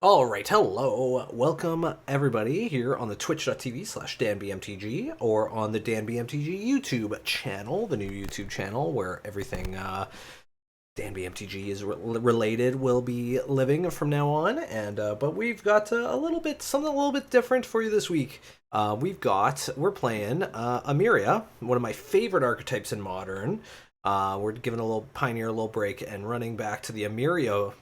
Alright, hello. Welcome everybody here on the twitch.tv/DanBMTG or on the DanBMTG YouTube channel, the new YouTube channel where everything DanBMTG is related will be living from now on. And but we've got something a little bit different for you this week. We're playing Emeria, one of my favorite archetypes in Modern. We're giving a little Pioneer a little break and running back to the Emeria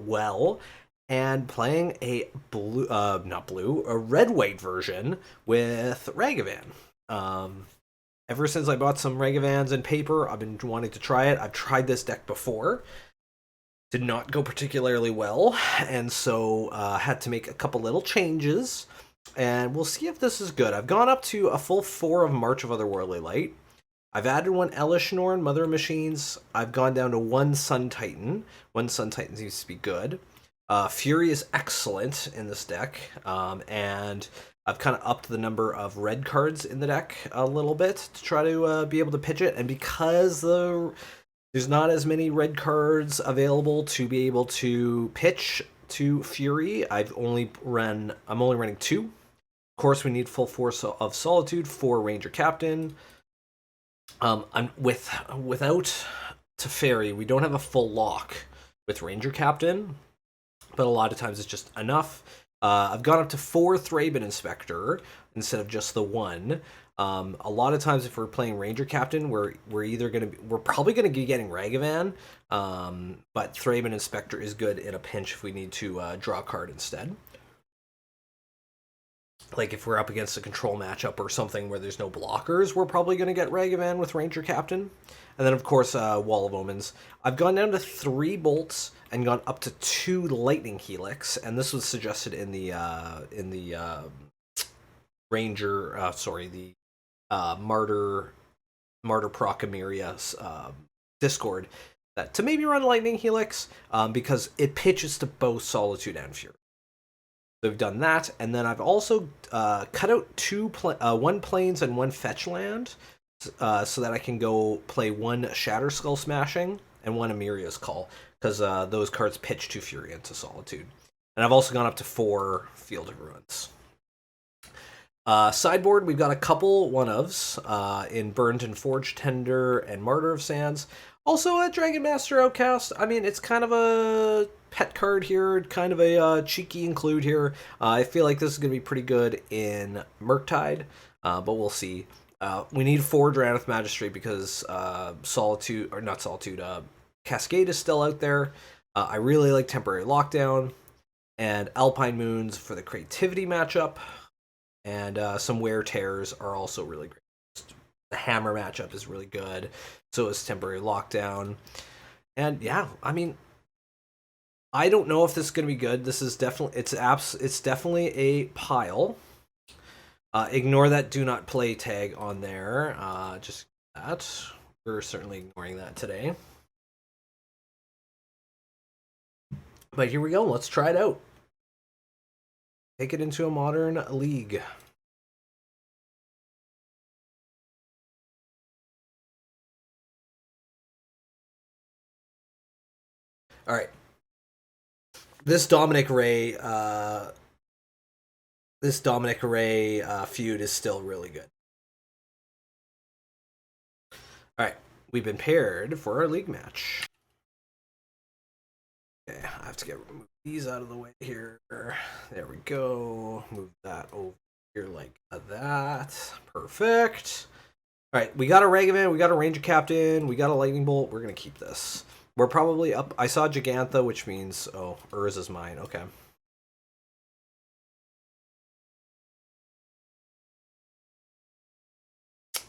well, and playing a a red-white version with Ragavan. Ever since I bought some Ragavans in paper, I've been wanting to try it. I've tried this deck before. Did not go particularly well, and so had to make a couple little changes, and we'll see if this is good. I've gone up to a full 4 of March of Otherworldly Light. I've added one Elishnorn, Mother of Machines. I've gone down to one Sun Titan. One Sun Titan seems to be good. Fury is excellent in this deck, and I've kind of upped the number of red cards in the deck a little bit to try to be able to pitch it. And because there's not as many red cards available to be able to pitch to Fury, I'm only running 2. Of course, we need full force of Solitude for Ranger Captain. Without Teferi, we don't have a full lock with Ranger Captain, but a lot of times it's just enough. I've gone up to 4 Thraben Inspector instead of just the 1. A lot of times if we're playing Ranger Captain, we're probably gonna be getting Ragavan, but Thraben Inspector is good in a pinch if we need to draw a card instead. Like if we're up against a control matchup or something where there's no blockers, we're probably going to get Ragavan with Ranger Captain. And then, of course, Wall of Omens. I've gone down to 3 bolts and gone up to 2 Lightning Helix, and this was suggested in the Martyr Proc Emeria's Discord, that to maybe run Lightning Helix because it pitches to both Solitude and Fury. So we've done that, and then I've also cut out 1 Plains and 1 Fetch Land, so that I can go play 1 Shatter Skull Smashing and 1 Emeria's Call, because those cards pitch to Fury and to Solitude. And I've also gone up to 4 Field of Ruins. Sideboard, we've got a couple one-ofs in Burned and Forged Tender and Martyr of Sands. Also a Dragon Master Outcast. I mean, it's kind of a pet card here, kind of a cheeky include here. I feel like this is going to be pretty good in Murktide, but we'll see. We need 4 Drannith Magistrate because Cascade is still out there. I really like Temporary Lockdown, and Alpine Moons for the creativity matchup, and some Wear Tears are also really great. The Hammer matchup is really good, so is Temporary Lockdown. And yeah, I mean, I don't know if this is going to be good. This is definitely it's definitely a pile. Ignore that do not play tag on there. Just that. We're certainly ignoring that today. But here we go. Let's try it out. Take it into a Modern league. All right. This Dominic Ray feud is still really good. All right, we've been paired for our league match. Okay, I have to move these out of the way here. There we go. Move that over here like that. Perfect. All right, we got a Ragavan, we got a Ranger Captain, we got a Lightning Bolt. We're gonna keep this. We're probably up. I saw Gigantha, which means Urza is mine. Okay.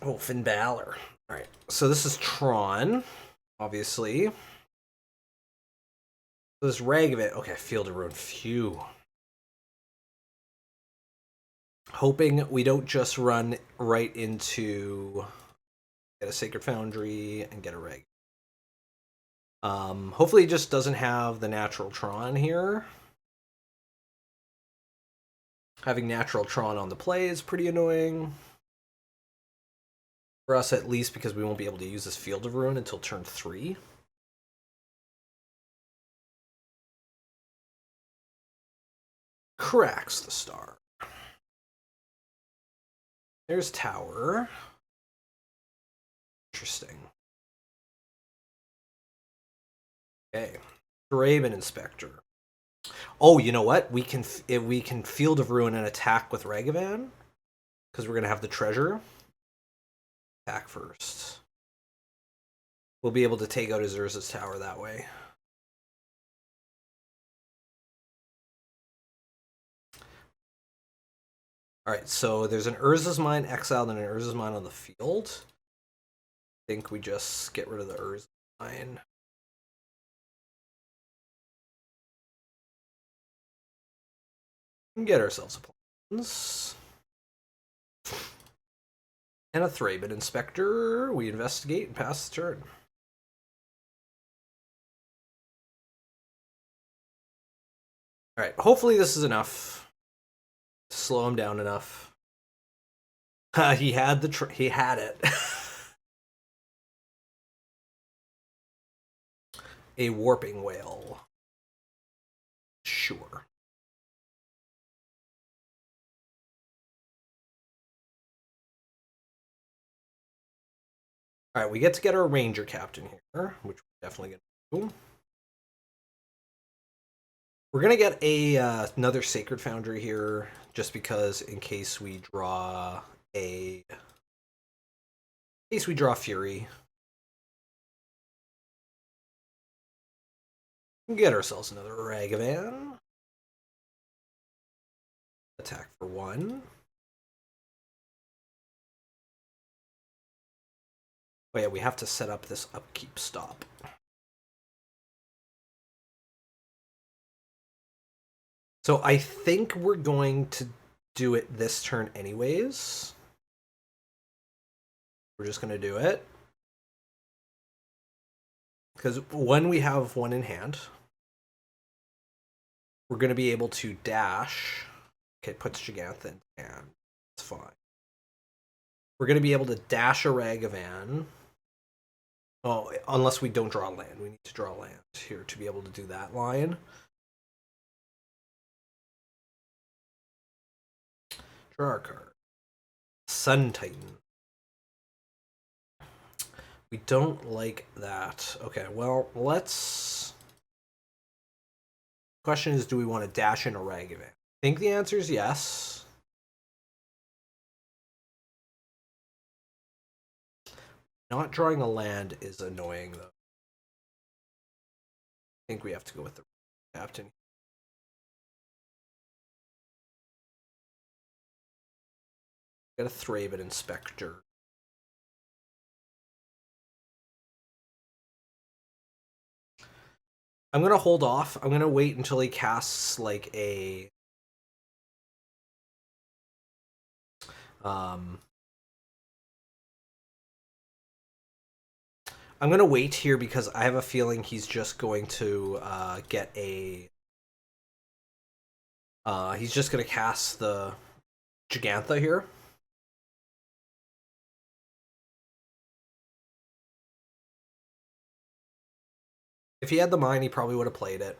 Oh, Finn Balor. All right, so this is Tron, obviously. This Ragavan. Okay, Field of Ruin. Phew. Hoping we don't just run right into get a Sacred Foundry and get a Reg. Hopefully it just doesn't have the natural Tron here. Having natural Tron on the play is pretty annoying. For us at least, because we won't be able to use this Field of Ruin until turn 3. cracks the star. There's tower. Interesting. Okay. Draven Inspector. Oh, you know what? We can Field of Ruin and attack with Ragavan because we're gonna have the treasure. Attack first. We'll be able to take out Azurza's tower that way. Alright, so there's an Urza's Mine exiled and an Urza's Mine on the field. I think we just get rid of the Urza's Mine. And get ourselves a plans. And a Thraben Inspector. We investigate and pass the turn. Alright, hopefully this is enough to slow him down enough. He had it. A Warping Whale. Sure. Alright, we get to get our Ranger Captain here, which we're definitely going to do. We're going to get another Sacred Foundry here, just because in case we draw Fury. Get ourselves another Ragavan. Attack for 1. Oh yeah, we have to set up this upkeep stop. So I think we're going to do it this turn anyways. We're just going to do it. Because when we have one in hand, we're going to be able to dash. Okay, puts Gigantha in hand. It's fine. We're going to be able to dash a Ragavan. Oh, unless we don't draw land. We need to draw land here to be able to do that line. Draw our card. Sun Titan. We don't like that. Okay, well, let's... Question is, do we want to dash in a Ragavan? I think the answer is yes. Not drawing a land is annoying, though. I think we have to go with the captain. Got a Thraben Inspector. I'm going to hold off. I'm going to wait until he casts, like, a... I'm going to wait here because I have a feeling he's just going to get a... he's just going to cast the Gigantha here. If he had the mine, he probably would have played it.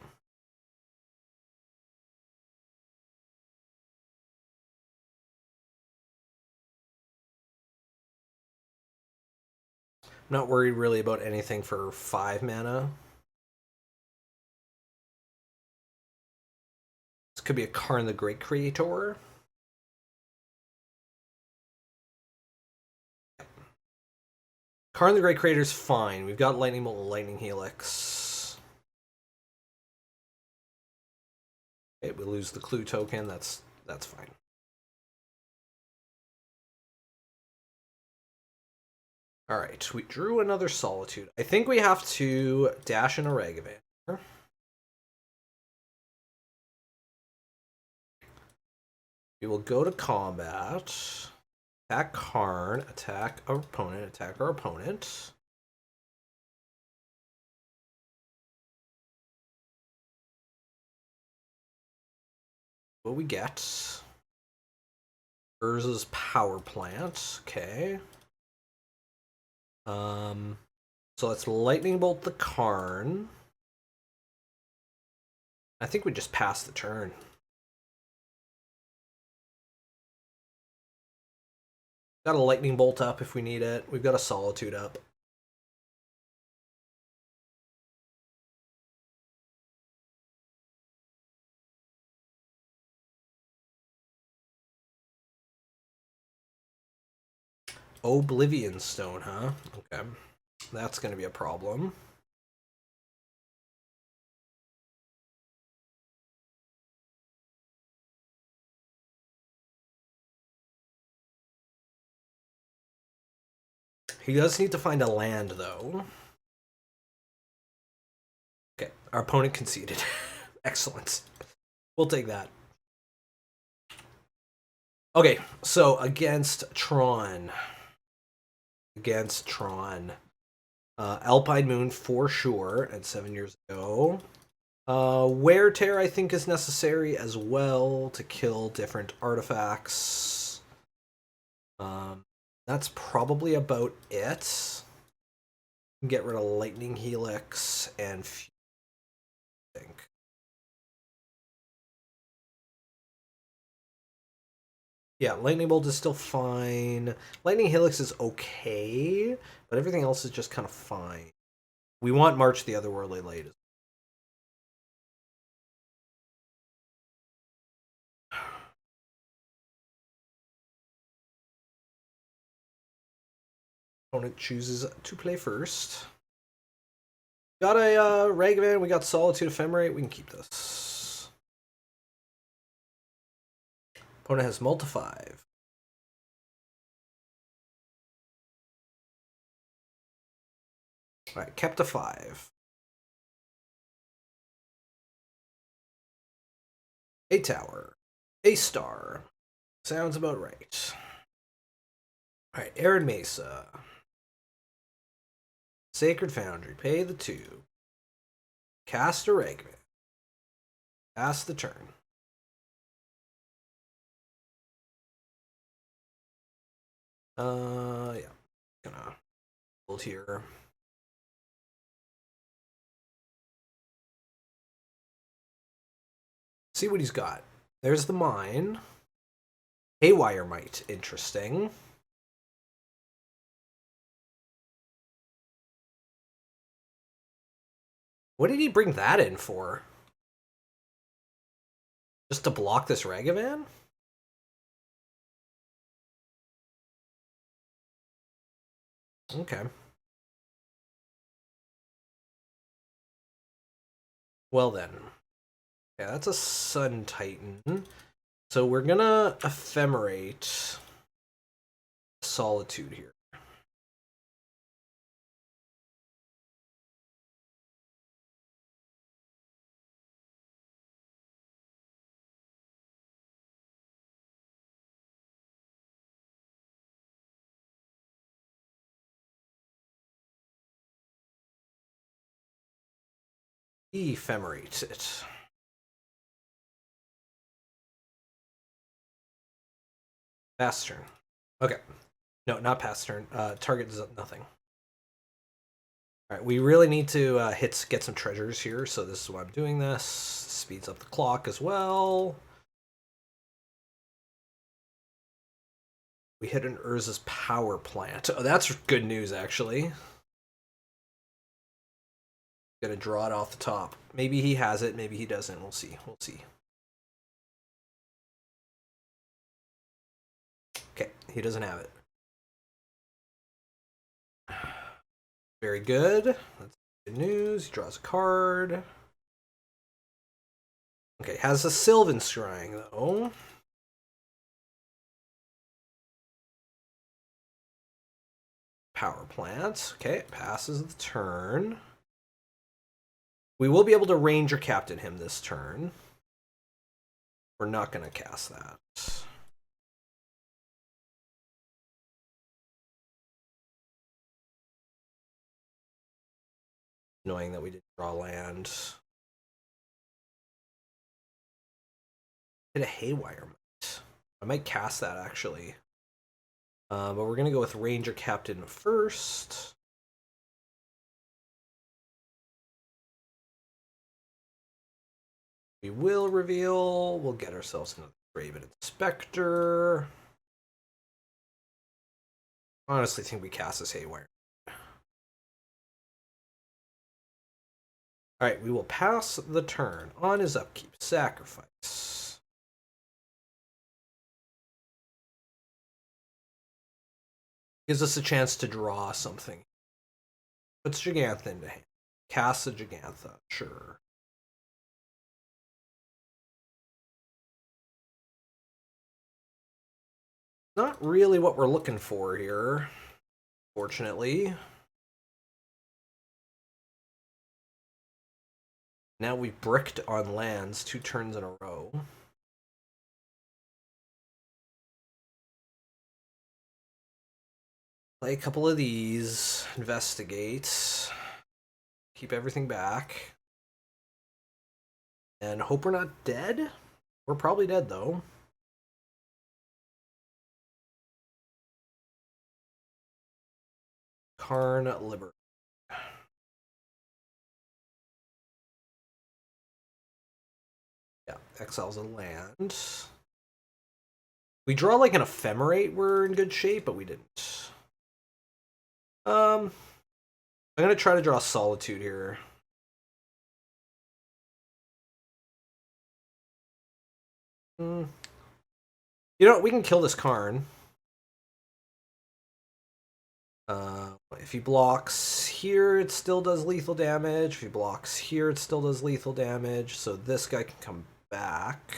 I'm not worried really about anything for 5 mana. This could be a Karn the Great Creator. Karn the Great Creator's fine. We've got Lightning Bolt, Lightning Helix. Okay, we lose the clue token. That's fine. All right, we drew another Solitude. I think we have to dash in a Ragavan. We will go to combat. Attack Karn, attack our opponent, attack our opponent. What we get? Urza's Power Plant. Okay. So let's Lightning Bolt the Karn. I think we just passed the turn. Got a lightning bolt up if we need it. We've got a solitude up. Oblivion Stone, huh? Okay. That's going to be a problem. He does need to find a land, though. Okay, our opponent conceded. Excellent. We'll take that. Okay, so against Tron. Alpine Moon for sure at 7 years ago. Wear Tear I think is necessary as well to kill different artifacts. That's probably about it. Get rid of Lightning Helix and I think. Yeah, Lightning Bolt is still fine. Lightning Helix is okay, but everything else is just kind of fine. We want March the Otherworldly Light. Opponent chooses to play first. Got a Ragavan, we got Solitude Ephemerate, we can keep this. Opponent has Multi-5. Alright, kept a 5. A tower. A star. Sounds about right. Alright, Arid Mesa. Sacred Foundry. Pay the 2. Cast a Ragavan. Pass the turn. Yeah. Gonna build here. See what he's got. There's the mine. Haywire Might. Interesting. What did he bring that in for? Just to block this Ragavan? Okay. Well then. Yeah, that's a Sun Titan. So we're gonna Ephemerate Solitude here. Ephemerate it. Pass turn. Okay. No, not pass turn. Target does nothing. Alright, we really need to get some treasures here, so this is why I'm doing this. Speeds up the clock as well. We hit an Urza's power plant. Oh, that's good news, actually. Gonna draw it off the top. Maybe he has it, maybe he doesn't. We'll see. We'll see. Okay, he doesn't have it. Very good. That's good news. He draws a card. Okay, has a Sylvan Scrying, though. Power plant. Okay, it passes the turn. We will be able to Ranger Captain him this turn. We're not going to cast that. Knowing that we didn't draw land. Hit a Haywire Might. I might cast that, actually. But we're going to go with Ranger Captain first. We will reveal. We'll get ourselves another Raven Inspector. honestly think we cast this Haywire. Alright, we will pass the turn. On his upkeep, sacrifice. Gives us a chance to draw something. Puts Gigantha into hand. Casts a Gigantha, sure. Not really what we're looking for here, fortunately. Now we've bricked on lands 2 turns in a row. Play a couple of these. Investigate. Keep everything back. And hope we're not dead. We're probably dead, though. Karn Liber. Yeah, exiles a land. We draw like an Ephemerate, we're in good shape, but we didn't. I'm gonna try to draw Solitude here. You know, we can kill this Karn. If he blocks here, it still does lethal damage. If he blocks here, it still does lethal damage. So this guy can come back.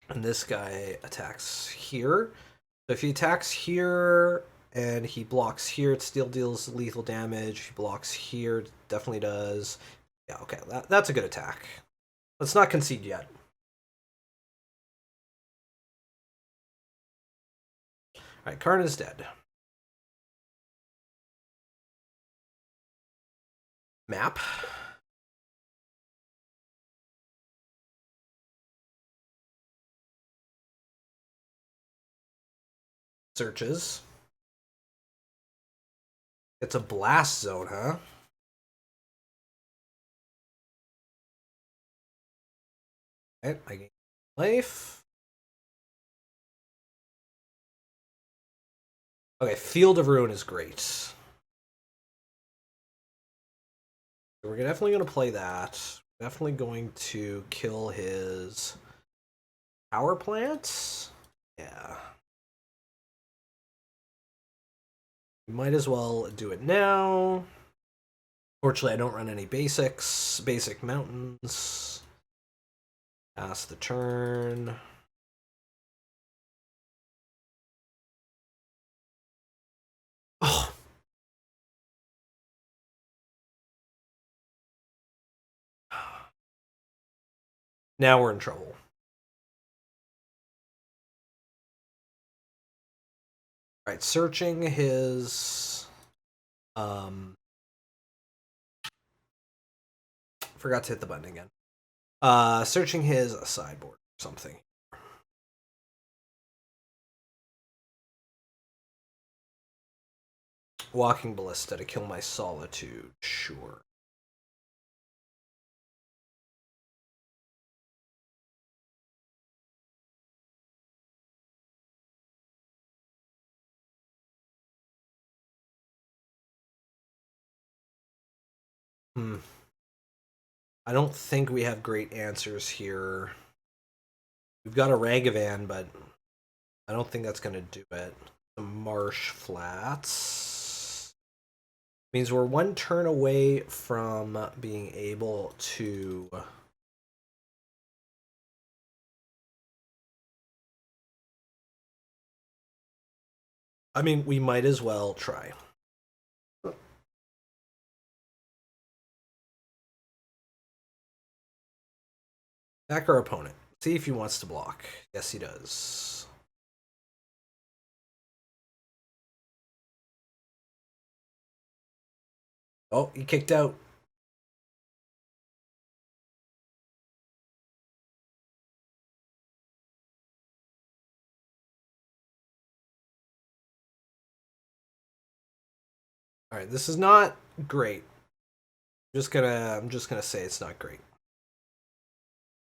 And this guy attacks here. So if he attacks here and he blocks here, it still deals lethal damage. If he blocks here, it definitely does. Yeah, okay, that's a good attack. Let's not concede yet. Alright, Karn is dead. Map. Searches. It's a blast zone, huh? Okay, I gain life. Okay, Field of Ruin is great. We're definitely going to play that. Definitely going to kill his power plants. Yeah. We might as well do it now. Fortunately, I don't run any basic mountains. Pass the turn. Oh. Now we're in trouble. Alright, searching his... Forgot to hit the button again. Searching his sideboard or something. Walking Ballista to kill my Solitude, sure. I don't think we have great answers here. We've got a Ragavan, but I don't think that's going to do it. The Marsh Flats means we're 1 turn away from being able to... I mean, we might as well try. Back our opponent. See if he wants to block. Yes, he does. Oh, he kicked out. All right, this is not great. I'm just gonna say it's not great.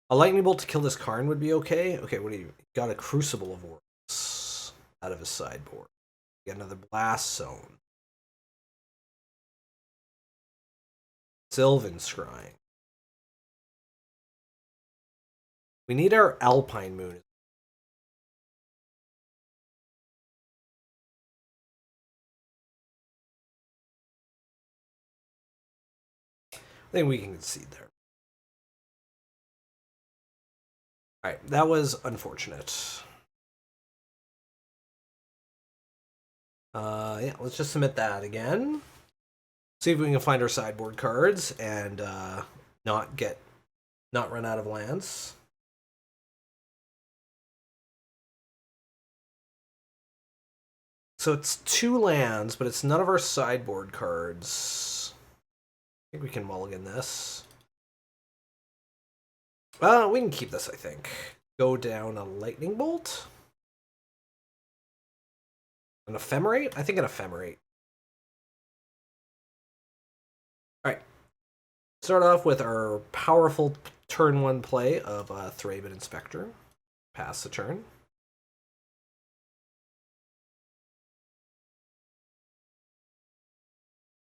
A lightning bolt to kill this Karn would be okay. Okay, what do you got? A Crucible of Worlds. out of his sideboard. Get another Blast Zone. Sylvan Scrying. We need our Alpine Moon. I think we can concede there. Alright, that was unfortunate. Yeah, let's just submit that again. See if we can find our sideboard cards and not run out of lands. So it's 2 lands, but it's none of our sideboard cards. I think we can mulligan this. We can keep this, I think. Go down a Lightning Bolt. An Ephemerate? I think an Ephemerate. Alright. Start off with our powerful turn 1 play of Thraben Inspector. Pass the turn.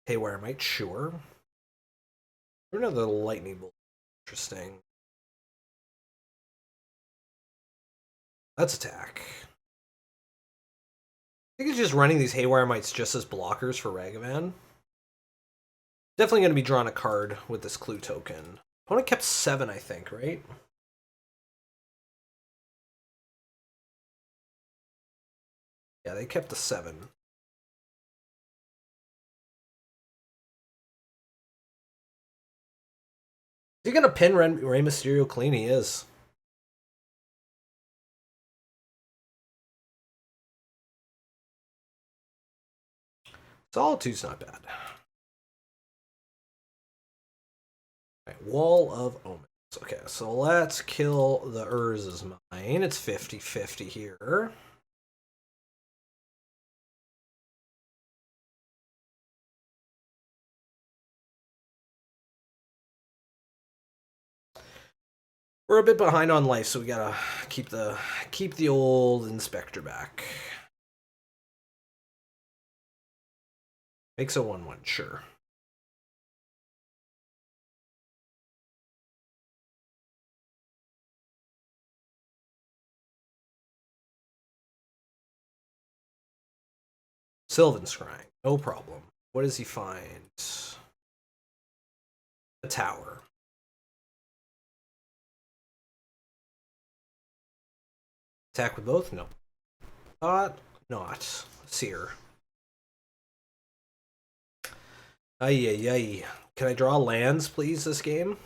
Haywire Might, sure. Another Lightning Bolt. Interesting. Let's attack. I think it's just running these Haywire Mites just as blockers for Ragavan. Definitely going to be drawing a card with this clue token. Opponent kept 7, I think, right? Yeah, they kept the 7. Is he going to pin Rey Mysterio clean? He is. Solitude's not bad. Right, Wall of Omens. Okay, so let's kill the Urz's Mine. It's 50-50 here. We're a bit behind on life, so we gotta keep the old Inspector back. Makes a 1/1, sure. Sylvan Scrying, no problem. What does he find? A tower. Attack with both? No. Thought not. Seer. Ay. Can I draw lands, please, this game?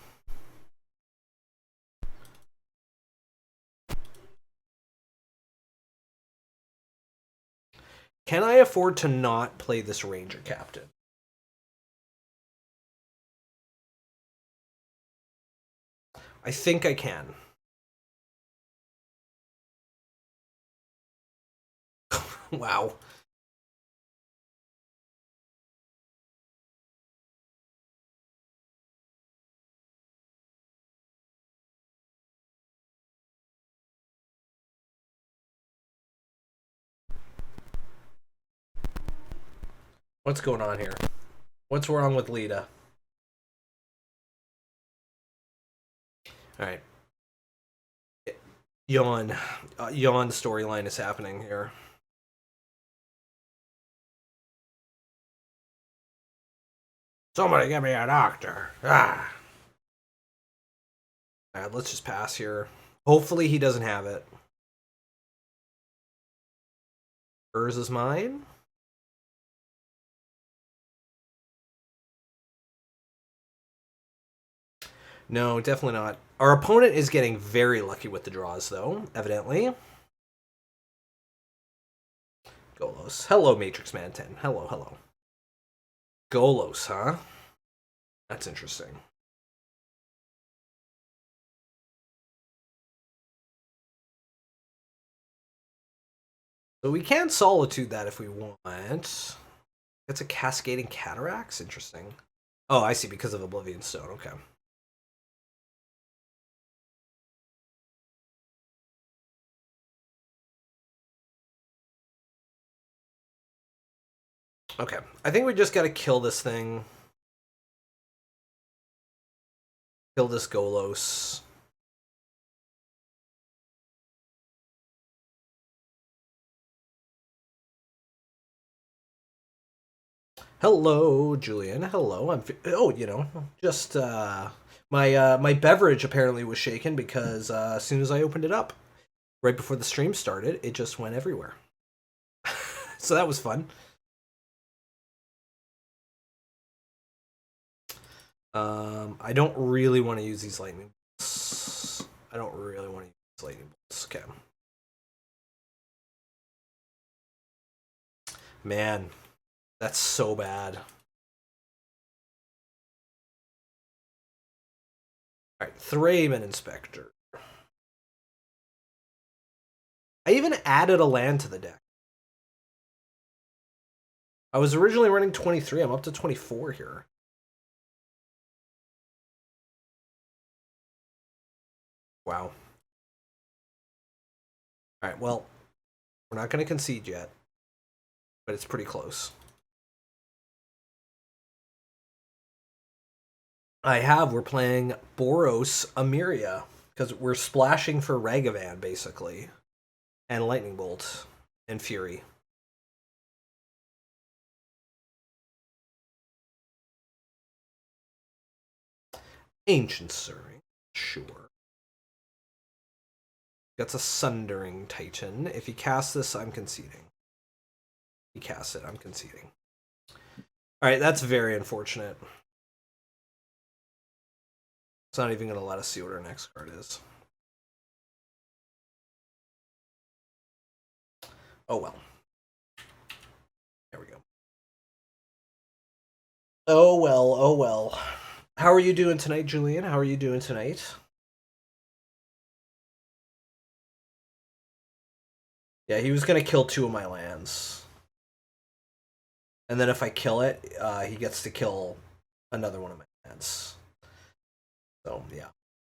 Can I afford to not play this Ranger Captain? I think I can. Wow. What's going on here? What's wrong with Lita? Alright. Yawn storyline is happening here. Somebody get me a doctor. Ah. Alright, let's just pass here. Hopefully he doesn't have it. Urza's Mine? No, definitely not. Our opponent is getting very lucky with the draws, though, evidently. Golos. Hello, Matrix Man 10. Hello. Golos, huh? That's interesting. So we can Solitude that if we want. It's a Cascading Cataracts? Interesting. Oh, I see, because of Oblivion Stone. Okay. Okay, I think we just gotta kill this thing. Kill this Golos. Hello, Julian. Hello. Just my beverage apparently was shaken because as soon as I opened it up, right before the stream started, it just went everywhere. So that was fun. I don't really want to use these lightning bolts. I don't really want to use these lightning bolts. Okay. Man, that's so bad. Alright, Thraben Inspector. I even added a land to the deck. I was originally running 23. I'm up to 24 here. Wow. Alright, well, we're not going to concede yet, but it's pretty close. We're playing Boros Emeria, because we're splashing for Ragavan, basically, and Lightning Bolt, and Fury. Ancient Stirring, sure. That's a Sundering Titan. If he casts this, I'm conceding. If he casts it, I'm conceding. Alright, that's very unfortunate. It's not even going to let us see what our next card is. Oh well. There we go. Oh well, oh well. How are you doing tonight, Julian? How are you doing tonight? Yeah, he was going to kill 2 of my lands. And then if I kill it, he gets to kill another one of my lands. So, yeah.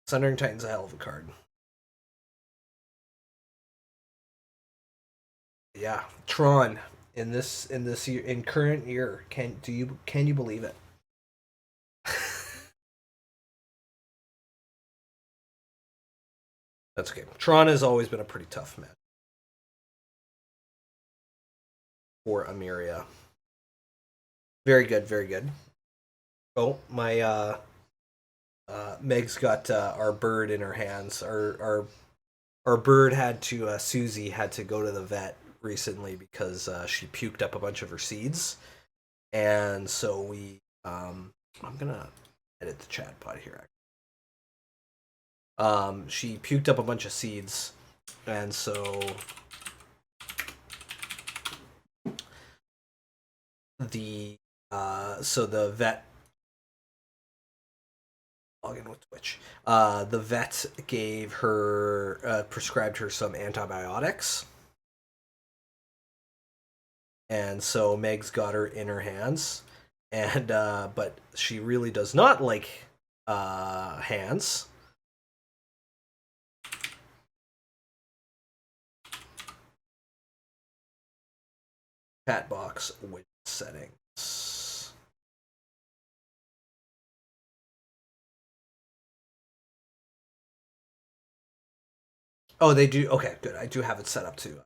Sundering Titan's a hell of a card. Yeah, Tron in this year, in current year. Can you believe it? That's okay. Tron has always been a pretty tough match for Emeria. Very good, very good. Oh, my Meg's got our bird in her hands. Our bird had to Susie had to go to the vet recently because she puked up a bunch of her seeds, and so we I'm gonna edit the chat pod here. She puked up a bunch of seeds, and so the vet log in with Twitch. The vet gave her prescribed her some antibiotics, and so Meg's got her in her hands, and but she really does not like hands. Chat box with settings. Oh, they do. Okay, good. I do have it set up too.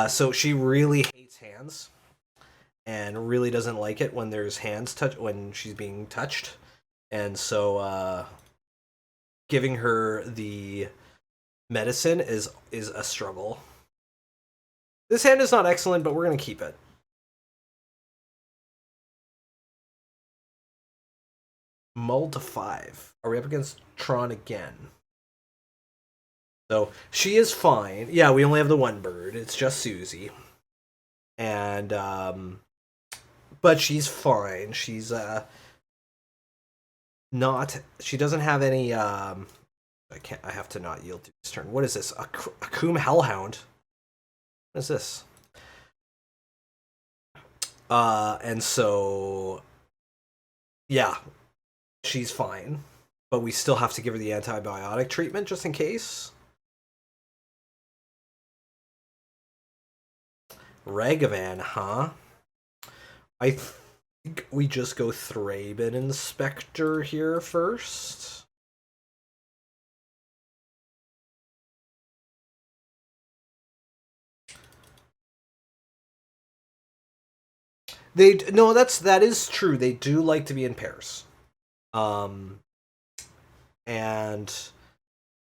So she really hates hands, and really doesn't like it when there's hands when she's being touched, and so giving her the medicine is a struggle. This hand is not excellent, but we're gonna keep it. Mull to 5. Are we up against Tron again? So she is fine. Yeah, we only have the one bird. It's just Susie. And but she's fine. She's not she doesn't have any I have to not yield to this turn. What is this? A Akum Hellhound. What is this? And so yeah, she's fine. But we still have to give her the antibiotic treatment just in case. Ragavan, huh? I think we just go Thraben Inspector here first. That is true. They do like to be in pairs. Um, and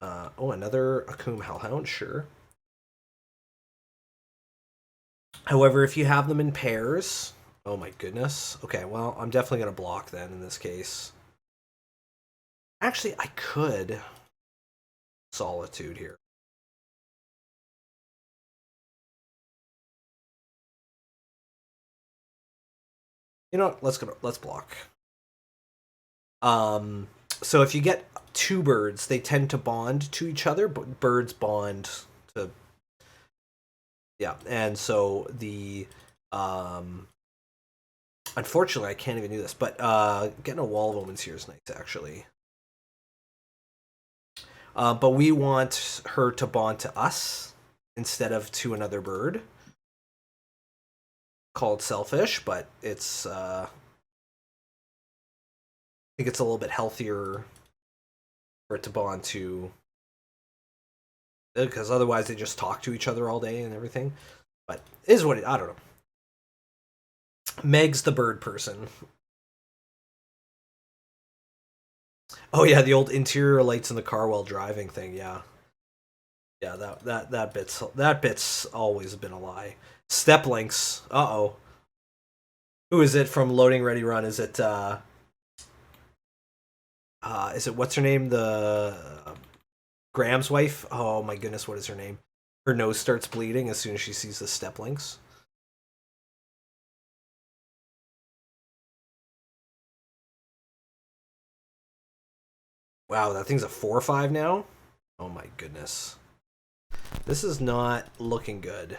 another Akum Hellhound, sure. However, if you have them in pairs, oh my goodness. Okay, well, I'm definitely gonna block then in this case. Actually, I could Solitude here. You know what? Let's block. So if you get two birds, they tend to bond to each other, but birds bond to and so the unfortunately I can't even do this, but getting a Wall of Omens here is nice actually. But we want her to bond to us instead of to another bird. Called selfish, but it's I think it's a little bit healthier for it to bond to, because otherwise they just talk to each other all day and everything. But it is what I don't know. Meg's the bird person. Oh yeah, the old interior lights in the car while driving thing. Yeah, that bit's always been a lie. Step links. Uh-oh. Who is it from Loading Ready Run? Is it what's her name? The Graham's wife? Oh my goodness, what is her name? Her nose starts bleeding as soon as she sees the step links. Wow, that thing's a 4/5 now? Oh my goodness. This is not looking good.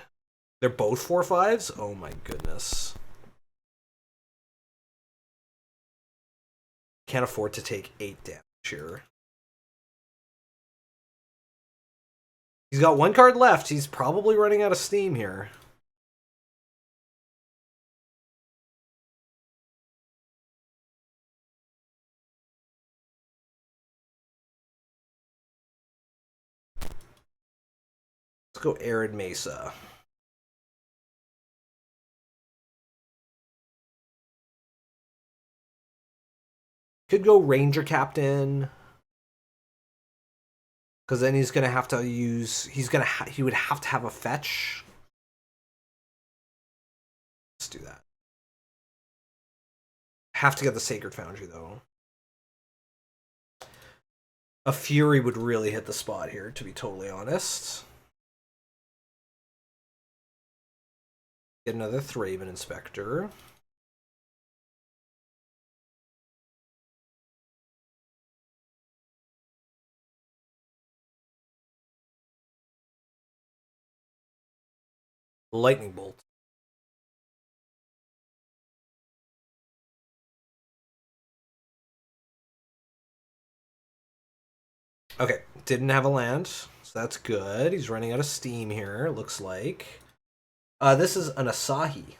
They're both 4/5s? Oh my goodness. Can't afford to take 8 damage here. He's got one card left. He's probably running out of steam here. Let's go Arid Mesa. Could go Ranger Captain, because then he's gonna have to use. He would have to have a fetch. Let's do that. Have to get the Sacred Foundry though. A Fury would really hit the spot here, to be totally honest. Get another Thraben Inspector. Lightning Bolt. Okay, didn't have a land, so that's good. He's running out of steam here, looks like. This is an Asahi.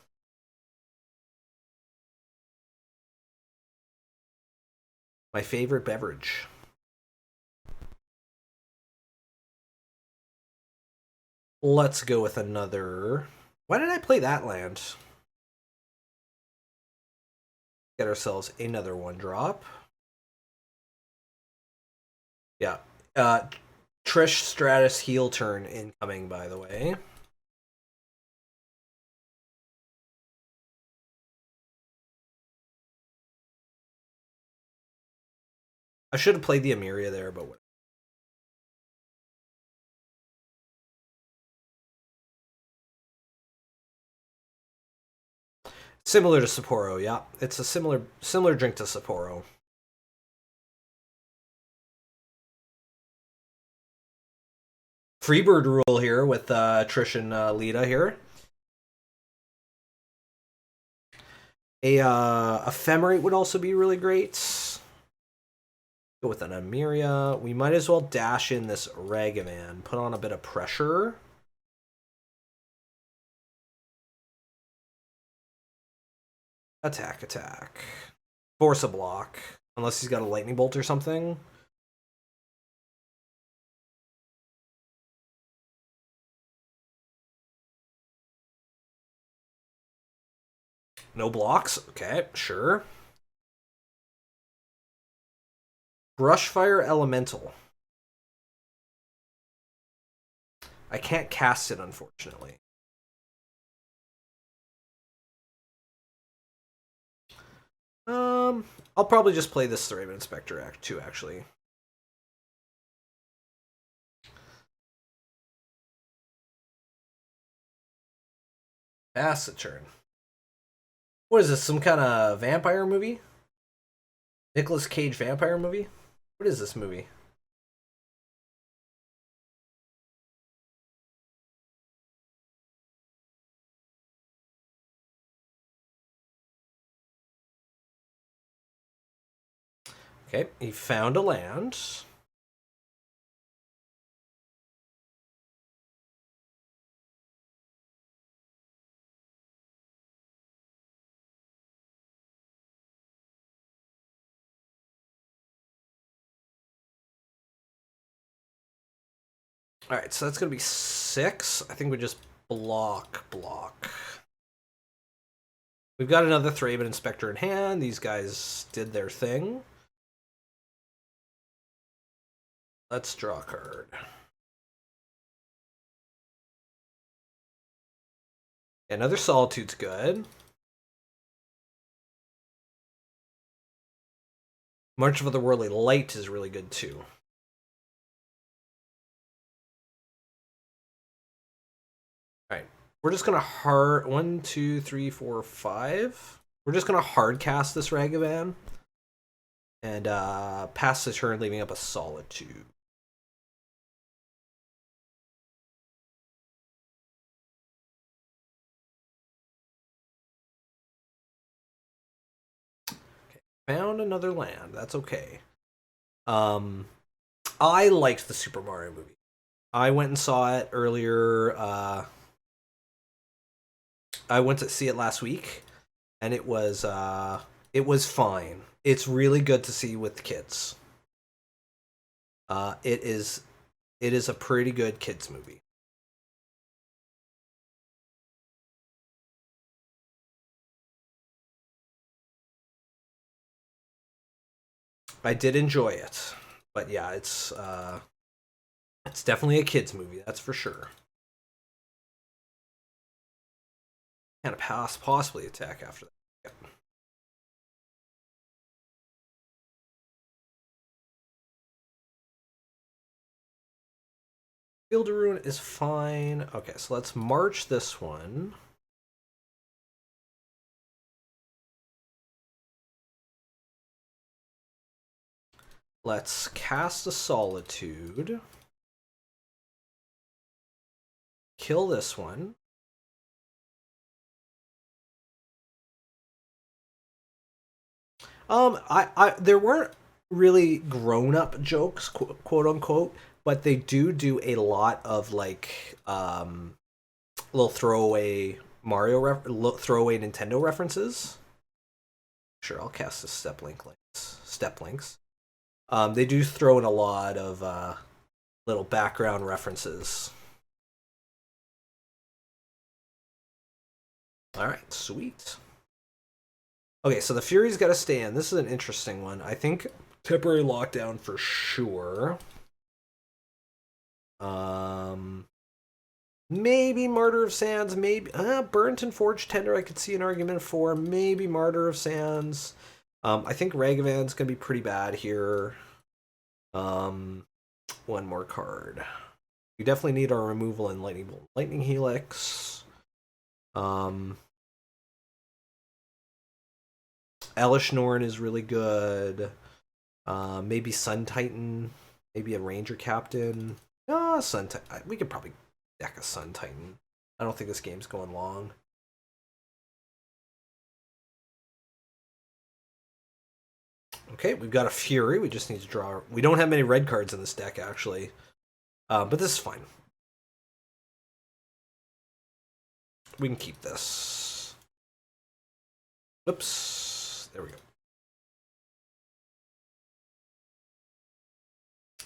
My favorite beverage. Let's go with another. Why did I play that land? Get ourselves another 1-drop. Yeah. Trish Stratus heel turn incoming, by the way. I should have played the Emeria there, but what? Similar to Sapporo, yeah. It's a similar drink to Sapporo. Freebird rule here with Trish and Lita here. A Ephemerate would also be really great. Go with an Emeria. We might as well dash in this Ragavan. Put on a bit of pressure. Attack, attack. Force a block. Unless he's got a lightning bolt or something. No blocks? Okay, sure. Brushfire Elemental. I can't cast it, unfortunately. I'll probably just play this Thraben Inspector Act 2, actually. Pass the turn. What is this, some kind of vampire movie? Nicolas Cage vampire movie? What is this movie? Okay, he found a land. Alright, so that's going to be 6. I think we just block. We've got another Thraben Inspector in hand. These guys did their thing. Let's draw a card. Another Solitude's good. March of Otherworldly Light is really good too. Alright. We're just gonna hard 1, 2, 3, 4, 5. We're just gonna hard cast this Ragavan. And pass the turn, leaving up a Solitude. Found another land. That's okay. I liked the Super Mario movie. I went and saw it earlier. I went to see it last week, and it was fine. It's really good to see with the kids. It is a pretty good kids movie. I did enjoy it, but yeah, it's definitely a kids movie. That's for sure. Kind of possibly attack after that. Yep. Field of Ruin is fine. Okay, so let's march this one. Let's cast a Solitude. Kill this one. There weren't really grown-up jokes, quote unquote, but they do a lot of like little throwaway throwaway Nintendo references. Sure, I'll cast the step links. They do throw in a lot of little background references. All right, sweet. Okay, so the Fury's got to stay in. This is an interesting one. I think temporary lockdown for sure. Maybe Martyr of Sands. Maybe Burnt and Forged Tender. I could see an argument for. Maybe Martyr of Sands. I think Ragavan's gonna be pretty bad here. One more card. We definitely need our removal in Lightning Helix. Elish Norn is really good. Maybe Sun Titan. Maybe a Ranger Captain. Sun Titan. We could probably deck a Sun Titan. I don't think this game's going long. Okay, we've got a Fury. We just need to draw. We don't have many red cards in this deck, actually. But this is fine. We can keep this. Oops. There we go.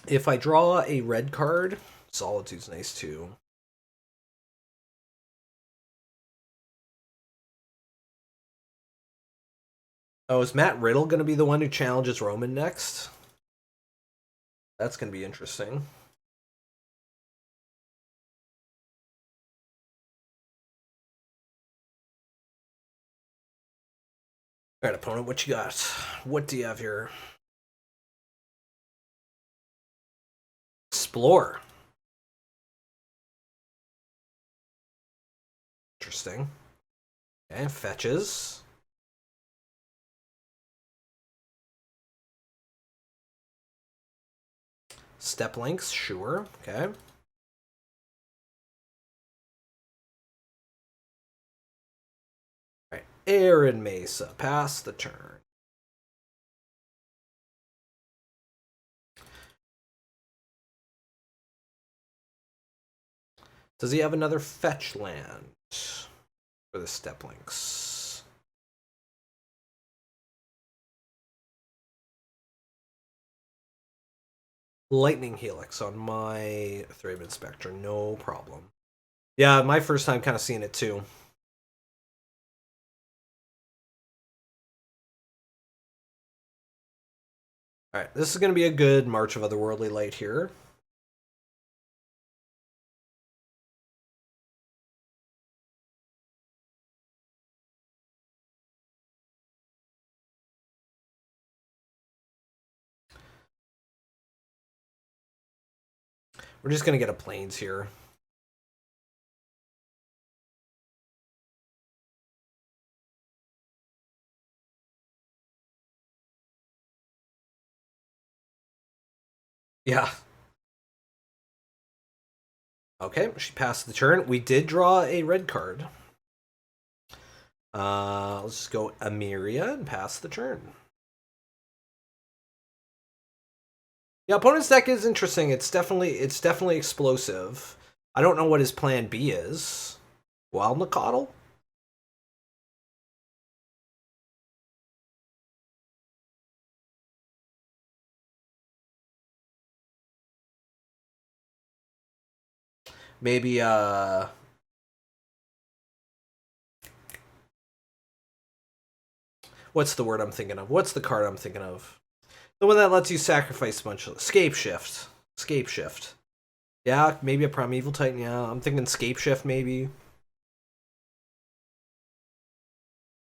If I draw a red card, Solitude's nice too. Oh, is Matt Riddle going to be the one who challenges Roman next? That's going to be interesting. All right, opponent, what you got? What do you have here? Explore. Interesting. Okay, fetches. Step links, sure. Okay. Alright, Aaron Mesa, pass the turn. Does he have another fetch land for the step links? Lightning Helix on my Thraben Spectre, no problem. Yeah, my first time kind of seeing it too. Alright, this is going to be a good March of Otherworldly Light here. We're just going to get a Plains here. Yeah. Okay, she passed the turn. We did draw a red card. Let's just go Emeria and pass the turn. Yeah, opponent's deck is interesting. It's definitely explosive. I don't know what his plan B is. Wild Nacatl? Maybe what's the word I'm thinking of? What's the card I'm thinking of? The one that lets you sacrifice a bunch of Scapeshift. Scapeshift. Yeah, maybe a Primeval Titan. Yeah, I'm thinking Scapeshift maybe.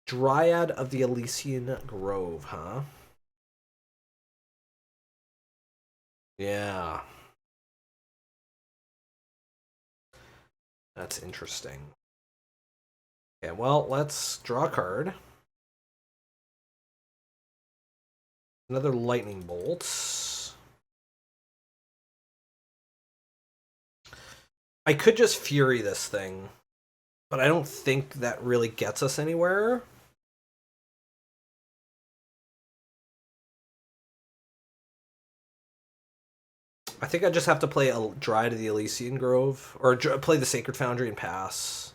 Dryad of the Elysian Grove, huh? Yeah. That's interesting. Okay, well, let's draw a card. Another lightning bolt. I could just Fury this thing, but I don't think that really gets us anywhere. I think I just have to play a Dry to the Elysian Grove, or play the Sacred Foundry and pass.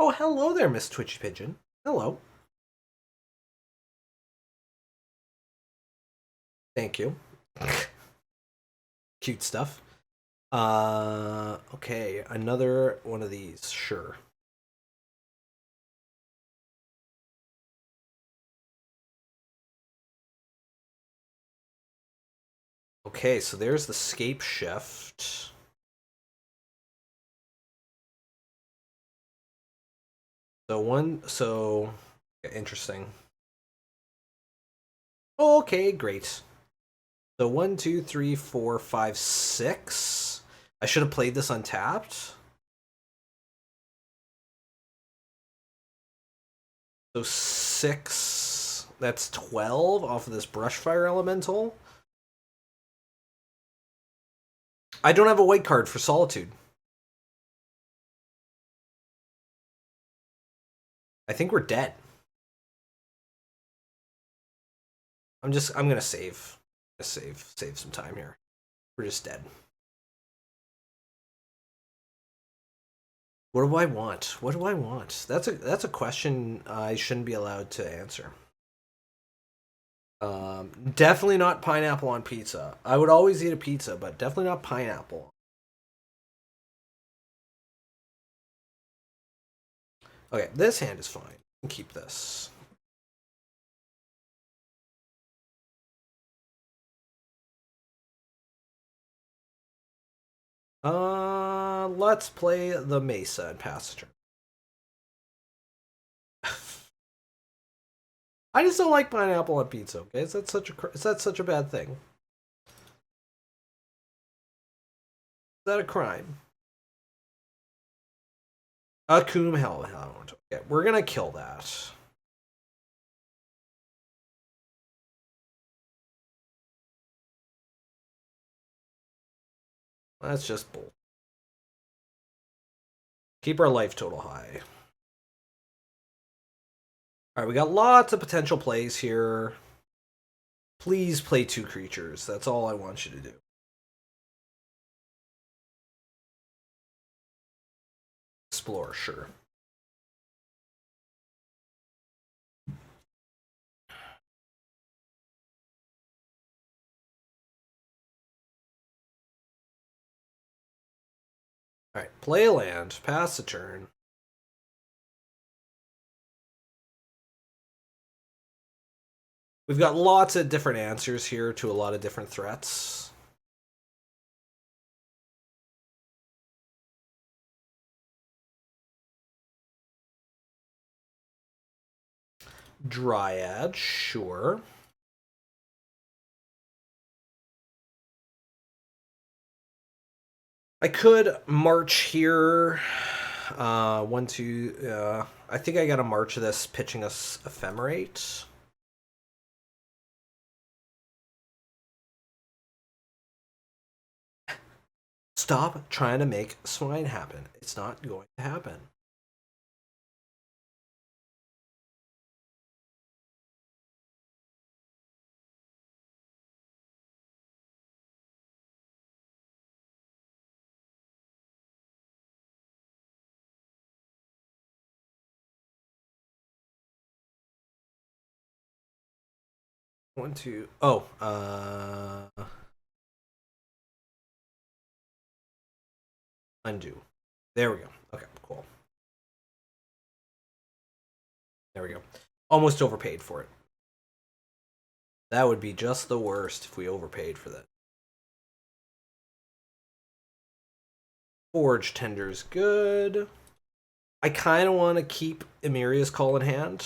Oh, hello there, Miss Twitchy Pigeon. Hello. Thank you. Cute stuff. Okay, another one of these, sure. Okay, so there's the Scapeshift. So interesting. Okay, great. So 1, 2, 3, 4, 5, 6. I should have played this untapped. So 6. That's 12 off of this Brushfire Elemental. I don't have a white card for Solitude. I think we're dead. I'm gonna save. Save some time here. We're just dead. What do I want? What do I want? That's a question I shouldn't be allowed to answer. Definitely not pineapple on pizza. I would always eat a pizza, but definitely not pineapple. Okay, this hand is fine. Keep this. Let's play the Mesa and pass the turn. I just don't like pineapple on pizza. Okay, is that such a bad thing? Is that a crime? A coom hellhound. Okay, we're gonna kill that. That's just bull. Keep our life total high. Alright, we got lots of potential plays here. Please play 2 creatures. That's all I want you to do. Explore, sure. Alright, play a land, pass the turn. We've got lots of different answers here to a lot of different threats. Dryad, sure. I could march here. 1, 2. I think I got a march of this, pitching us Ephemerate. Stop trying to make swine happen. It's not going to happen. One, two. Oh, undo. There we go. Okay, cool. There we go. Almost overpaid for it. That would be just the worst if we overpaid for that. Forge Tender's good. I kind of want to keep Emeria's Call in hand.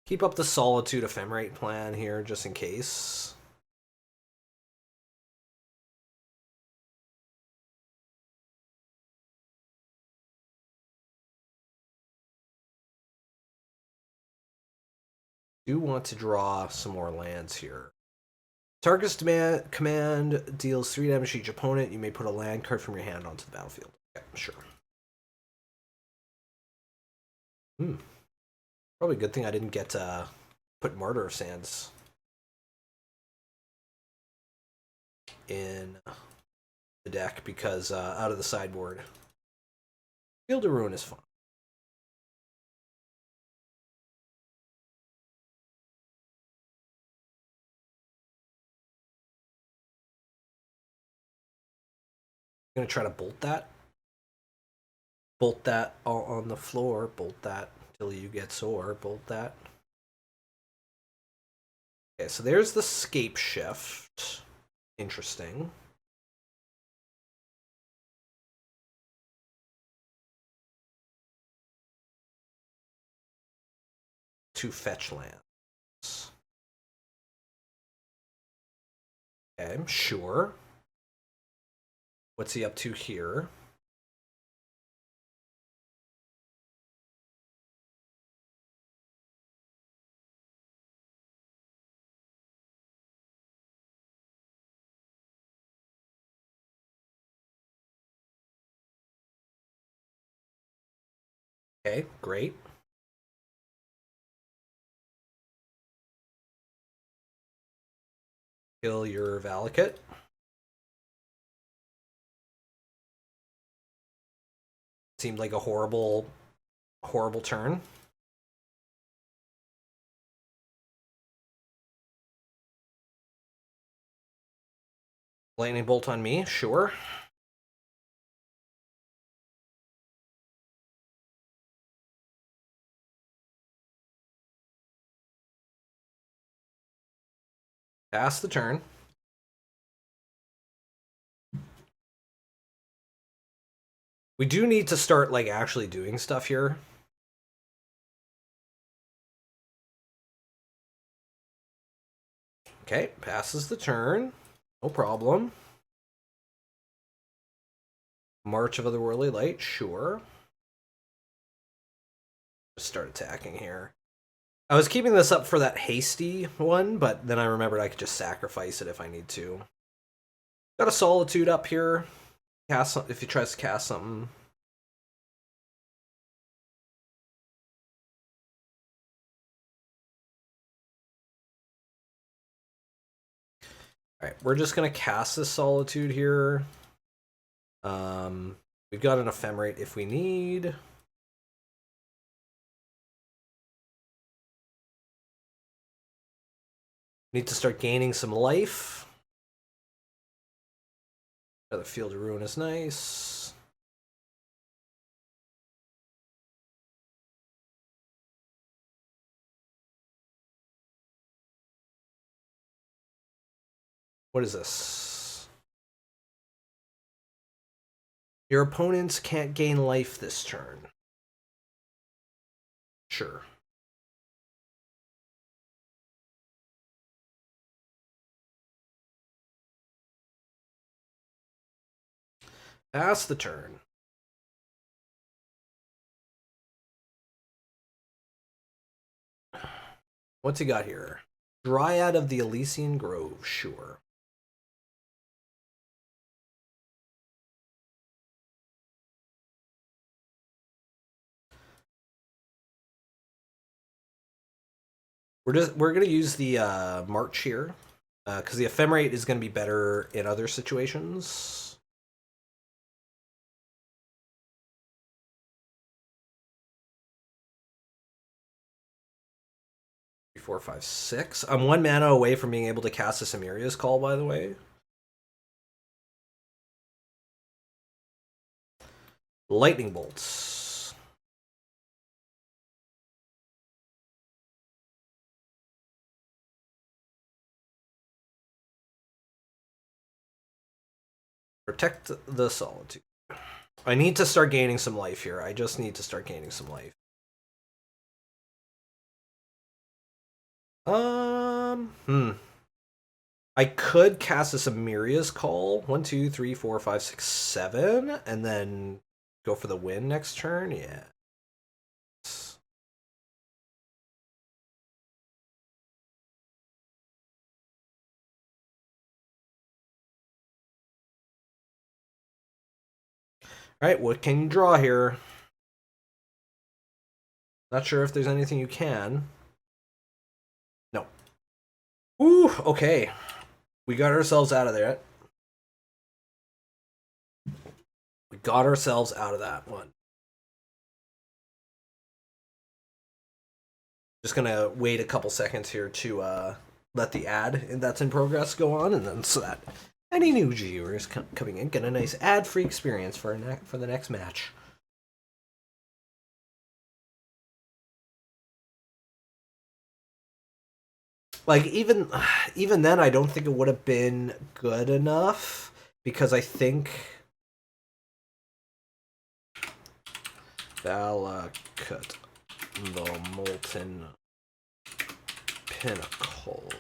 Keep up the Solitude Ephemerate plan here, just in case. Do want to draw some more lands here. Target's command deals 3 damage to each opponent. You may put a land card from your hand onto the battlefield. Okay, sure. Probably a good thing I didn't get put Martyr of Sands in the deck because out of the sideboard. Field of Ruin is fine. I'm gonna try to bolt that. Bolt that on the floor. Bolt that till you get sore. Bolt that. Okay, so there's the Scapeshift. Interesting. To fetch lands. Okay, sure. What's he up to here? Okay, great. Kill your Valakut. Seemed like a horrible turn. Lightning bolt on me, sure. Pass the turn. We do need to start, like, actually doing stuff here. Okay, passes the turn. No problem. March of Otherworldly Light, sure. Just start attacking here. I was keeping this up for that hasty one, but then I remembered I could just sacrifice it if I need to. Got a Solitude up here. Cast if he tries to cast something. Alright, we're just gonna cast this Solitude here. We've got an Ephemerate if we need. Need to start gaining some life. Another Field of Ruin is nice. What is this? Your opponents can't gain life this turn. Sure. Pass the turn. What's he got here? Dryad of the Elysian Grove, sure. We're gonna use the March here because the Ephemerate is gonna be better in other situations. 4, 5, 6. I'm 1 mana away from being able to cast this Emeria's Call, by the way. Lightning bolts. Protect the Solitude. I need to start gaining some life here. I just need to start gaining some life. I could cast this Emeria's Call. 1, 2, 3, 4, 5, 6, 7, and then go for the win next turn. Yeah. Alright, what can you draw here? Not sure if there's anything you can. No. Ooh, okay. We got ourselves out of there. We got ourselves out of that one. Just gonna wait a couple seconds here to let the ad that's in progress go on, and then so that any new viewers coming in get a nice ad-free experience for the next match. Like even then, I don't think it would have been good enough because I think Valakut, the Molten Pinnacle.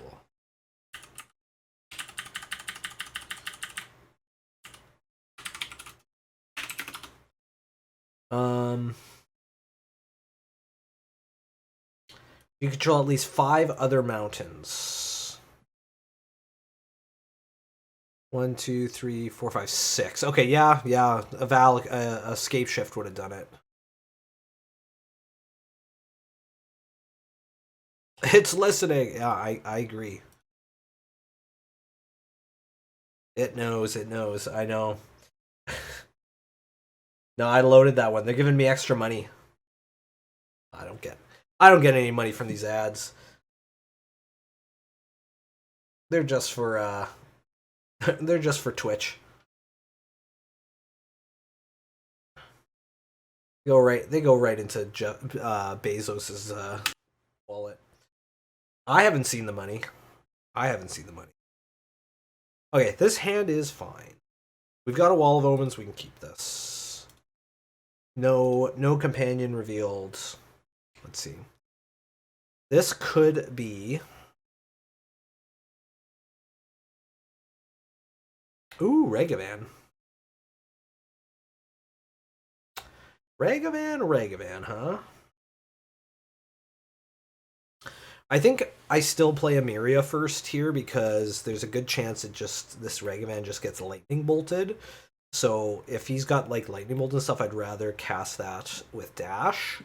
You control at least 5 other mountains. 1, 2, 3, 4, 5, 6. Okay, yeah. A Scapeshift would have done it. It's listening. Yeah, I agree. It knows, I know. No, I loaded that one. They're giving me extra money. I don't get any money from these ads. They're just for they're just for Twitch. They go right into Bezos's wallet. I haven't seen the money. Okay, this hand is fine. We've got a Wall of Omens, we can keep this. No companion revealed. Let's see. This could be... Ooh, Ragavan. Ragavan, huh? I think I still play Emeria first here because there's a good chance this Ragavan just gets lightning bolted. So if he's got like lightning bolt and stuff, I'd rather cast that with dash.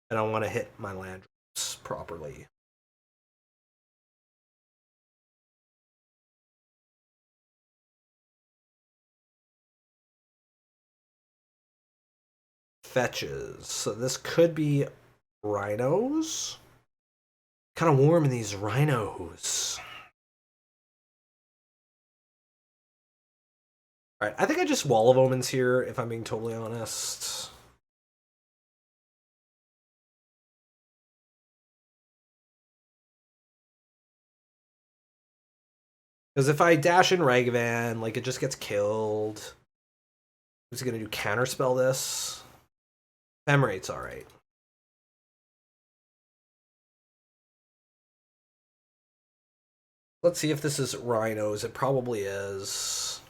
And I want to hit my land drops properly. Fetches. So this could be Rhinos. Kind of warm in these Rhinos. Alright, I think I just Wall of Omens here, if I'm being totally honest. Because if I dash in Ragavan, like, it just gets killed. Who's gonna do counterspell this? Femrate's alright. Let's see if this is Rhinos. It probably is.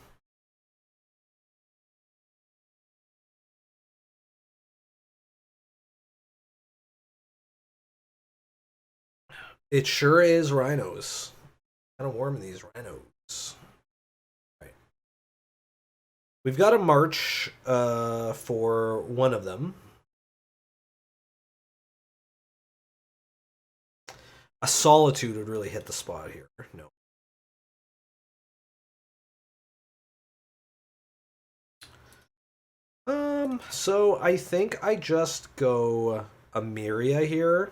It sure is Rhinos. Kind of warm in these Rhinos. Right. We've got a march for one of them. A Solitude would really hit the spot here. No. So I think I just go Emeria here.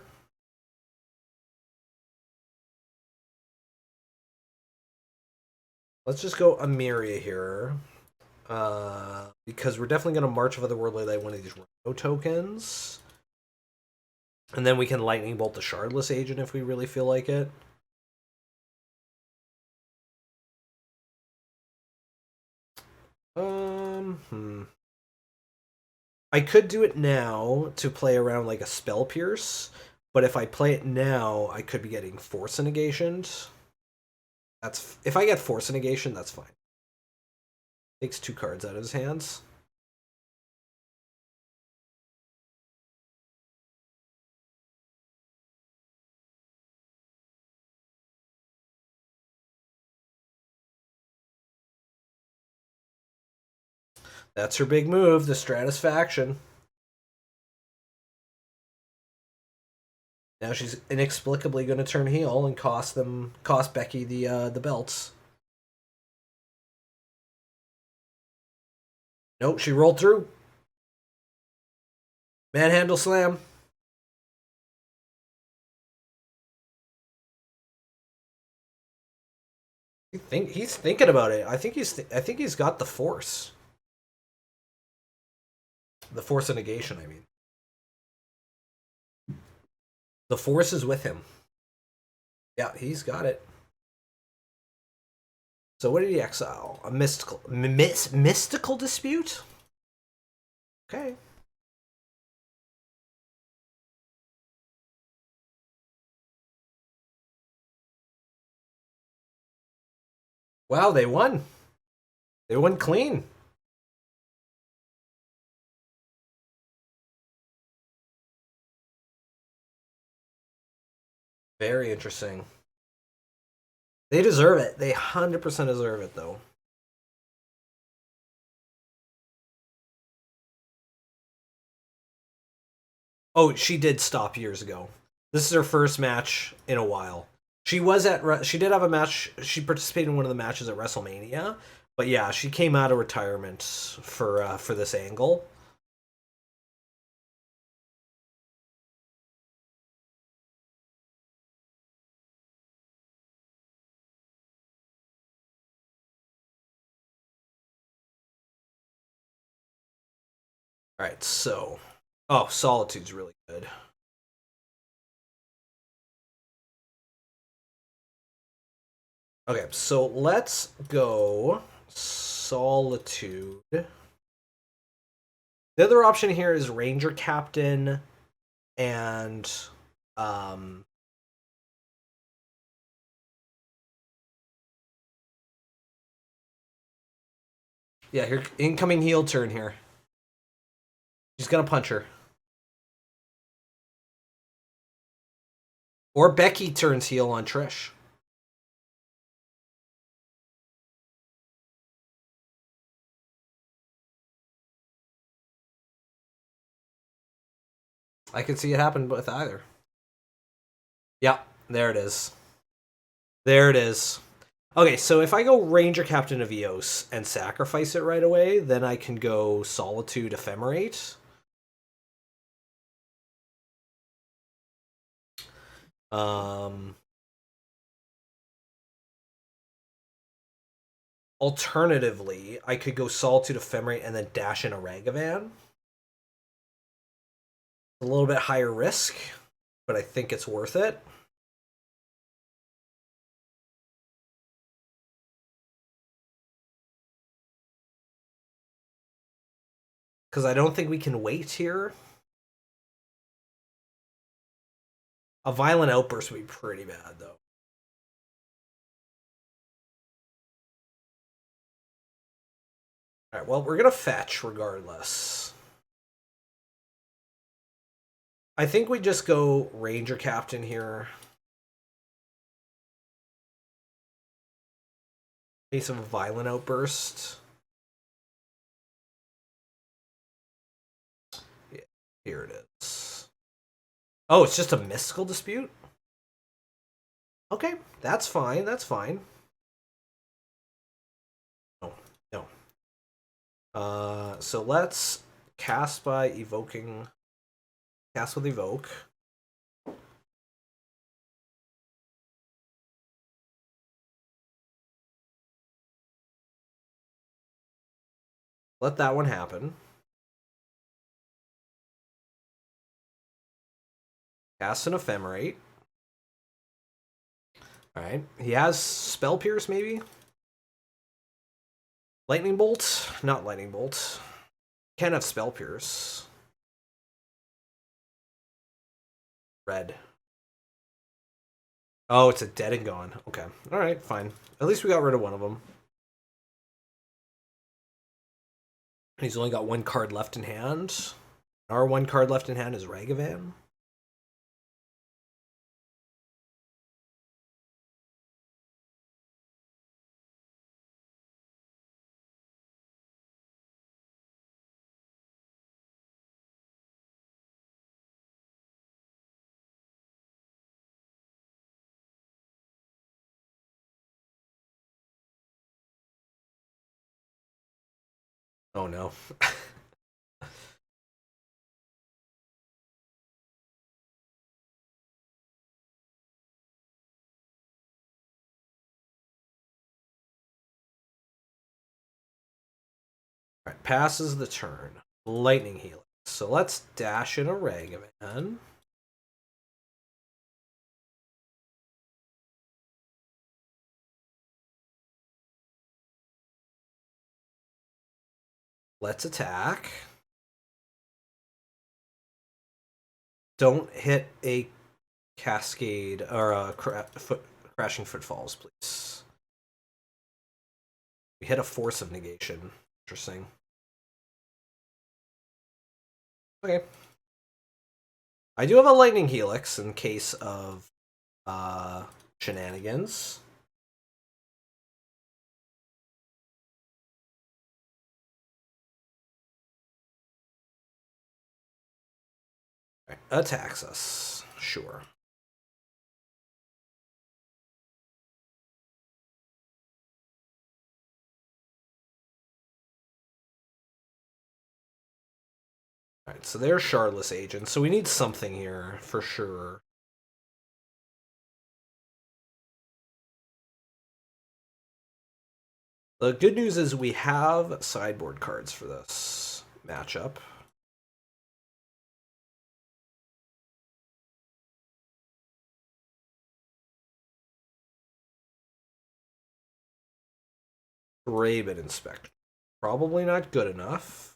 Let's just go Emeria here. Because we're definitely going to March of Otherworldly like one of these Rhino tokens. And then we can Lightning Bolt the Shardless Agent if we really feel like it. I could do it now to play around like a Spell Pierce, but if I play it now, I could be getting Force Negation. If I get Force Negation, that's fine. Takes 2 cards out of his hands. That's her big move, the Stratisfaction. Now she's inexplicably going to turn heel and cost Becky the belts. Nope, she rolled through. Manhandle slam. He's thinking about it. I think he's got the force. The force of negation, I mean. The force is with him. Yeah, he's got it. So what did he exile? A mystical dispute? Okay. Wow, they won. They won clean. Very interesting. They deserve it. They 100% deserve it, though. Oh, she did stop years ago. This is her first match in a while. She was she did have a match. She participated in one of the matches at WrestleMania, but yeah, she came out of retirement for this angle. All right, so Solitude's really good. Okay, so let's go Solitude. The other option here is Ranger Captain and um yeah, here incoming heel turn here. She's gonna punch her. Or Becky turns heel on Trish. I could see it happen with either. Yeah, there it is. There it is. Okay, so if I go Ranger Captain of Eos and sacrifice it right away, then I can go Solitude Ephemerate. Um, Alternatively, I could go Solitude Ephemerate and then dash in a Ragavan. A little bit higher risk, but I think it's worth it. Because I don't think we can wait here. A Violent Outburst would be pretty bad, though. Alright, well, we're going to fetch regardless. I think we just go Ranger Captain here. Case of a Violent Outburst. Yeah, here it is. Oh, it's just a mystical dispute? Okay, that's fine, that's fine. No, no. So let's cast by evoking... Cast with Evoke. Let that one happen. Cast an Ephemerate. Alright. He has Spell Pierce, maybe? Lightning Bolt? Not Lightning Bolt. Can't have Spell Pierce. Red. Oh, it's a dead and gone. Okay. Alright, fine. At least we got rid of one of them. He's only got one card left in hand. Our one card left in hand is Ragavan. Oh no. Alright, passes the turn. Lightning Helix. So let's dash in a Ragavan. Let's attack. Don't hit a Cascade or a Crashing Footfalls, please. We hit a Force of Negation. Interesting. Okay. I do have a Lightning Helix in case of shenanigans. Right. Attacks us. Sure. Alright, so they're Shardless agents, so we need something here, for sure. The good news is we have sideboard cards for this matchup. Raven Inspector. Probably not good enough.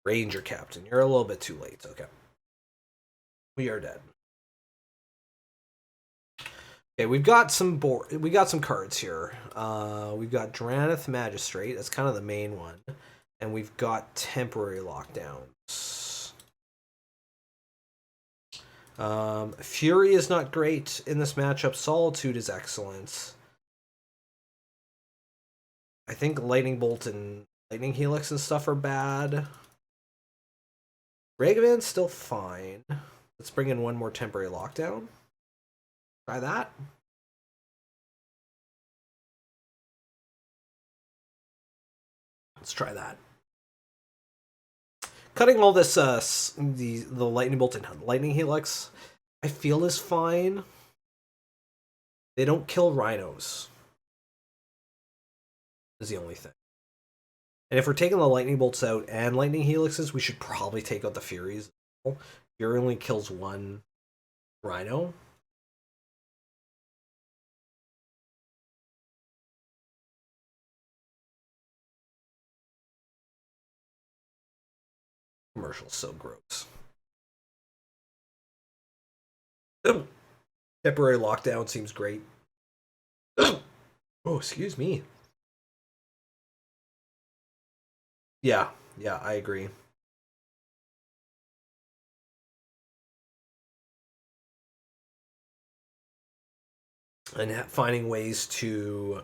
Ranger Captain. You're a little bit too late. Okay. We are dead. Okay, we've got some cards here. We've got Draneth Magistrate. That's kind of the main one. And we've got temporary lockdowns. Fury is not great in this matchup. Solitude is excellent. I think Lightning Bolt and Lightning Helix and stuff are bad. Ragavan's still fine. Let's bring in one more temporary lockdown. Try that. Let's try that. Cutting all this, the Lightning Bolt and Lightning Helix, I feel is fine. They don't kill Rhinos. Is the only thing. And if we're taking the Lightning Bolts out and Lightning Helixes, we should probably take out the Furies. Fury only kills one Rhino. Commercial's so gross. Temporary lockdown seems great. Oh, excuse me. Yeah, I agree. And finding ways to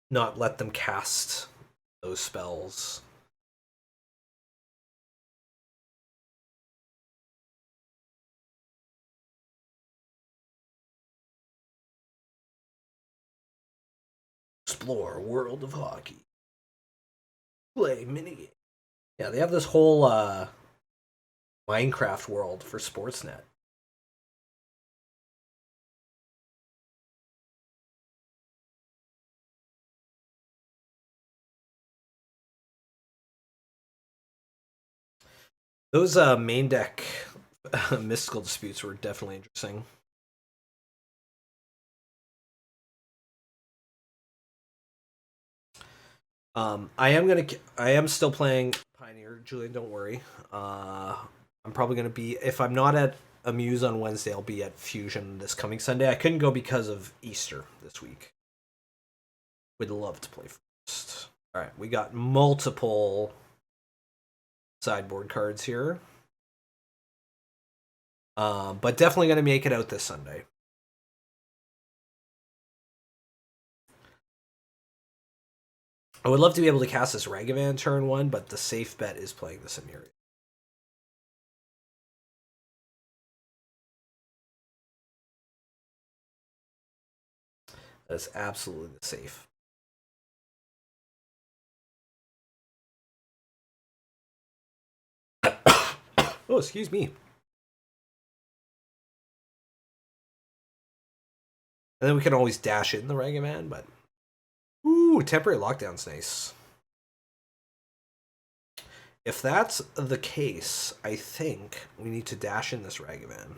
not let them cast those spells. Explore World of Hockey. Play minigame. Yeah, they have this whole Minecraft world for Sportsnet. Those main deck mystical disputes were definitely interesting. I am still playing Pioneer, Julian. Don't worry. I'm probably gonna be, if I'm not at Amuse on Wednesday, I'll be at Fusion this coming Sunday. I couldn't go because of Easter this week. Would love to play first. All right, we got multiple sideboard cards here, but definitely gonna make it out this Sunday. I would love to be able to cast this Ragavan turn one, but the safe bet is playing this Emeria. That is absolutely safe. Oh, excuse me. And then we can always dash in the Ragavan, but... Ooh, temporary lockdown's nice. If that's the case, I think we need to dash in this Ragavan.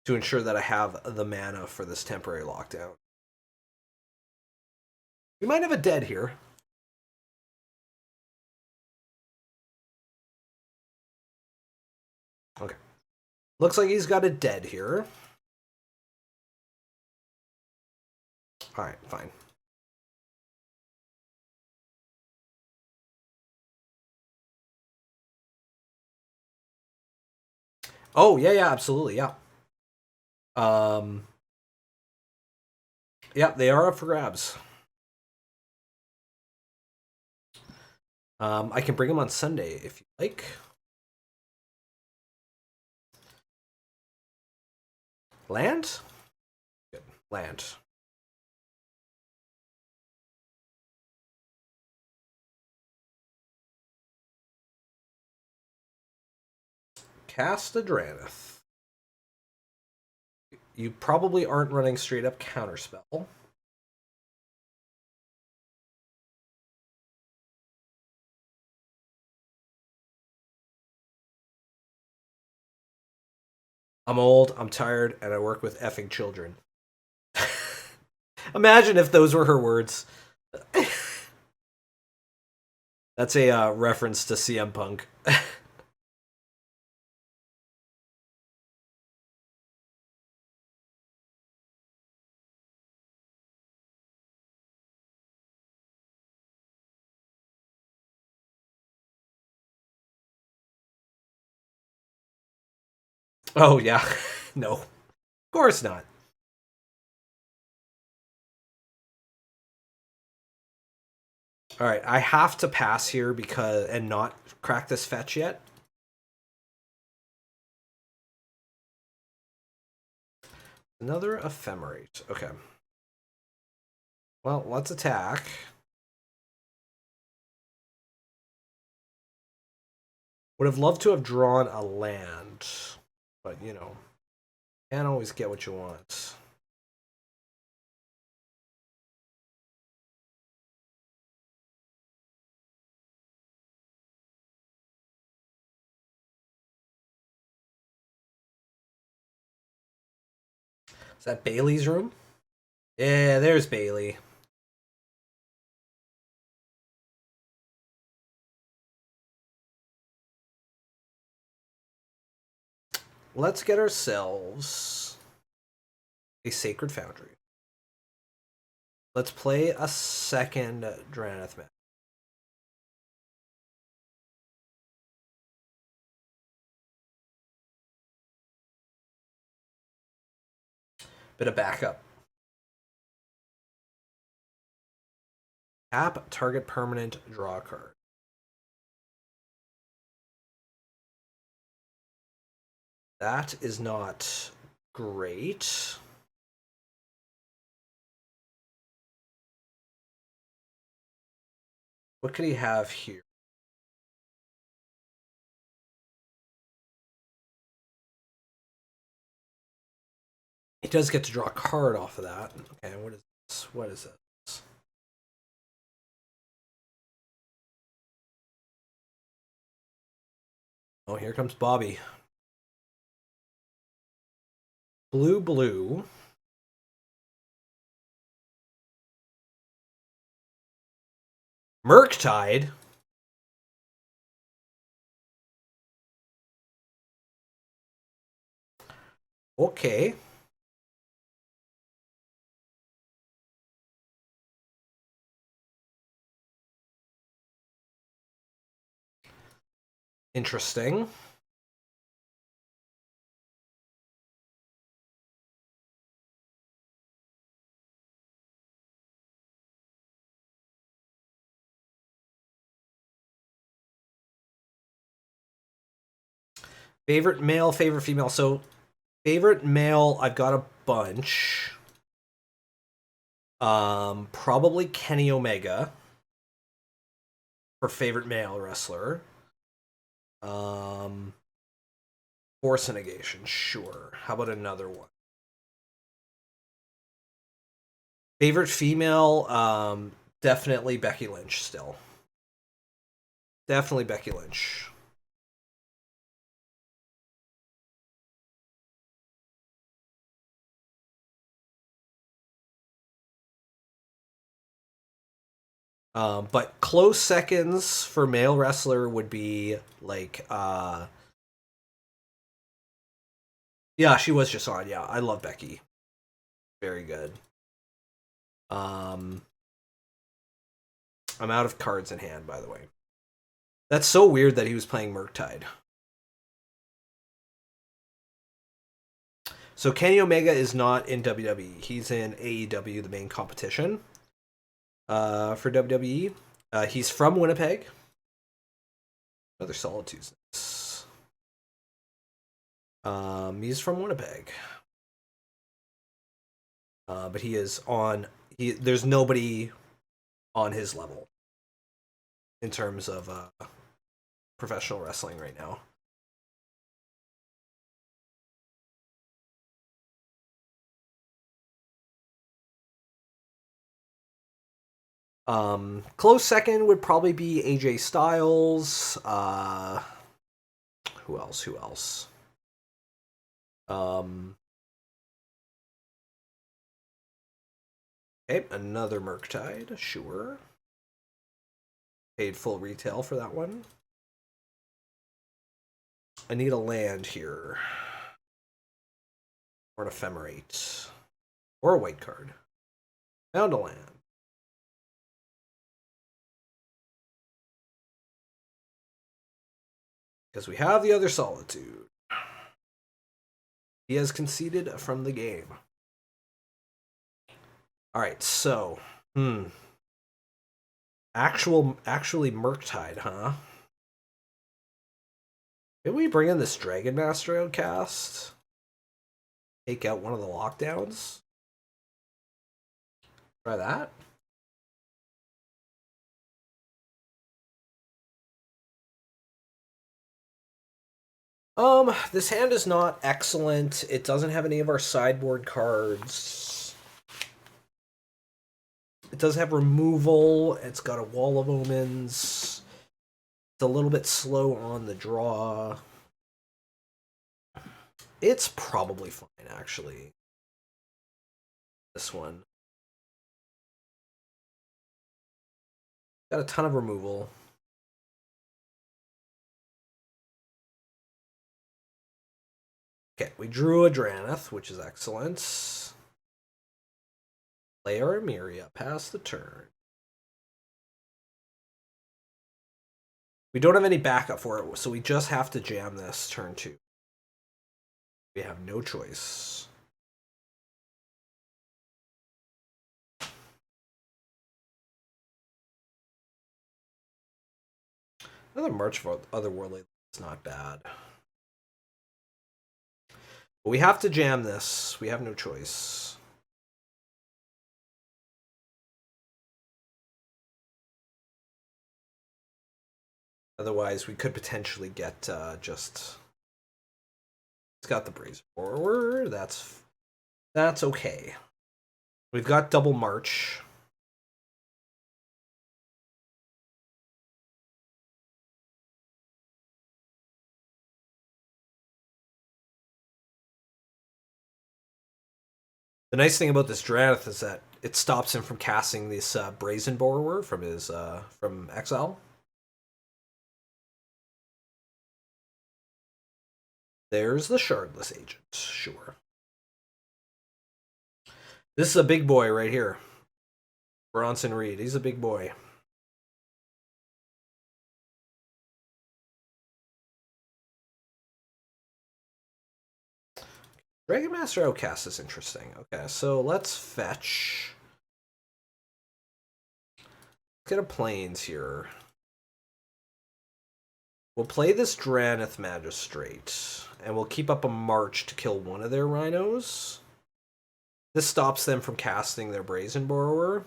To ensure that I have the mana for this temporary lockdown. We might have a dead here. Okay. Looks like he's got a dead here. Alright, fine. Oh, yeah, absolutely, yeah. Yeah, they are up for grabs. I can bring him on Sunday if you like. Land? Good. Land. Cast a Dranith. You probably aren't running straight up Counterspell. I'm old, I'm tired, and I work with effing children. Imagine if those were her words. That's a reference to CM Punk. Oh, yeah. No. Of course not. Alright, I have to pass here and not crack this fetch yet. Another Ephemerate. Okay. Well, let's attack. Would have loved to have drawn a land. But, you know, can't always get what you want. Is that Bailey's room? Yeah, there's Bailey. Let's get ourselves a Sacred Foundry. Let's play a second Dranith map. Bit of backup. Tap target permanent, draw a card. That is not great. What could he have here? He does get to draw a card off of that. Okay, what is this? What is this? Oh, here comes Bobby. Blue, blue. Murktide? Okay. Interesting. Favorite male, favorite female. So, favorite male, I've got a bunch. Probably Kenny Omega for favorite male wrestler. Force negation, sure. How about another one? Favorite female, definitely Becky Lynch still. Definitely Becky Lynch. But close seconds for male wrestler would be like, yeah, she was just on. Yeah, I love Becky. Very good. I'm out of cards in hand, by the way. That's so weird that he was playing Murktide. So Kenny Omega is not in WWE. He's in AEW, the main competition for WWE. He's from Winnipeg. Another Solitude's. He's from Winnipeg. But he is on. There's nobody on his level in terms of professional wrestling right now. Close second would probably be AJ Styles. Who else? Who else? Okay, another Murktide, sure. Paid full retail for that one. I need a land here. Or an Ephemerate. Or a white card. Found a land. Because we have the other Solitude. He has conceded from the game. Alright, so. Actually Murktide, huh? Maybe we bring in this Dragon Master Outcast? Take out one of the lockdowns? Try that? This hand is not excellent. It doesn't have any of our sideboard cards. It does have removal. It's got a Wall of Omens. It's a little bit slow on the draw. It's probably fine, actually. This one. Got a ton of removal. Okay, we drew a Drannith, which is excellent. Play our Emeria, pass the turn. We don't have any backup for it, so we just have to jam this turn 2. We have no choice. Another March of Otherworldly is not bad. But we have to jam this. We have no choice. Otherwise, we could potentially get just... It's got the Brazen forward. That's okay. We've got double March. The nice thing about this Drannith is that it stops him from casting this Brazen Borrower from his from exile. There's the Shardless Agent, sure. This is a big boy right here. Bronson Reed, he's a big boy. Dragon Master Outcast is interesting. Okay, so let's fetch. Let's get a Plains here. We'll play this Drannith Magistrate, and we'll keep up a March to kill one of their Rhinos. This stops them from casting their Brazen Borrower.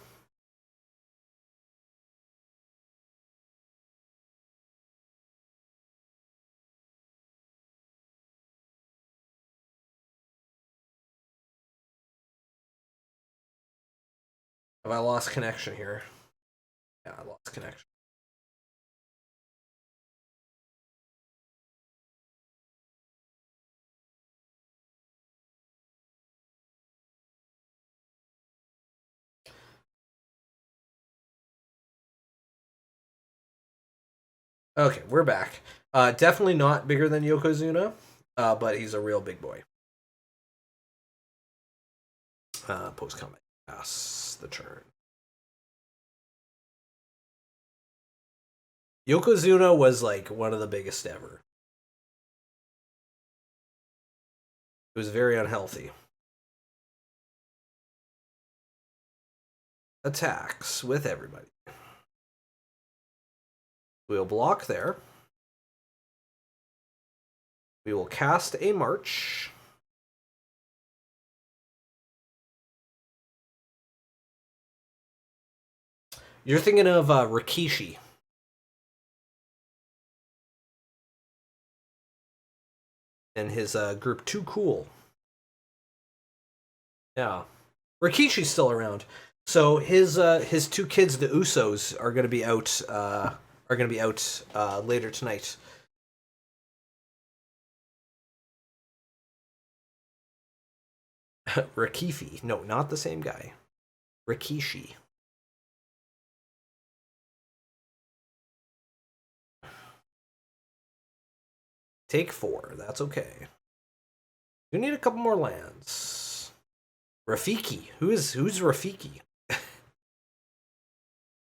Have I lost connection here? Yeah, I lost connection. Okay, we're back. Definitely not bigger than Yokozuna, but he's a real big boy. Post-combat. Pass the turn. Yokozuna was like one of the biggest ever. It was very unhealthy. Attacks with everybody. We'll block there. We will cast a March. You're thinking of Rikishi. And his group Too Cool. Yeah. Rikishi's still around. So his two kids, the Usos, are gonna be out later tonight. Rikifi. No, not the same guy. Rikishi. Take 4. That's okay. We need a couple more lands. Rafiki. Who's Rafiki?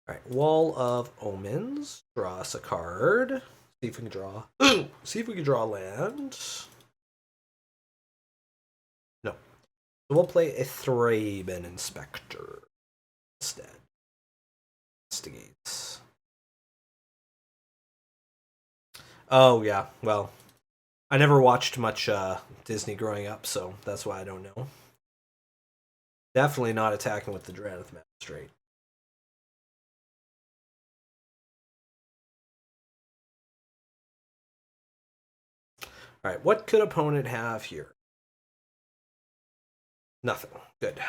Alright, Wall of Omens. Draw us a card. See if we can draw. See if we can draw a land. No. So we'll play a Thraben Inspector instead. Investigates. Oh yeah, well, I never watched much Disney growing up, so that's why I don't know. Definitely not attacking with the Dranith Magistrate. Alright, what could opponent have here? Nothing. Good.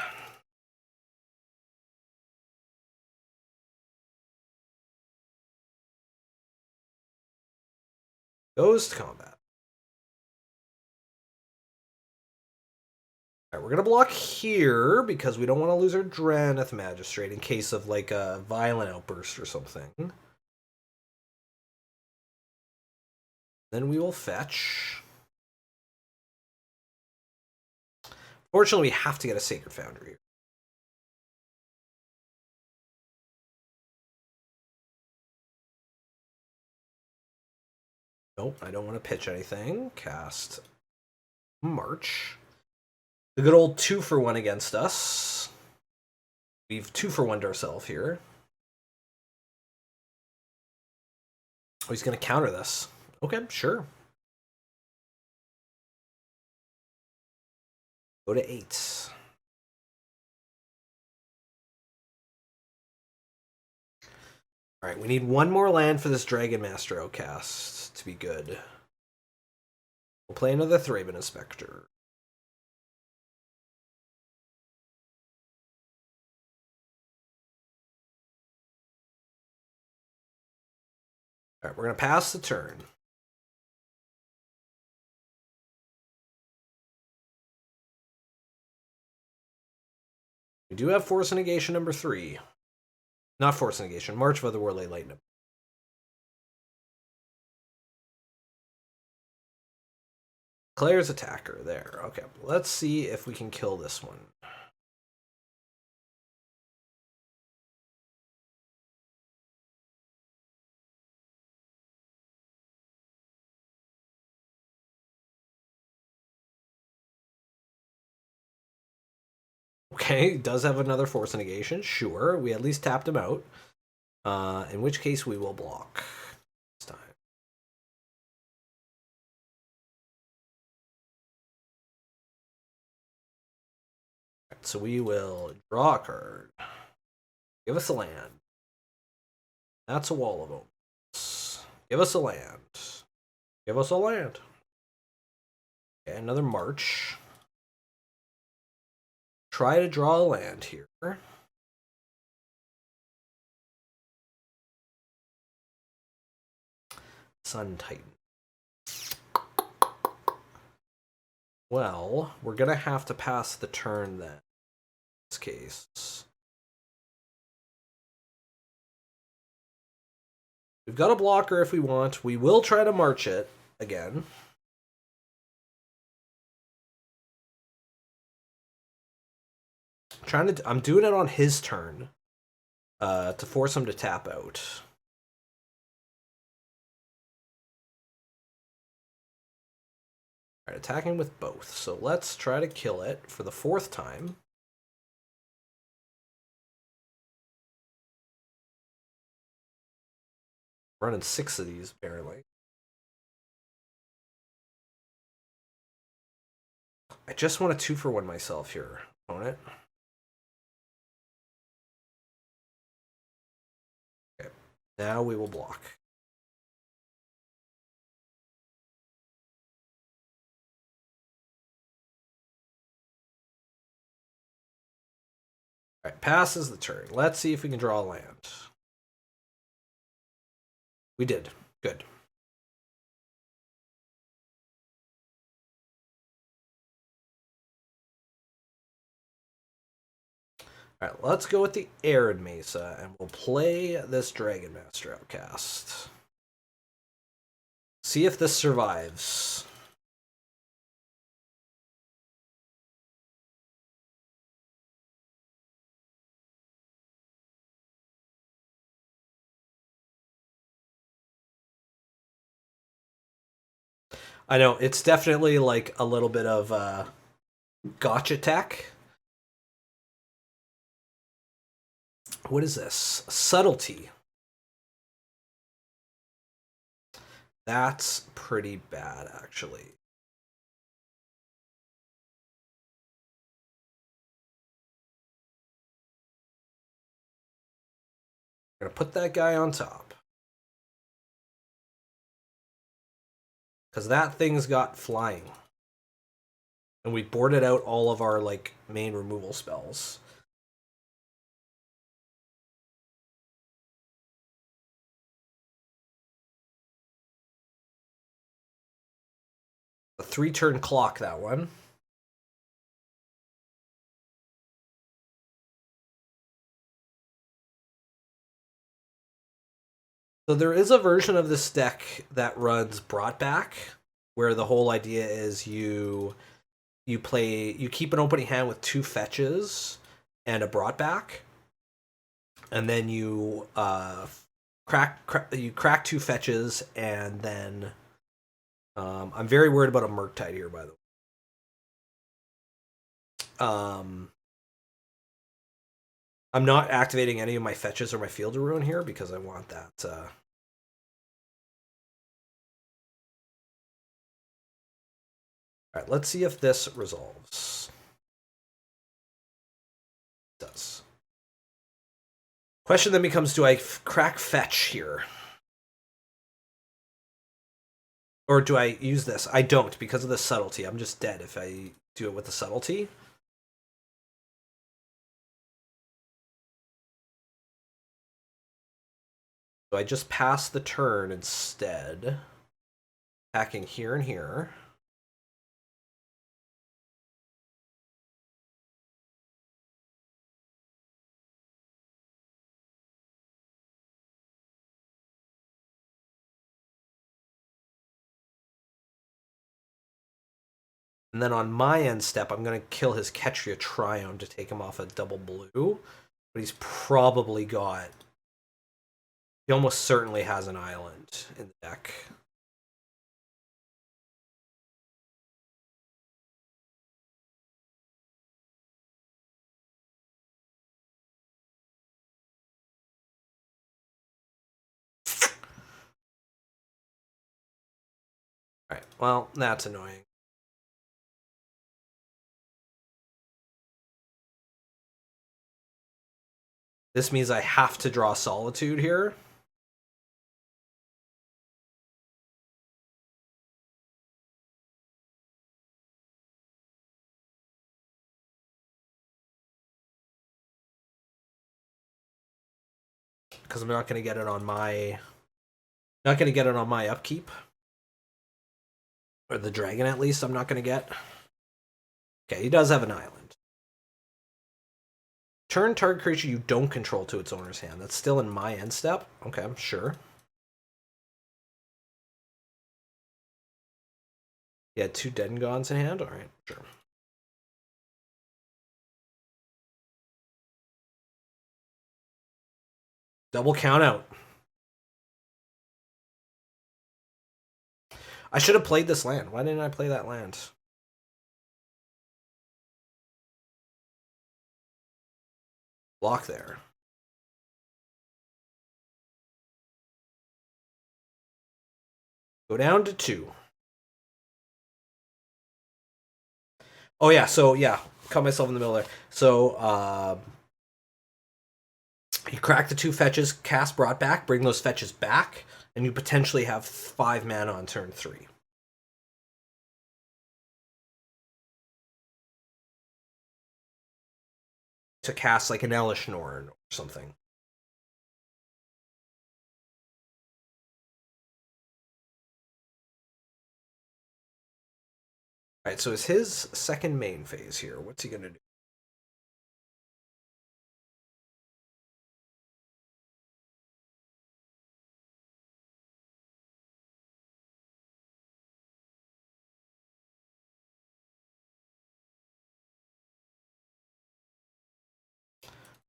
Goes to combat. Alright, we're going to block here because we don't want to lose our Dranith Magistrate in case of like a violent outburst or something. Then we will fetch. Fortunately, we have to get a Sacred Foundry. Nope, I don't want to pitch anything. Cast March. The good old 2-for-1 against us. We've 2-for-1'd ourselves here. Oh, he's going to counter this. Okay, sure. Go to 8. Alright, we need one more land for this Dragon Master Outcast to be good. We'll play another Thraben Inspector. Alright, we're going to pass the turn. We do have Force Negation number 3. Not Force Negation, March of the Otherworldly Lightning. Claire's Attacker, there. Okay, let's see if we can kill this one. Okay, does have another Force Negation, sure. We at least tapped him out. In which case we will block this time. Right, so we will draw a card. Give us a land. That's a Wall of Omens. Give us a land. Give us a land. Okay, another March. Try to draw a land here. Sun Titan. Well, we're going to have to pass the turn then. In this case. We've got a blocker if we want. We will try to march it again. I'm doing it on his turn to force him to tap out. Alright, attacking with both. So let's try to kill it for the 4th time. Running 6 of these, apparently. I just want a 2-for-1 myself here, opponent. Okay, now we will block. All right, passes the turn. Let's see if we can draw a land. We did. Good. All right, let's go with the Arid Mesa, and we'll play this Dragon Master Outcast. See if this survives. I know, it's definitely like a little bit of gotcha tech. What is this? Subtlety. That's pretty bad, actually. I'm going to put that guy on top. Because that thing's got flying. And we boarded out all of our like main removal spells. A 3-turn clock, that one. So there is a version of this deck that runs Brought Back, where the whole idea is you keep an opening hand with 2 fetches and a Brought Back, and then you crack 2 fetches, and then I'm very worried about a Murktide here, by the way. I'm not activating any of my fetches or my Field of Ruin here because I want that. All right, let's see if this resolves. It does. Question then becomes, do I crack fetch here? Or do I use this? I don't, because of the subtlety. I'm just dead if I do it with the subtlety. So I just pass the turn instead. Attacking here and here. And then on my end step, I'm going to kill his Ketria Triome to take him off a double blue. But he's probably got... He almost certainly has an island in the deck. Alright, well, that's annoying. This means I have to draw Solitude here. Because I'm not going to get it on my... Not going to get it on my upkeep. Or the dragon, at least, I'm not going to get. Okay, he does have an island. Turn target creature you don't control to its owner's hand. That's still in my end step. Okay, sure. He had 2 Dengons in hand? Alright, sure. Double count out. I should have played this land. Why didn't I play that land? Block there. Go down to 2. Oh yeah, so yeah, caught myself in the middle there. So you crack the 2 fetches, cast brought back, bring those fetches back, and you potentially have 5 mana on turn 3. To cast like an Elish Norn or something. Alright, so it's his second main phase here. What's he gonna do?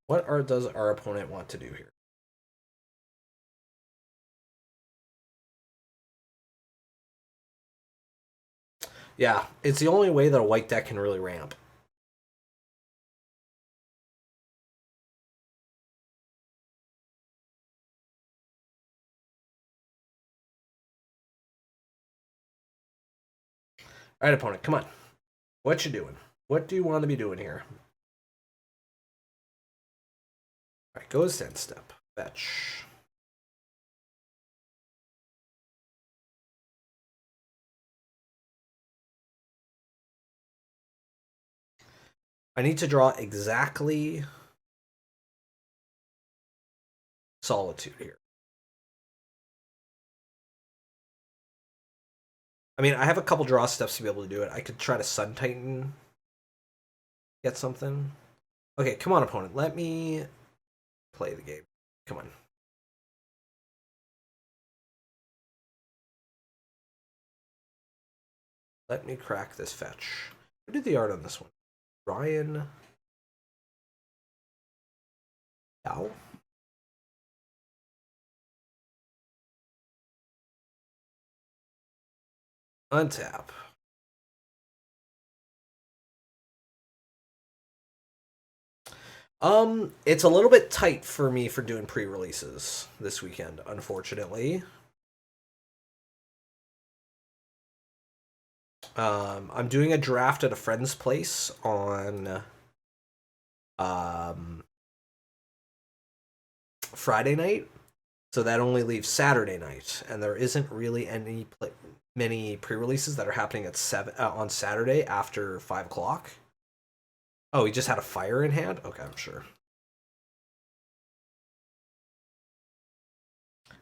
What does our opponent want to do here? Yeah, it's the only way that a white deck can really ramp. Alright, opponent, come on. What you doing? What do you want to be doing here? Alright, go Zen Step. Fetch. I need to draw exactly Solitude here. I mean, I have a couple draw steps to be able to do it. I could try to Sun Titan, get something. Okay, come on, opponent. Let me play the game. Come on. Let me crack this fetch. Who did the art on this one? Ryan Yao? Untap. It's a little bit tight for me for doing pre-releases this weekend, unfortunately. I'm doing a draft at a friend's place on Friday night, so that only leaves Saturday night, and there isn't really many pre-releases that are happening at 7 on Saturday after 5 o'clock. Oh, he just had a fire in hand. Okay, I'm sure.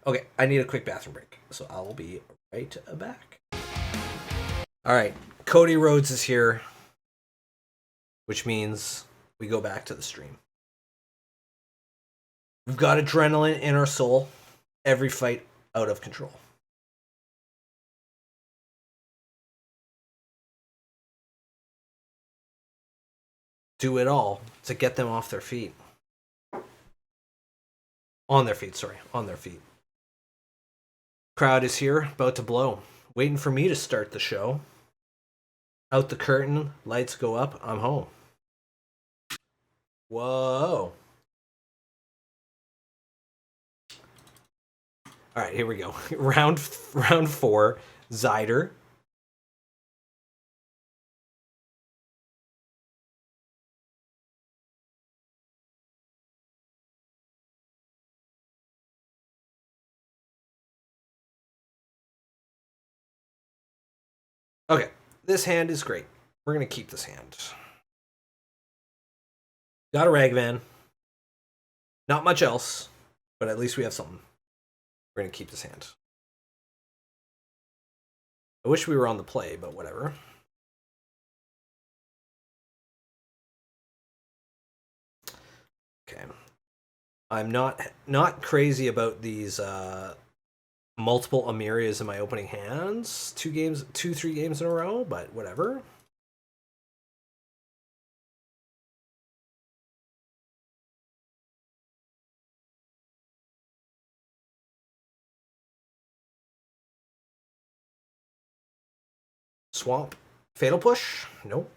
Okay, I need a quick bathroom break, so I will be right back. All right, Cody Rhodes is here, which means we go back to the stream. We've got adrenaline in our soul. Every fight out of control. Do it all to get them off their feet. On their feet, sorry. On their feet. Crowd is here, about to blow. Waiting for me to start the show. Out the curtain, lights go up, I'm home. Whoa. All right, here we go. round 4, Zyder. Okay, this hand is great. We're going to keep this hand. Got a Ragavan. Not much else, but at least we have something. We're going to keep this hand. I wish we were on the play, but whatever. Okay. I'm not crazy about these multiple Emerias in my opening hands. 3 games in a row, but whatever. Swamp. Fatal Push? Nope.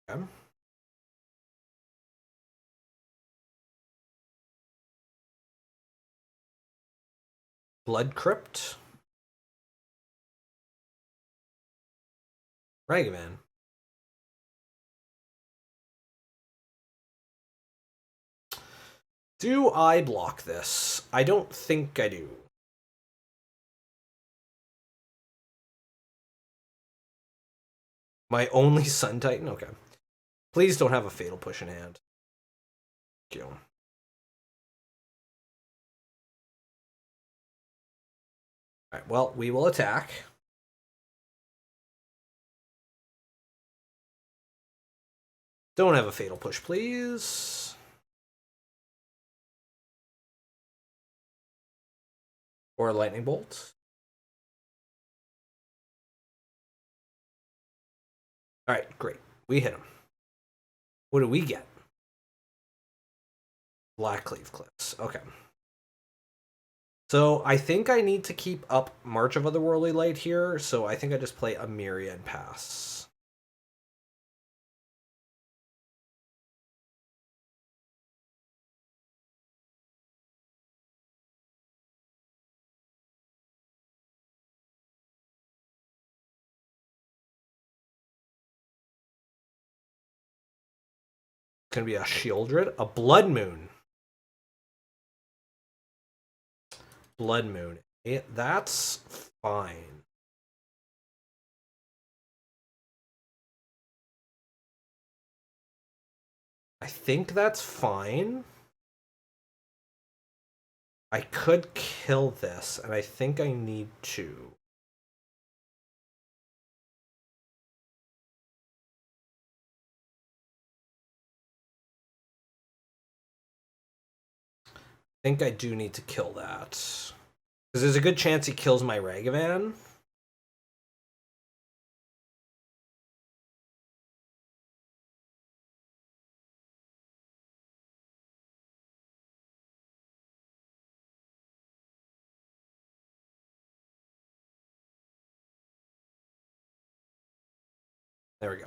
Okay. Blood Crypt. Ragavan. Do I block this? I don't think I do. My only Sun Titan? Okay. Please don't have a Fatal Push in hand. Thank you. Alright, well, we will attack. Don't have a Fatal Push, please. Or a Lightning Bolt. Alright, great. We hit him. What do we get? Black Cleave Cliffs. Okay. So I think I need to keep up March of Otherworldly Light here, so I think I just play Emeria and pass. It's going to be a Shieldred, a Blood Moon. Blood Moon. That's fine. I think that's fine. I could kill this, and I think I need to. I think I do need to kill that. Because there's a good chance he kills my Ragavan. There we go.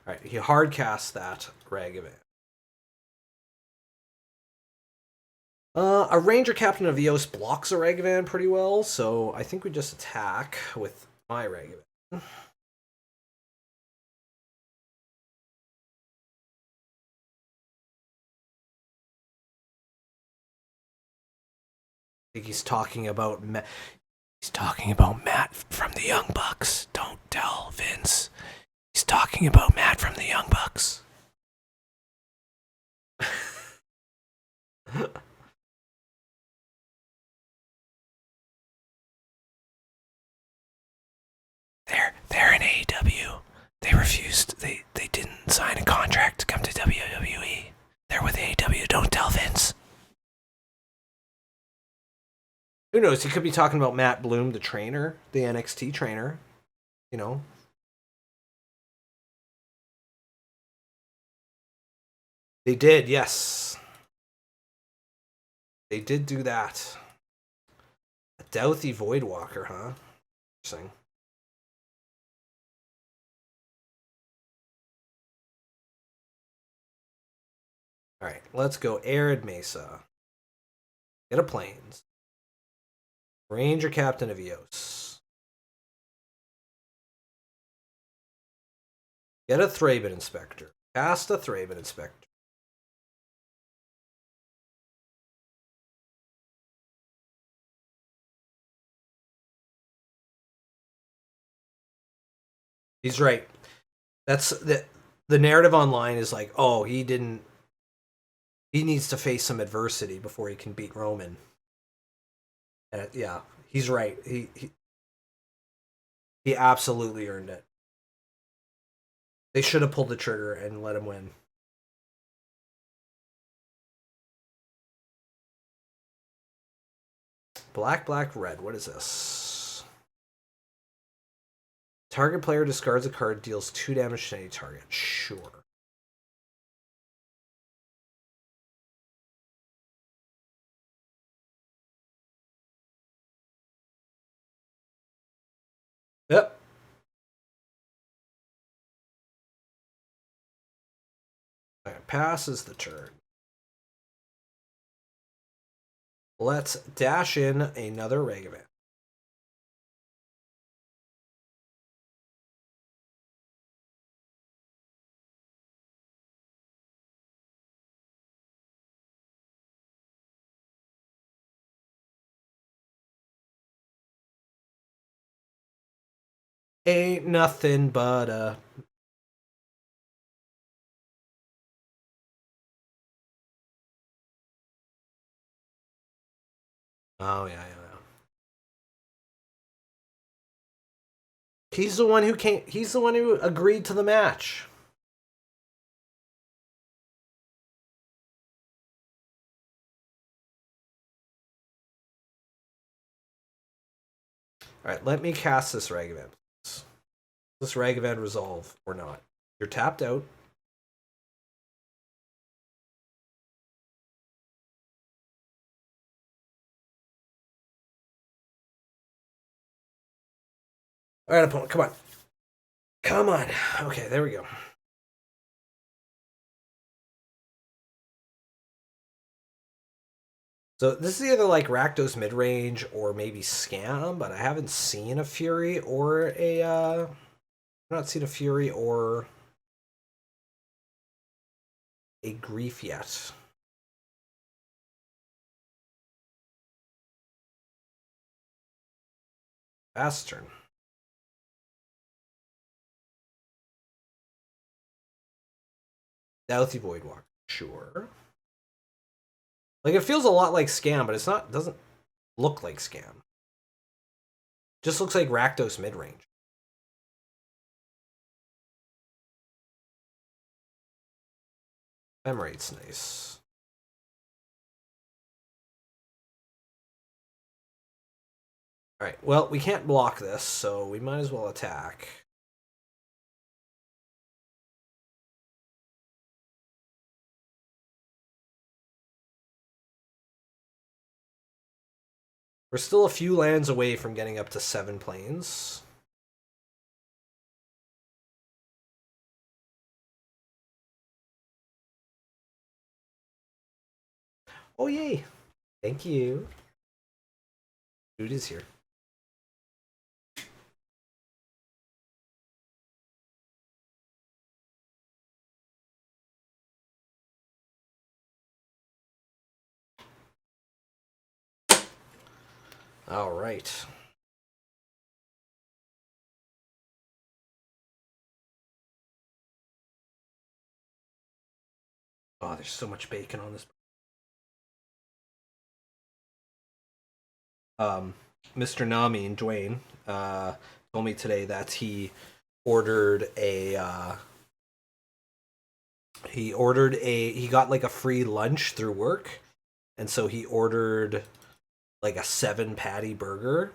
Alright, he hard casts that Ragavan. A Ranger Captain of Eos blocks a Ragavan pretty well, so I think we just attack with my Ragavan. I think he's talking about Matt from the Young Bucks. Don't tell Vince. He's talking about Matt from the Young Bucks. They're in AEW. They refused. They didn't sign a contract to come to WWE. They're with AEW. Don't tell Vince. Who knows? He could be talking about Matt Bloom, the trainer, the NXT trainer. You know. They did, yes. They did do that. A Douthie Voidwalker, huh? Interesting. Alright, let's go Arid Mesa. Get a Plains. Ranger Captain of Eos. Get a Thraben Inspector. Cast a Thraben Inspector. He's right. That's the narrative online is like, oh, he needs to face some adversity before he can beat Roman. And yeah, he's right. He absolutely earned it. They should have pulled the trigger and let him win. Black, black, red. What is this? Target player discards a card, deals 2 damage to any target. Sure. Yep. Right, passes the turn. Let's dash in another Ragavan. Ain't nothing but a... Oh, yeah, yeah, yeah. He's the one who came... He's the one who agreed to the match. Alright, let me cast this Ragavan. This Ragavan resolve or not. You're tapped out. Alright, opponent, come on. Come on. Okay, there we go. So this is either like Rakdos mid-range or maybe Scam, but I haven't seen a Fury or a... I've not seen a Fury or a Grief yet. Fast turn. Stealthy Voidwalker. Sure. Like, it feels a lot like Scam, but it's not... doesn't look like Scam. Just looks like Rakdos mid-range. Emerate's nice. Alright, well, we can't block this, so we might as well attack. We're still a few lands away from getting up to 7 planes. Oh, yay. Thank you. Dude is here. All right. Oh, there's so much bacon on this. Mr. Nami and Dwayne told me today that he ordered a he got like a free lunch through work, and so he ordered like a 7 patty burger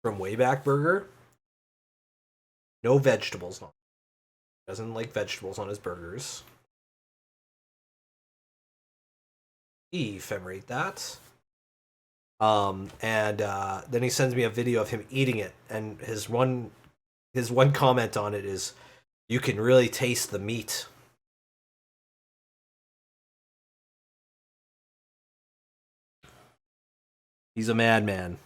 from Wayback Burger. No vegetables. Doesn't like vegetables on his burgers. He ephemerate that. And then he sends me a video of him eating it, and his one comment on it is, "You can really taste the meat." He's a madman.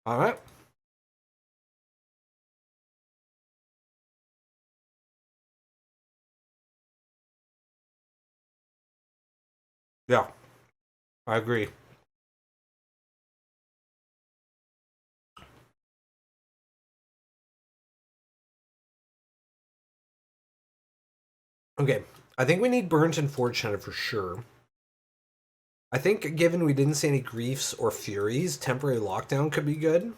All right. Yeah, I agree. Okay, I think we need Burnt and Fortunate for sure. I think given we didn't see any Griefs or Furies, Temporary Lockdown could be good.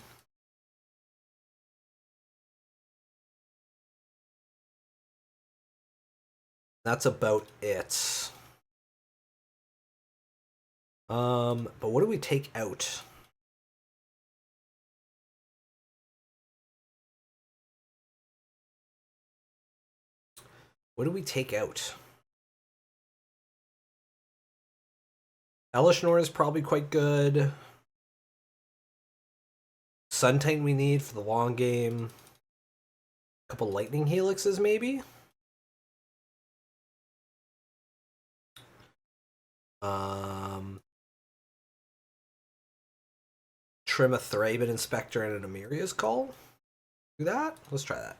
That's about it. But what do we take out? What do we take out? Elishnor is probably quite good. Suntane we need for the long game. A couple Lightning Helixes, maybe? Trim a Thraben Inspector and an Emeria's Call? Do that? Let's try that.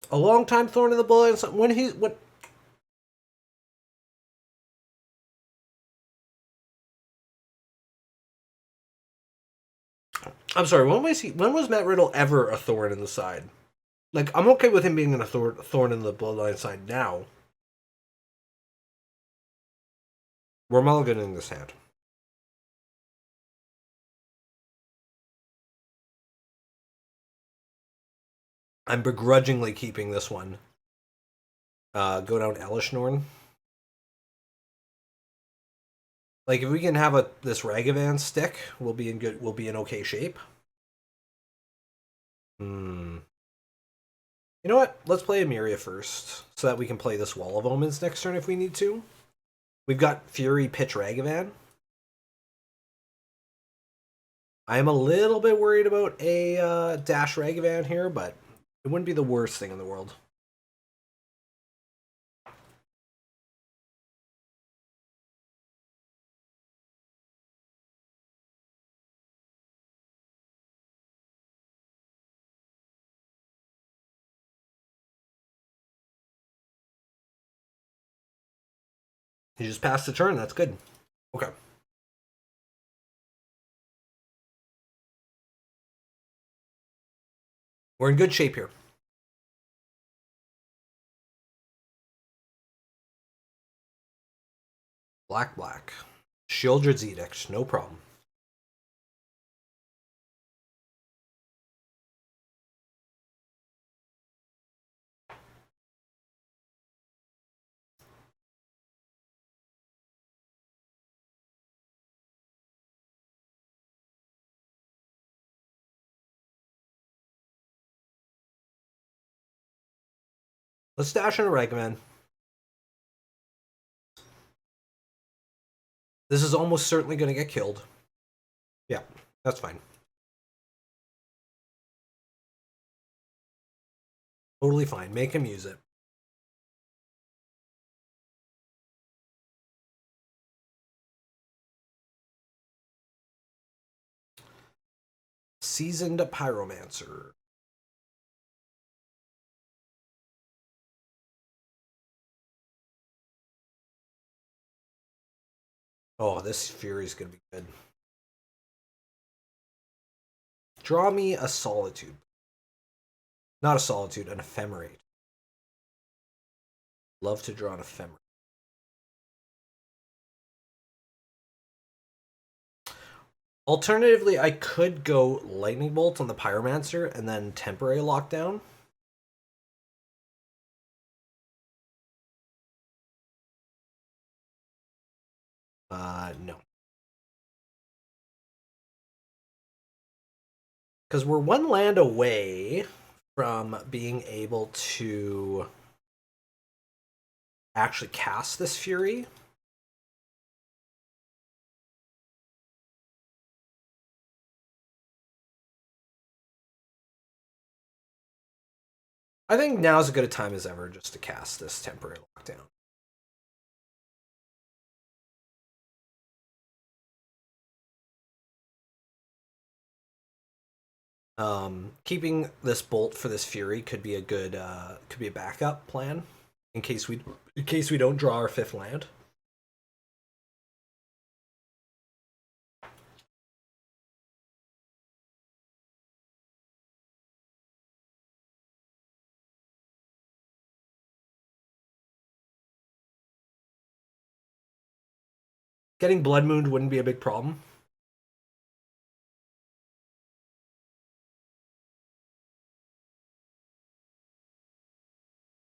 A long time thorn in the bloodline. When he what? I'm sorry. When was Matt Riddle ever a thorn in the side? Like, I'm okay with him being a thorn in the bloodline side now. We're mulliganing this hand. I'm begrudgingly keeping this one. Go down Elishnorn. Like, if we can have this Ragavan stick, we'll be in okay shape. Hmm. You know what? Let's play Emeria first, so that we can play this Wall of Omens next turn if we need to. We've got Fury pitch Ragavan. I am a little bit worried about a dash Ragavan here, but it wouldn't be the worst thing in the world. You just passed the turn. That's good. Okay. We're in good shape here. Black. Shieldred's Edict. No problem. Let's dash in a Ragavan. This is almost certainly going to get killed. Yeah, that's fine. Totally fine. Make him use it. Seasoned Pyromancer. Oh, this Fury's going to be good. Draw me a Solitude. Not a Solitude, an Ephemerate. Love to draw an Ephemerate. Alternatively, I could go Lightning Bolt on the Pyromancer and then temporary lockdown. No. Because we're one land away from being able to actually cast this Fury. I think now's as good a time as ever just to cast this temporary lockdown. Keeping this bolt for this Fury could be a good could be a backup plan in case we don't draw our fifth land. Getting Blood Moon wouldn't be a big problem.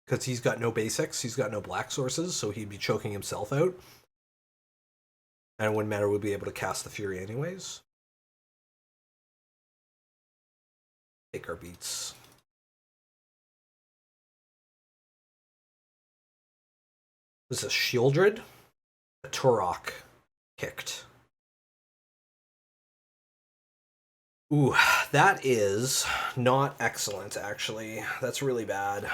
Because he's got no basics, he's got no black sources, so he'd be choking himself out. And it wouldn't matter, we'd be able to cast the Fury anyways. Take our beats. This is a Shieldred. A Turok kicked. Ooh, that is not excellent, actually. That's really bad.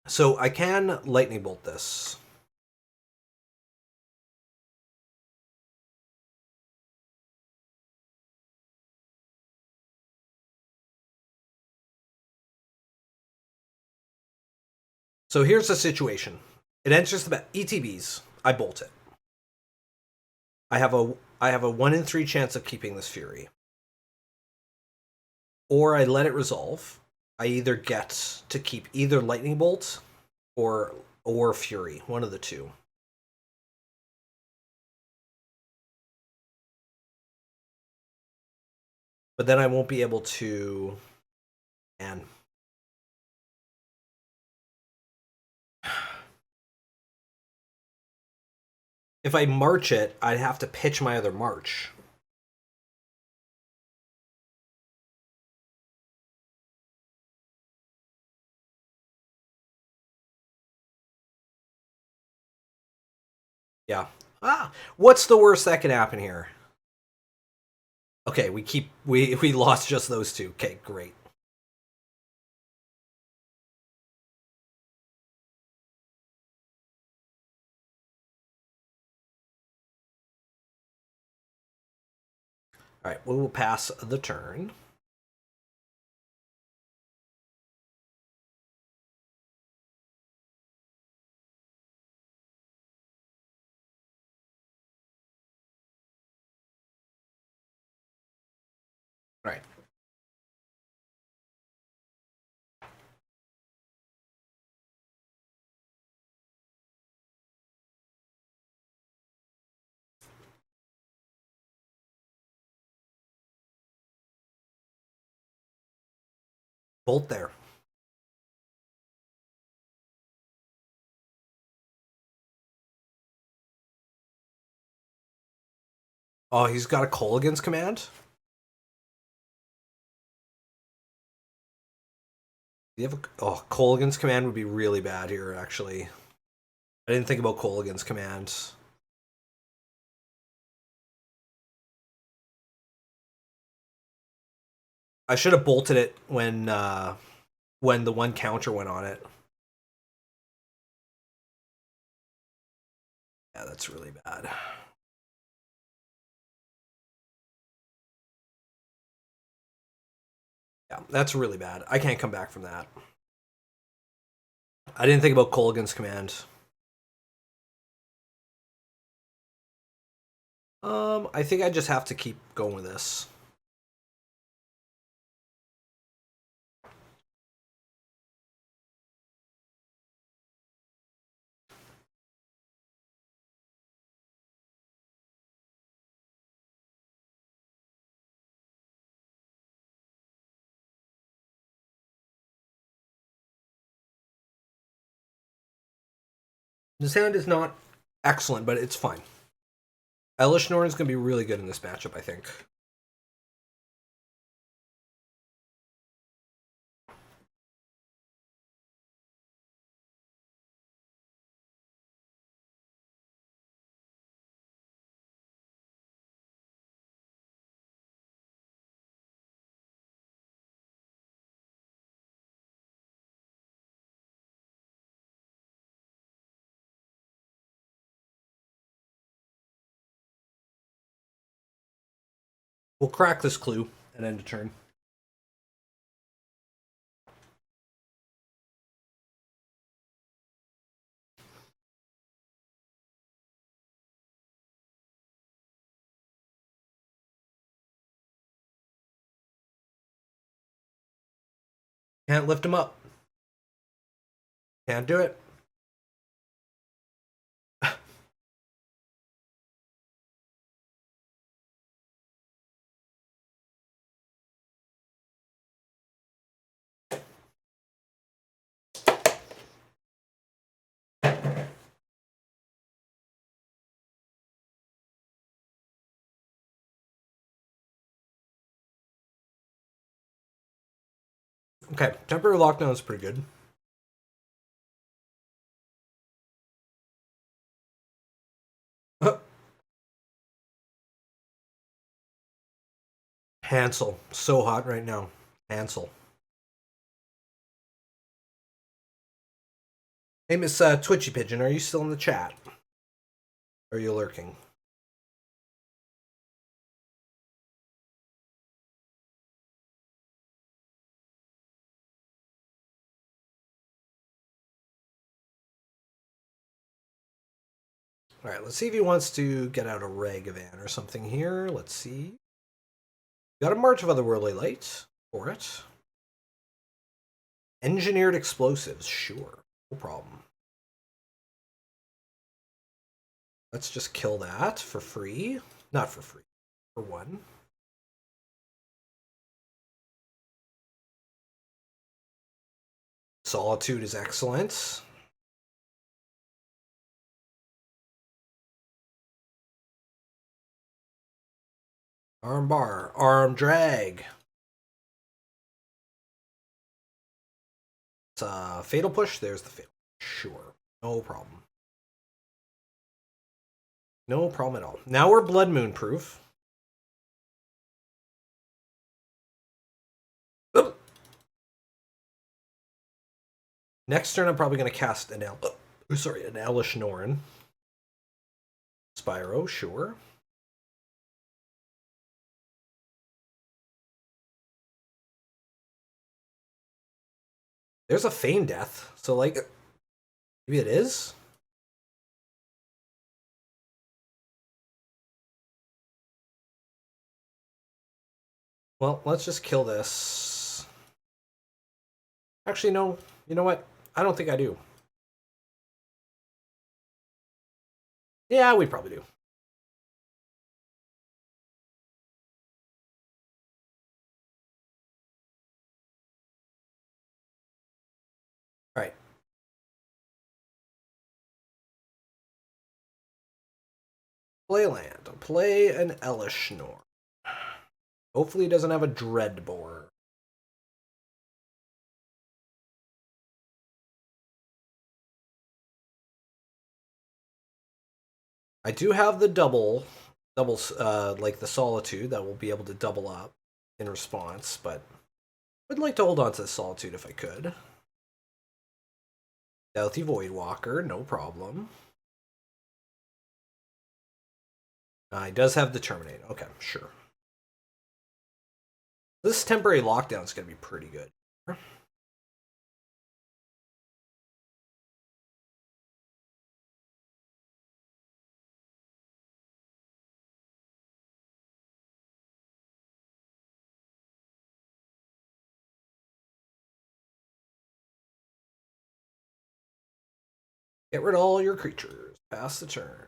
So I can lightning bolt this. So here's the situation. It enters the ETBs. I bolt it. I have a 1 in 3 chance of keeping this Fury. Or I let it resolve. I either get to keep either Lightning Bolt or Fury, one of the two. But then I won't be able to. And if I march it, I'd have to pitch my other march. Yeah. What's the worst that can happen here? Okay, we lost just those two. Okay, great. All right, we will pass the turn. All right. Bolt there. Oh, he's got a Colligan's command? Do you have Colligan's command would be really bad here, actually. I didn't think about Colligan's command. I should have bolted it when the one counter went on it. Yeah, that's really bad. Yeah, that's really bad. I can't come back from that. I didn't think about Colligan's command. I think I just have to keep going with this. This hand is not excellent, but it's fine. Elish Norton's going to be really good in this matchup, I think. We'll crack this clue and end a turn. Can't lift him up. Can't do it. Okay, temporary lockdown is pretty good. Hansel, so hot right now. Hansel. Hey, Miss Twitchy Pigeon, are you still in the chat? Or are you lurking? All right, let's see if he wants to get out a Ragavan or something here. Let's see. Got a March of Otherworldly Light for it. Engineered explosives, sure. No problem. Let's just kill that for free. Not for free, for one. Solitude is excellent. Arm bar, arm drag. It's a fatal push. There's the fatal. Sure, no problem. No problem at all. Now we're Blood Moon proof. Next turn, I'm probably going to cast an Elish Norn. Spyro, sure. There's a Feign Death, so like, maybe it is? Well, let's just kill this. Actually, no. You know what? I don't think I do. Yeah, we probably do. All right. Play land. Play an Elish Norn. Hopefully he doesn't have a Dreadbore. I do have the double, like the Solitude that will be able to double up in response, but I'd like to hold on to the Solitude if I could. Stealthy Voidwalker, no problem. He does have the Terminate. Okay, sure. This temporary lockdown is going to be pretty good. Get rid of all your creatures. Pass the turn.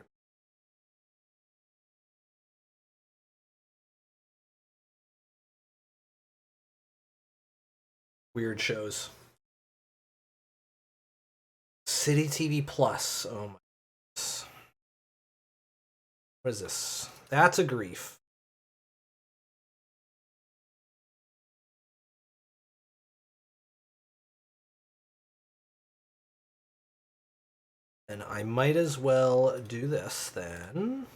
Weird shows. City TV Plus. Oh my goodness. What is this? That's a grief. And I might as well do this then.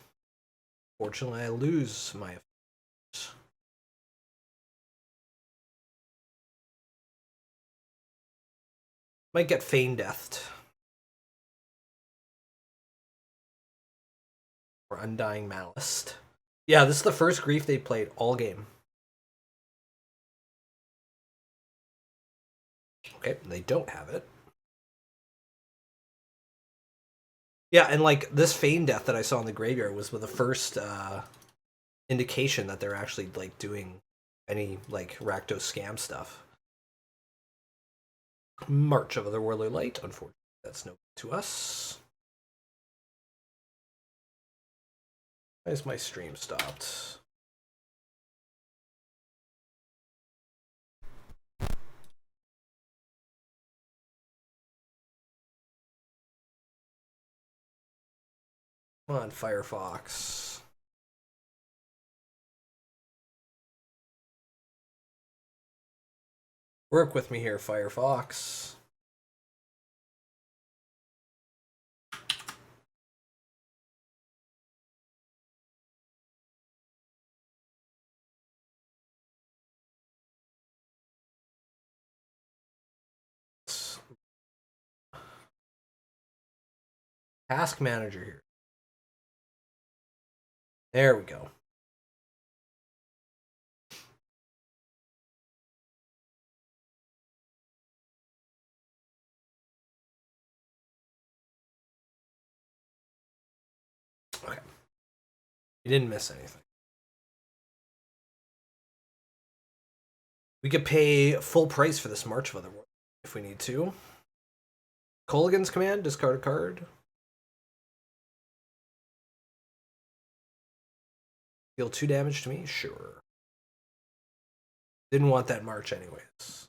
Fortunately, I lose my effect. Might get Feign Deathed. Or Undying Malice. Yeah, this is the first grief they played all game. Okay, they don't have it. Yeah, and like this Feign Death that I saw in the graveyard was the first indication that they're actually like doing any like Rakdos scam stuff. March of Otherworldly Light, unfortunately, that's no good to us. Why is my stream stopped? Come on, Firefox. Work with me here, Firefox. Task manager here. There we go. Okay. You didn't miss anything. We could pay full price for this March of Otherworld if we need to. Colligan's command, discard a card. Deal 2 damage to me? Sure. Didn't want that March anyways.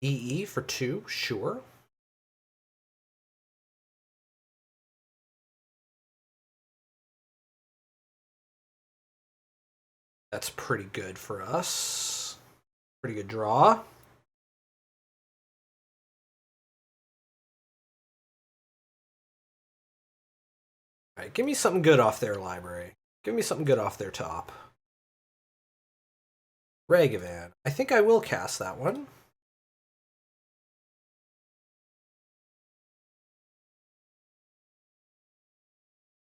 EE for 2, sure. That's pretty good for us. Pretty good draw. Alright, give me something good off their library. Give me something good off their top. Ragavan. I think I will cast that one.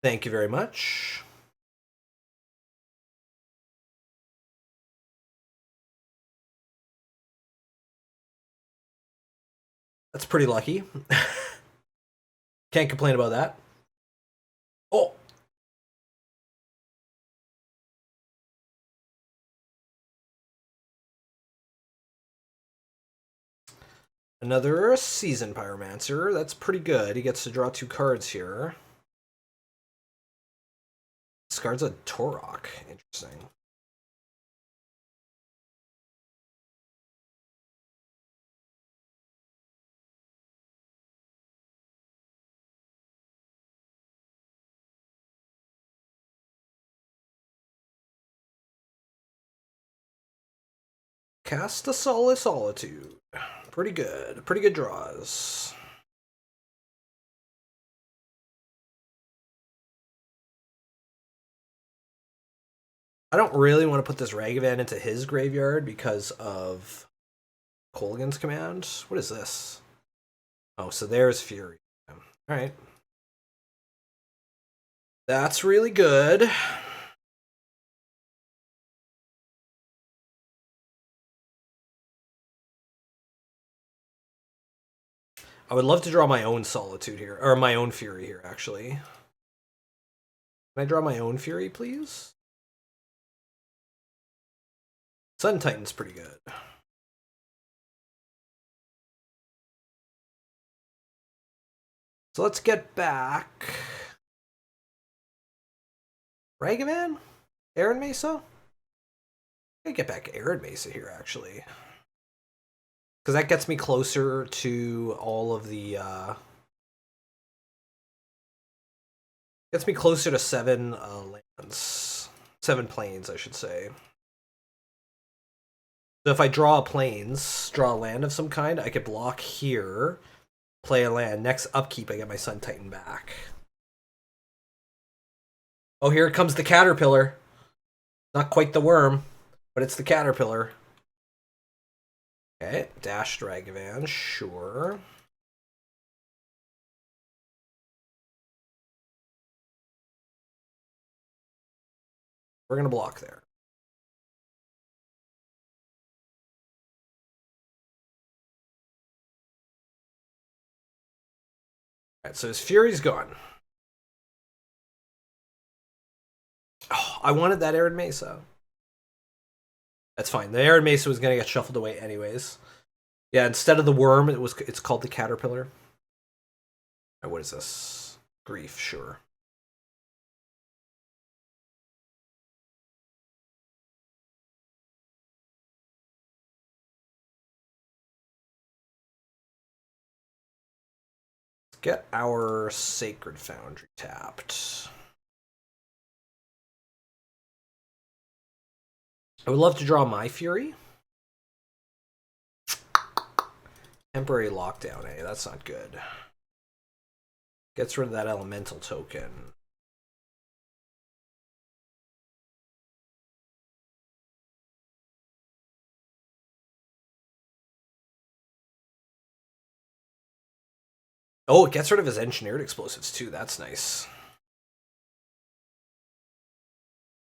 Thank you very much. That's pretty lucky. Can't complain about that. Oh! Another Seasoned Pyromancer. That's pretty good. He gets to draw 2 cards here. Discards a Torok. Interesting. Cast a Solitude. Pretty good. Pretty good draws. I don't really want to put this Ragavan into his graveyard because of Colgan's command. What is this? Oh, so there's Fury. Alright. That's really good. I would love to draw my own Solitude here, or my own Fury here, actually. Can I draw my own Fury, please? Sun Titan's pretty good. So let's get back Ragavan? Aaron Mesa? I get back Aaron Mesa here, actually. Because that gets me closer to all of the, gets me closer to 7 lands. 7 planes, I should say. So if I draw a planes, draw a land of some kind, I could block here, play a land. Next upkeep, I get my Sun Titan back. Oh, here comes the Caterpillar. Not quite the worm, but it's the Caterpillar. Okay, Dashed Ragavan, sure. We're going to block there. Alright, so his Fury's gone. Oh, I wanted that Arid Mesa. That's fine. The Arid Mesa was going to get shuffled away anyways. Yeah, instead of the worm, it's called the Caterpillar. Right, what is this? Grief, sure. Let's get our Sacred Foundry tapped. I would love to draw my Fury. Temporary lockdown, eh? That's not good. Gets rid of that elemental token. Oh, it gets rid of his engineered explosives too. That's nice.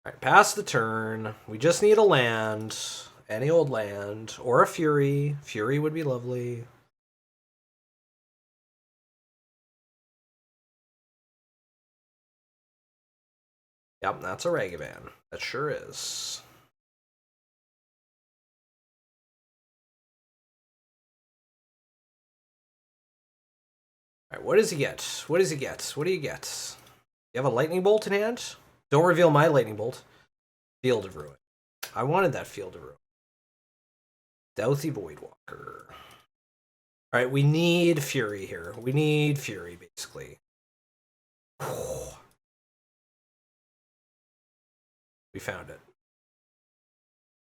Alright, pass the turn. We just need a land. Any old land. Or a Fury. Fury would be lovely. Yep, that's a Ragavan. That sure is. Alright, what does he get? What does he get? What do you get? You have a Lightning Bolt in hand? Don't reveal my Lightning Bolt. Field of Ruin. I wanted that Field of Ruin. Stealthy Voidwalker. Alright, we need Fury here. We need Fury, basically. We found it.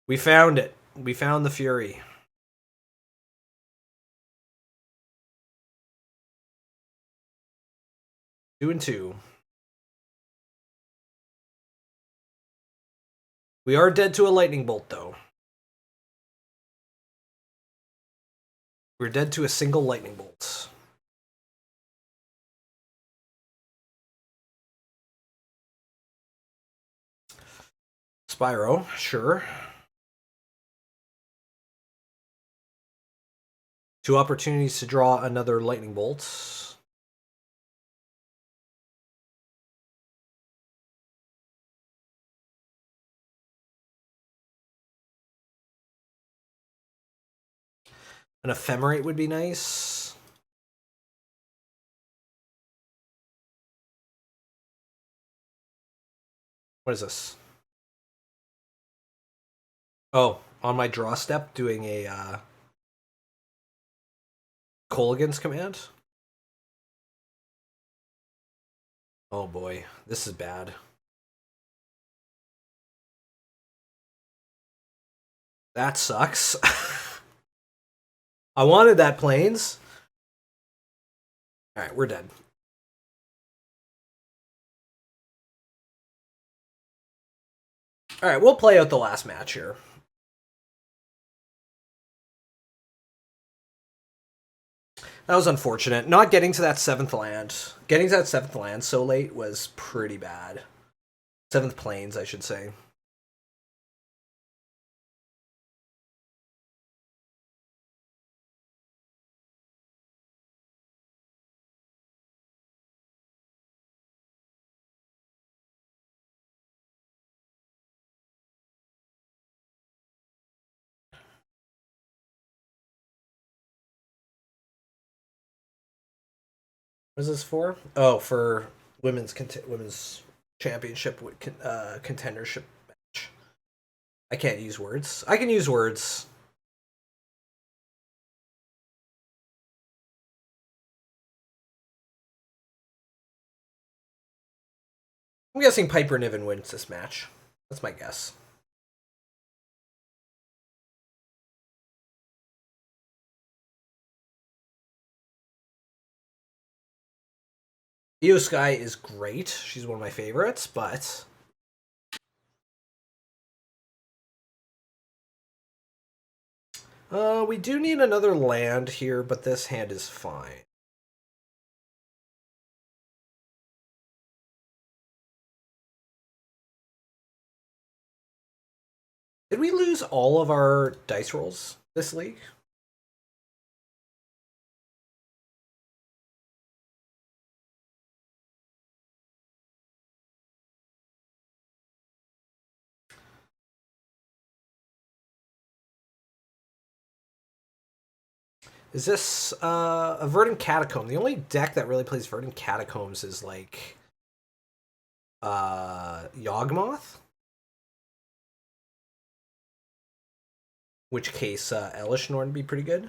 We found it. We found the Fury. Two and two. We are dead to a Lightning Bolt, though. We're dead to a single Lightning Bolt. Spyro, sure. Two opportunities to draw another Lightning Bolt. An Ephemerate would be nice. What is this? Oh, on my draw step, doing a Colligan's command. Oh boy, this is bad. That sucks. I wanted that Plains. Alright, we're dead. Alright, we'll play out the last match here. That was unfortunate. Not getting to that 7th land. Getting to that 7th land so late was pretty bad. 7th Plains, I should say. What is this for? Oh, for women's championship contendership match. I can't use words. I can use words. I'm guessing Piper Niven wins this match. That's my guess. Io Sky is great. She's one of my favorites, but we do need another land here, but this hand is fine. Did we lose all of our dice rolls this league? Is this a Verdant Catacomb? The only deck that really plays Verdant Catacombs is like Yawgmoth. Which case Elish Norn would be pretty good.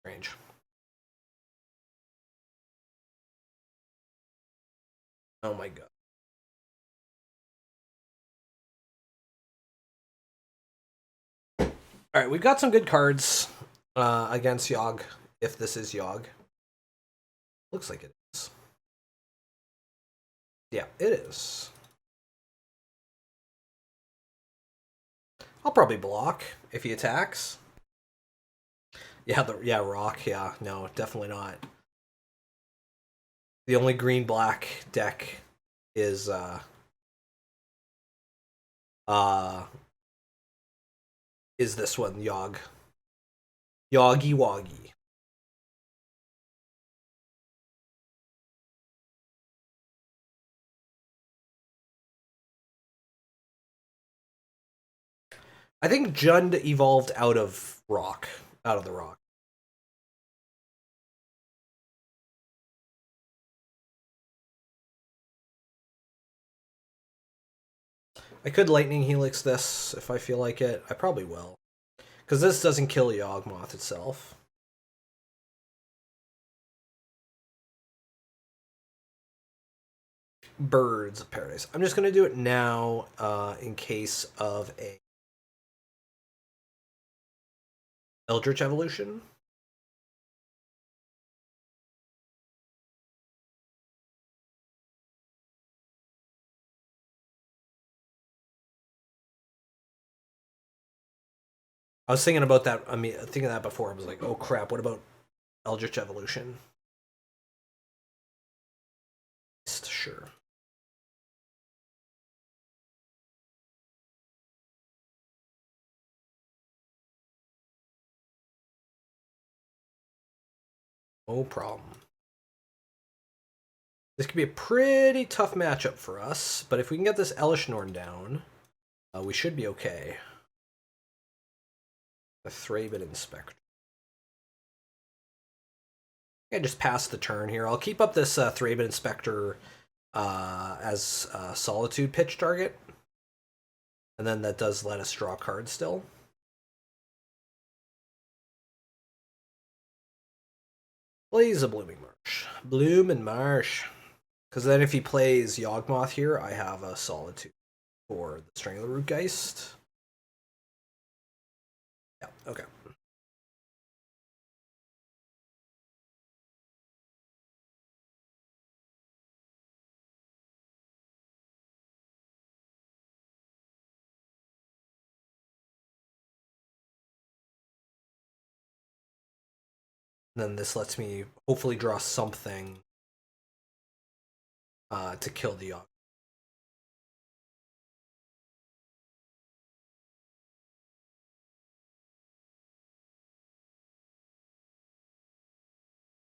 Range. Oh my god. Alright, we've got some good cards against Yawg, if this is Yawg. Looks like it is. Yeah, it is. I'll probably block if he attacks. Yeah, rock. Yeah, no, definitely not. The only green-black deck is uh is this one, Yawgy Woggy. I think Jund evolved out of the rock. I could Lightning Helix this if I feel like it. I probably will. Because this doesn't kill Yawgmoth itself. Birds of Paradise. I'm just going to do it now in case of a Eldritch Evolution. I was thinking about that. I mean, thinking that before. I was like, oh crap, what about Eldritch Evolution? Sure. No problem. This could be a pretty tough matchup for us, but if we can get this Elishnorn down, we should be okay. The Thraben Inspector. I just pass the turn here. I'll keep up this Thraben Inspector as a Solitude pitch target. And then that does let us draw cards still. Blaze a Blooming Marsh. Bloom and Marsh. Because then if he plays Yawgmoth here, I have a Solitude for the Strangler Rootgeist. Yeah, okay. Then this lets me hopefully draw something to kill the Yawg.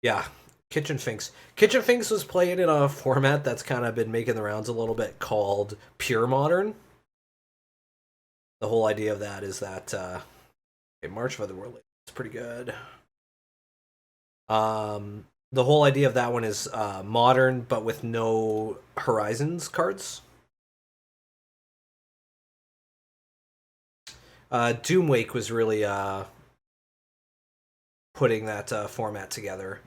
Yeah, Kitchen Finks. Kitchen Finks was played in a format that's kind of been making the rounds a little bit called Pure Modern. The whole idea of that is that March of the World is pretty good. The whole idea of that one is modern, but with no Horizons cards. Doomwake was really putting that format together.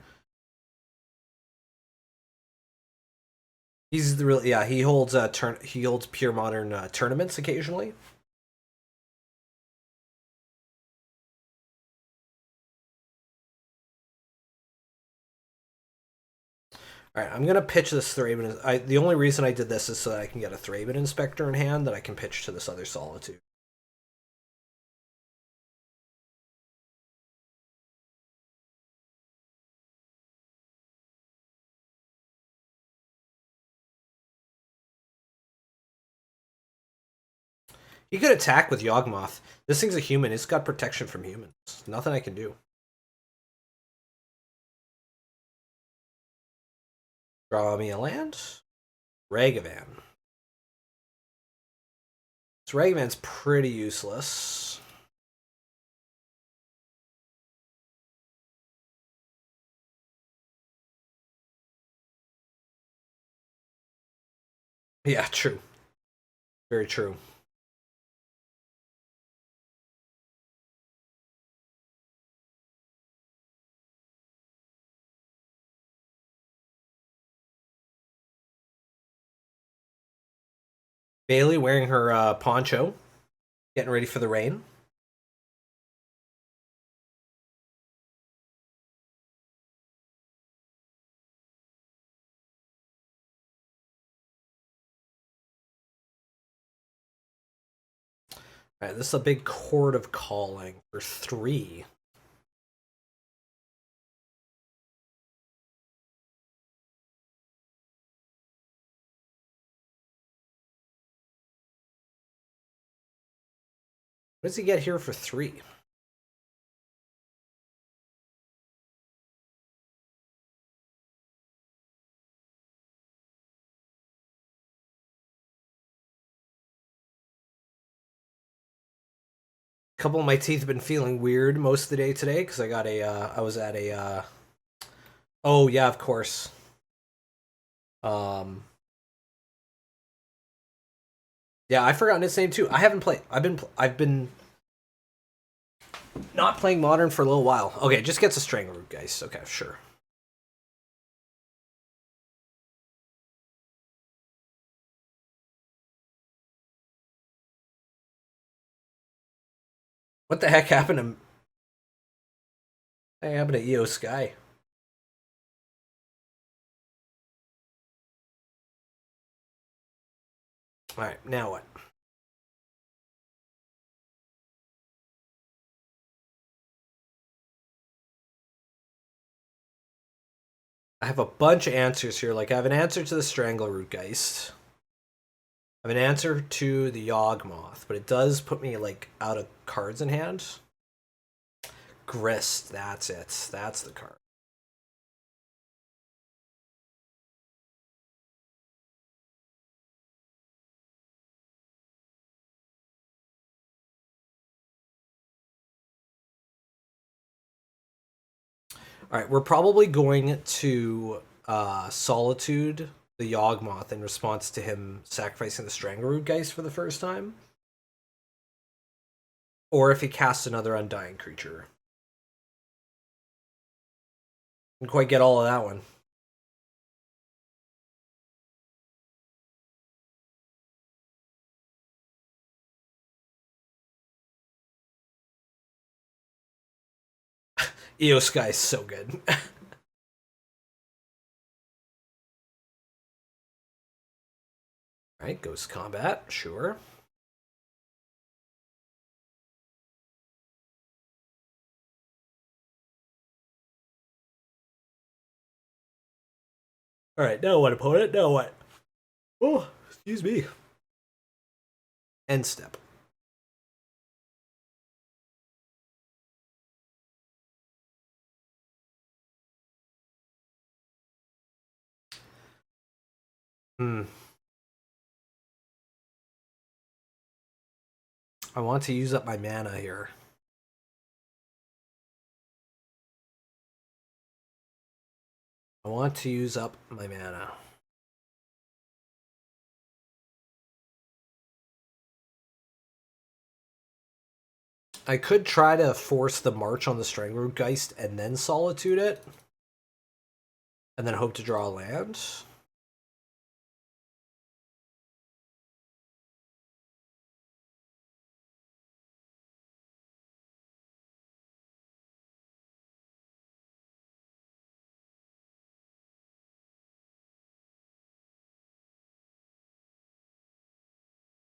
He's the real, yeah. He holds he holds Pure Modern tournaments occasionally. All right, I'm gonna pitch this Thraben. The only reason I did this is so that I can get a Thraben Inspector in hand that I can pitch to this other Solitude. He could attack with Yawgmoth. This thing's a human. It's got protection from humans. Nothing I can do. Draw me a land. Ragavan. So Ragavan's pretty useless. Yeah, true. Very true. Bailey wearing her poncho, getting ready for the rain. Alright, this is a big Chord of Calling for 3. What does he get here for 3? A couple of my teeth have been feeling weird most of the day today because I got a, I was at a, oh yeah, of course. Yeah, I've forgotten his name too. I haven't played. I've been not playing Modern for a little while. Okay, just gets a Strangleroot Geist. Okay, sure. What the heck happened to? What happened to EO Sky? All right, now what? I have a bunch of answers here. Like I have an answer to the Strangleroot Geist. I have an answer to the Yawgmoth, but it does put me like out of cards in hand. Grist, that's it. That's the card. All right, we're probably going to Solitude the Yawgmoth in response to him sacrificing the Strangleroot Geist for the first time. Or if he casts another Undying creature. Didn't quite get all of that one. EO Sky is so good. Alright, Ghost Combat, sure. Alright, now what, opponent? Now what? Oh, excuse me. End step. I want to use up my mana here. I want to use up my mana. I could try to force the March on the Strangleroot Geist and then Solitude it. And then hope to draw a land.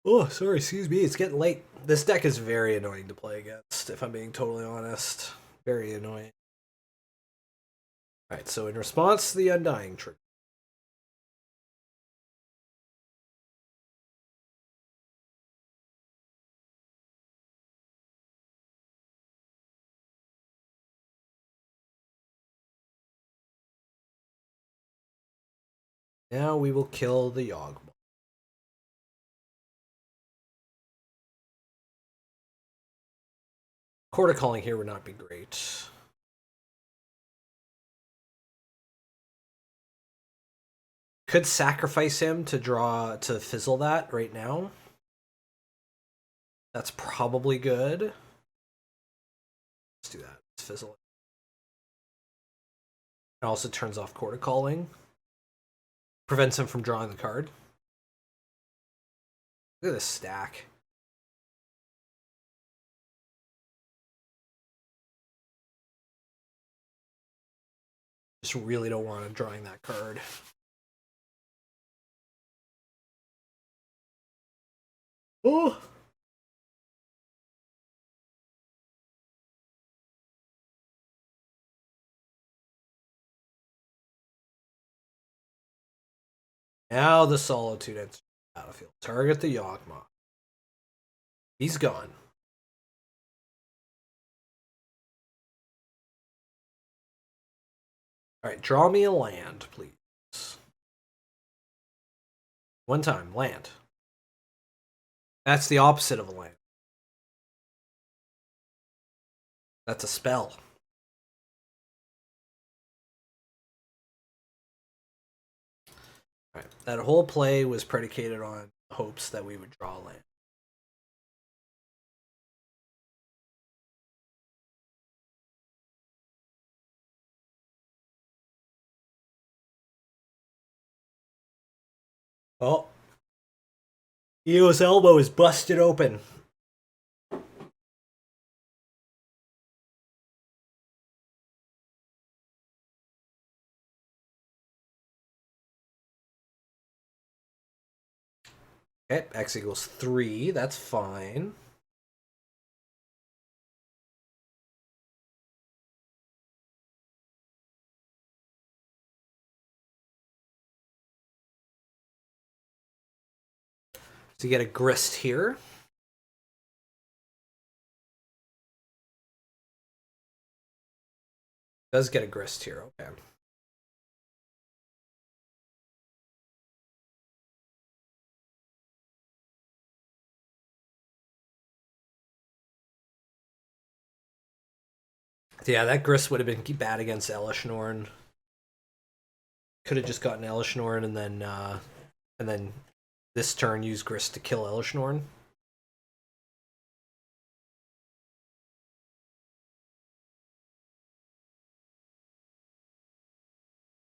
Oh, sorry, excuse me. It's getting late. This deck is very annoying to play against, if I'm being totally honest. Very annoying. Alright, so in response to the Undying trick. Now we will kill the Yawgmoth. Quarter calling here would not be great. Could sacrifice him to draw to fizzle that right now. That's probably good. Let's do that. Let's fizzle it. It also turns off quarter calling. Prevents him from drawing the card. Look at this stack. Just really don't want him drawing that card. Oh! Now the Solitude enters the battlefield. Target the Yawgmoth. He's gone. Alright, draw me a land, please. One time, land. That's the opposite of a land. That's a spell. Alright, that whole play was predicated on hopes that we would draw land. Oh. Eo's elbow is busted open. Okay, X equals 3. That's fine. So you get a grist here. Does get a grist here, okay. Yeah, that grist would have been bad against Elishnorn. Could have just gotten Elishnorn and then this turn use grist to kill Elishnorn.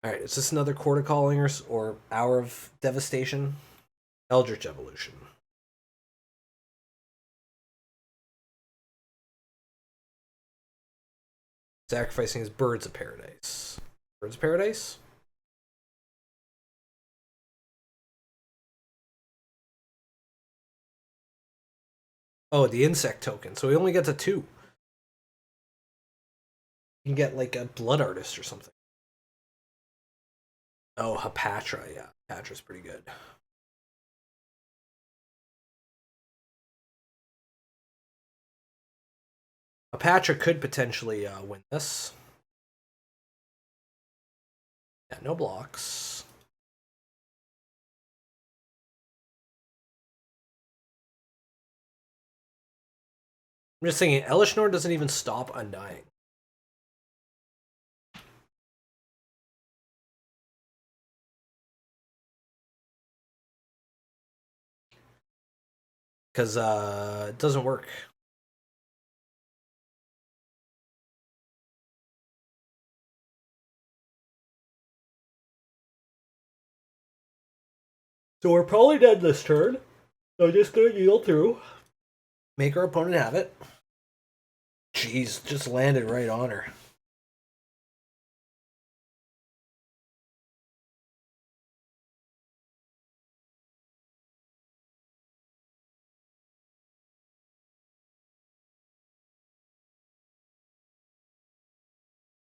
Alright, is this another Court of Calling or Hour of Devastation? Eldritch Evolution. Sacrificing his Birds of Paradise. Birds of Paradise? Oh, the insect token. So he only gets a 2. You can get like a Blood Artist or something. Oh, Hapatra. Yeah, Hapatra's pretty good. Hapatra could potentially win this. Yeah, no blocks. I'm just thinking, Elishnorn doesn't even stop Undying. Because it doesn't work. So we're probably dead this turn. So I'm just going to yield through. Make our opponent have it. Jeez, just landed right on her.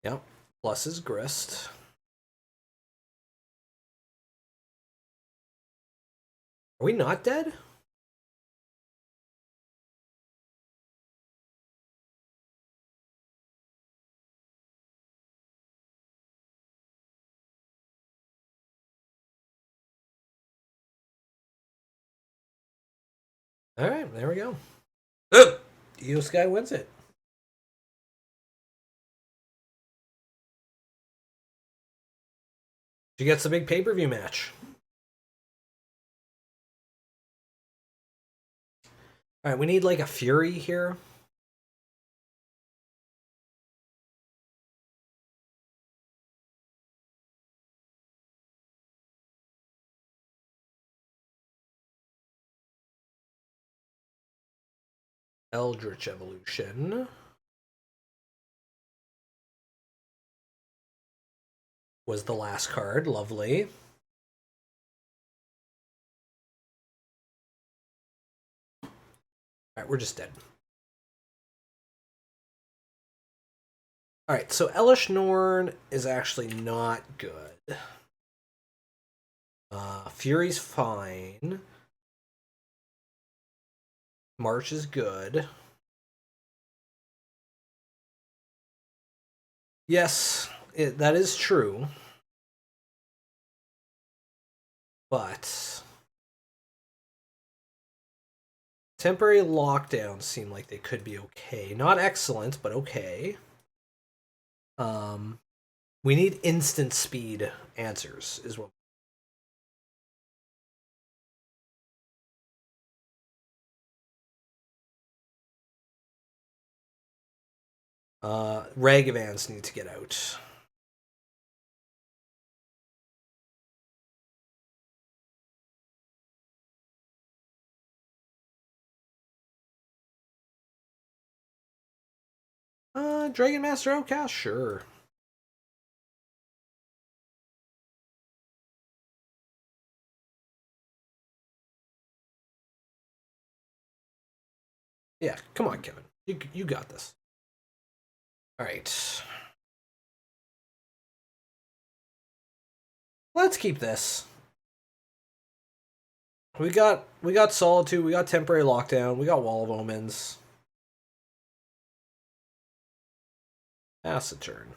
Yep. Plus his grist. Are we not dead? Alright, there we go. Eo Sky wins it. She gets the big pay-per-view match. Alright, we need like a Fury here. Eldritch Evolution was the last card. Lovely. Alright, we're just dead. Alright, so Elishnorn is actually not good. Fury's fine. March is good. Yes, that is true. But temporary lockdowns seem like they could be okay. Not excellent, but okay. We need instant speed answers, is what. Ragavans need to get out. Dragon Master Outcast, sure. Yeah, come on, Kevin. You got this. All right. Let's keep this. We got Solitude, we got Temporary Lockdown, we got Wall of Omens. Pass the turn.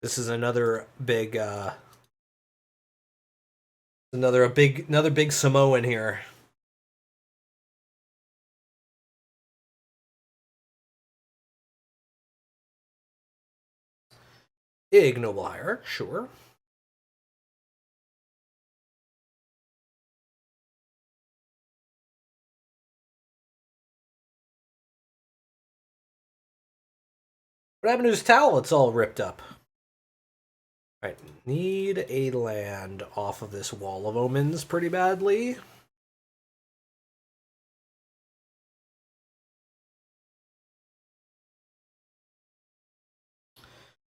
This is another big another big Samoan here. Ignoble Hierarch, sure. What happened to his towel? It's all ripped up. Alright, need a land off of this Wall of Omens pretty badly.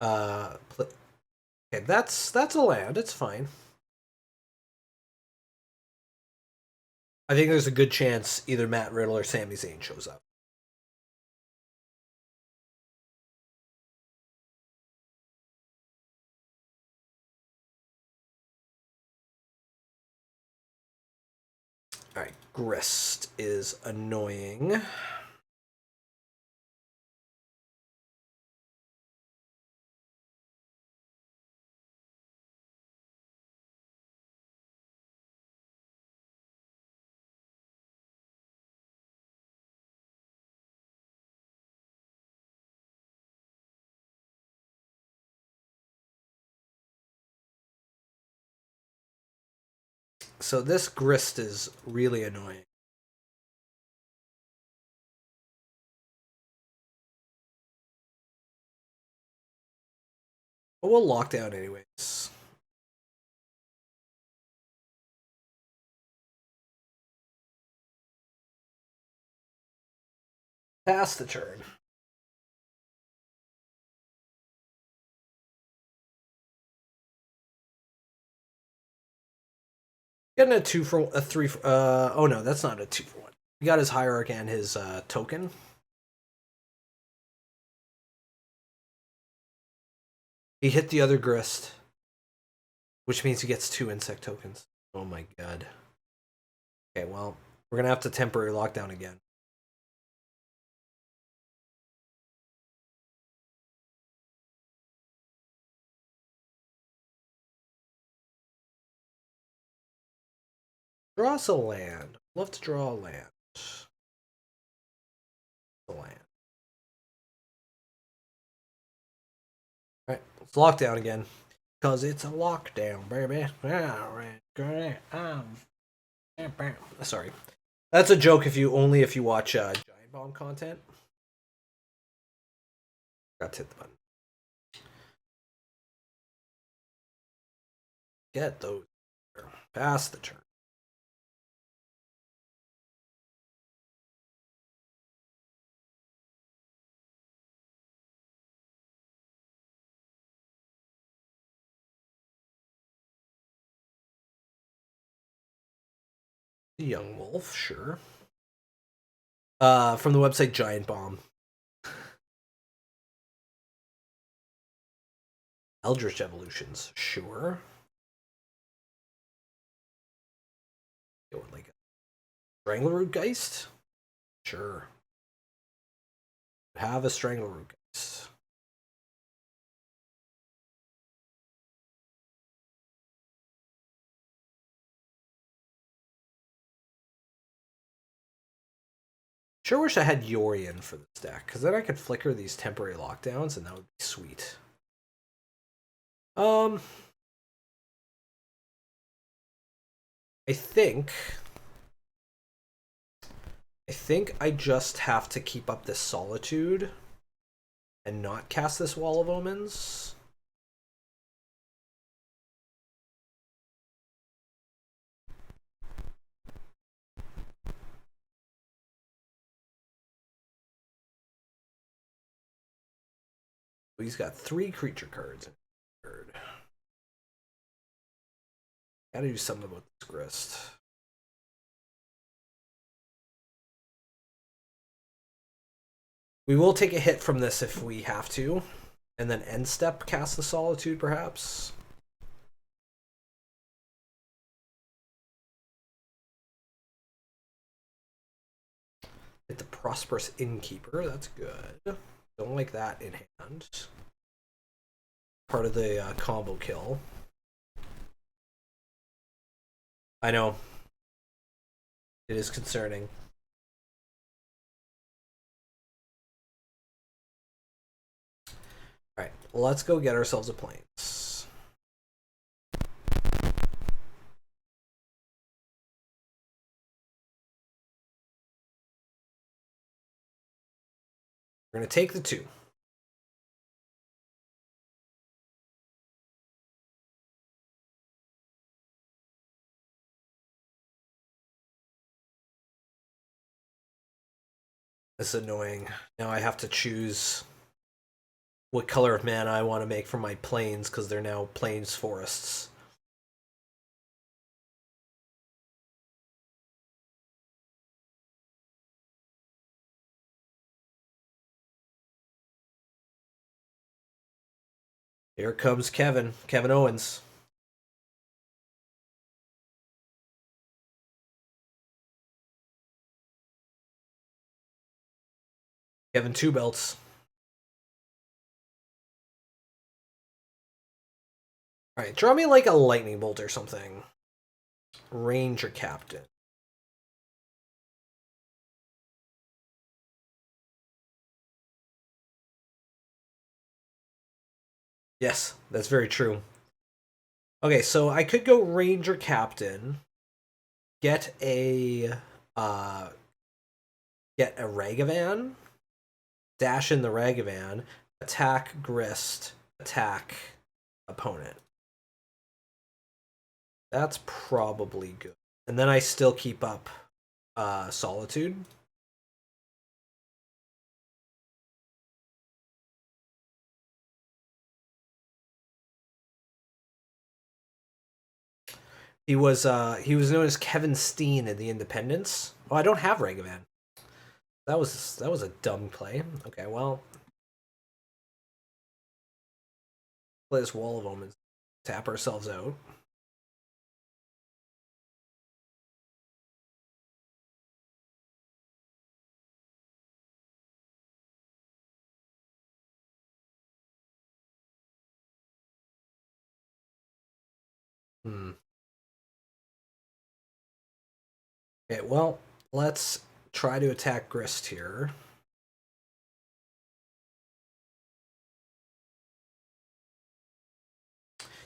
Okay, that's a land. It's fine. I think there's a good chance either Matt Riddle or Sami Zayn shows up. Alright, Grist is annoying. So this Grist is really annoying. But we'll lock down anyways. Pass the turn. Getting a 2 for a 3 for, oh no, that's not a 2 for 1. He got his Hierarch and his token. He hit the other Grist, which means he gets 2 insect tokens. Oh my god. Okay, well, we're gonna have to temporary lockdown again. Draw us a land. Love to draw a land. A land. Alright, let's lock down again. Because it's a lockdown, baby. Sorry. That's a joke if you watch Giant Bomb content. Got to hit the button. Get those. Pass the turn. Young Wolf, sure. From the website Giant Bomb. Eldritch Evolutions, sure. Go with like a Strangleroot Geist? Sure. Have a Strangleroot Geist. Sure wish I had Yorion for this deck, because then I could flicker these temporary lockdowns, and that would be sweet. I think I just have to keep up this Solitude and not cast this Wall of Omens. He's got 3 creature cards. Gotta do something about this Grist. We will take a hit from this if we have to. And then end step cast the Solitude, perhaps. Hit the Prosperous Innkeeper, that's good. Don't like that in hand. Part of the combo kill. I know. It is concerning. Alright, let's go get ourselves a Plains. We're going to take the 2. This is annoying. Now I have to choose what color of mana I want to make for my plains, because they're now plains forests. Here comes Kevin Owens. Kevin Two Belts. Alright, draw me like a lightning bolt or something. Ranger Captain. Yes, that's very true. Okay, so I could go Ranger Captain, get a Ragavan, dash in the Ragavan, attack Grist, attack opponent. That's probably good. And then I still keep up Solitude. He was known as Kevin Steen in the Independents. Oh, I don't have Ragavan. That was a dumb play. Okay, well, play this Wall of Omens, tap ourselves out. Okay, well, let's try to attack Grist here.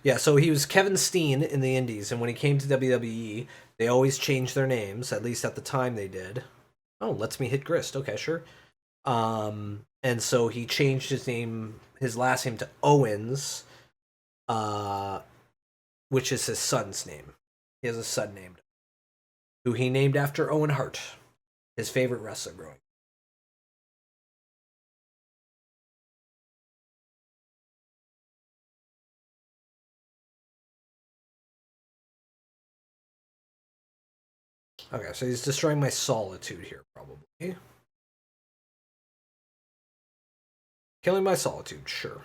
Yeah, so he was Kevin Steen in the Indies, and when he came to WWE, they always changed their names, at least at the time they did. Oh, lets me hit Grist. Okay, sure. And so he changed his name, his last name to Owens, which is his son's name. He has a son named, who he named after Owen Hart, his favorite wrestler growing. Okay, so he's destroying my Solitude here, probably. Killing my Solitude, sure.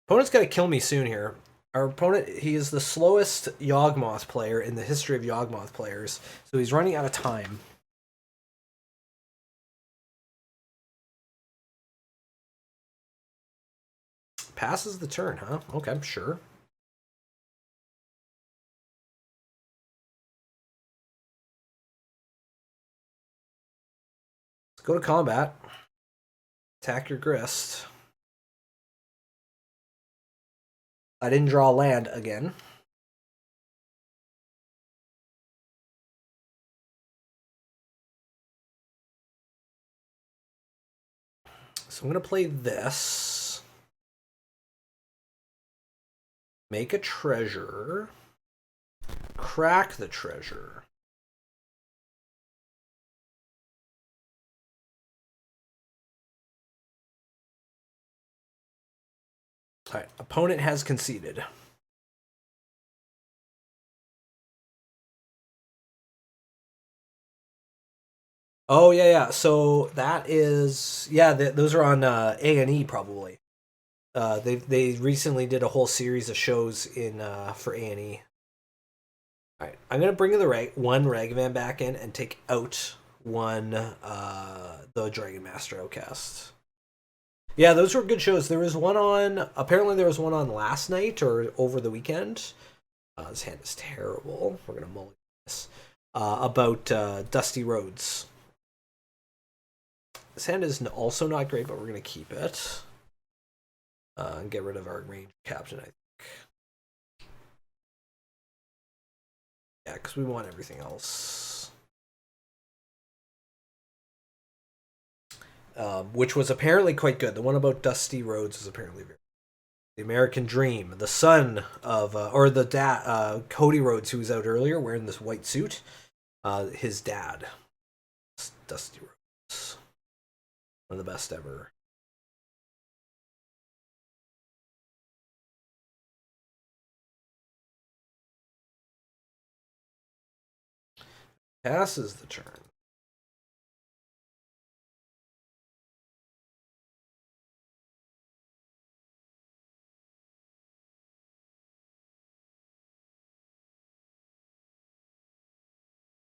Opponent's got to kill me soon here. Our opponent, he is the slowest Yawgmoth player in the history of Yawgmoth players, so he's running out of time. Passes the turn, huh? Okay, sure. Let's go to combat. Attack your Grist. I didn't draw land again. So I'm going to play this. Make a treasure. Crack the treasure. Alright, opponent has conceded. Oh, yeah. So that is... Yeah, those are on A&E, probably. They recently did a whole series of shows in for A&E. Alright, I'm going to bring the one Ragavan back in and take out one the Dragon Master Outcast. Yeah, those were good shows. There was one on... Apparently there was one on last night or over the weekend. This hand is terrible. We're going to mulligan this. About Dusty Roads. This hand is also not great, but we're going to keep it. And get rid of our range captain, I think. Yeah, because we want everything else. Which was apparently quite good. The one about Dusty Roads is apparently very good. The American Dream, the son of, or the dad, Cody Rhodes, who was out earlier wearing this white suit, his dad, Dusty Rhodes. One of the best ever. Passes the turn.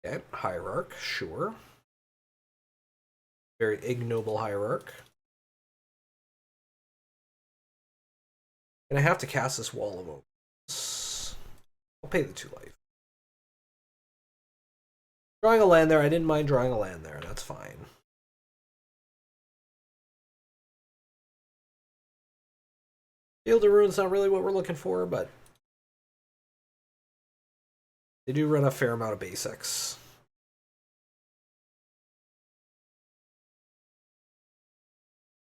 Okay, Hierarch, sure. Very ignoble Hierarch. And I have to cast this Wall of Omens. I'll pay the 2 life. Drawing a land there, I didn't mind drawing a land there. That's fine. Field of Ruins not really what we're looking for, but they do run a fair amount of basics.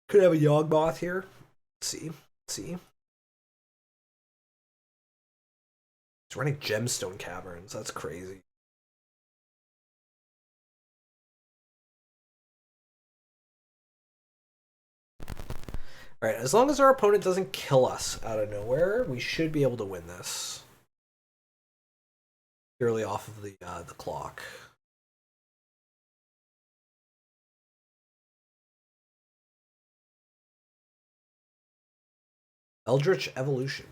Could have a Yawgmoth here. Let's see. It's running Gemstone Caverns. That's crazy. Alright, as long as our opponent doesn't kill us out of nowhere, we should be able to win this. Purely off of the clock. Eldritch Evolution.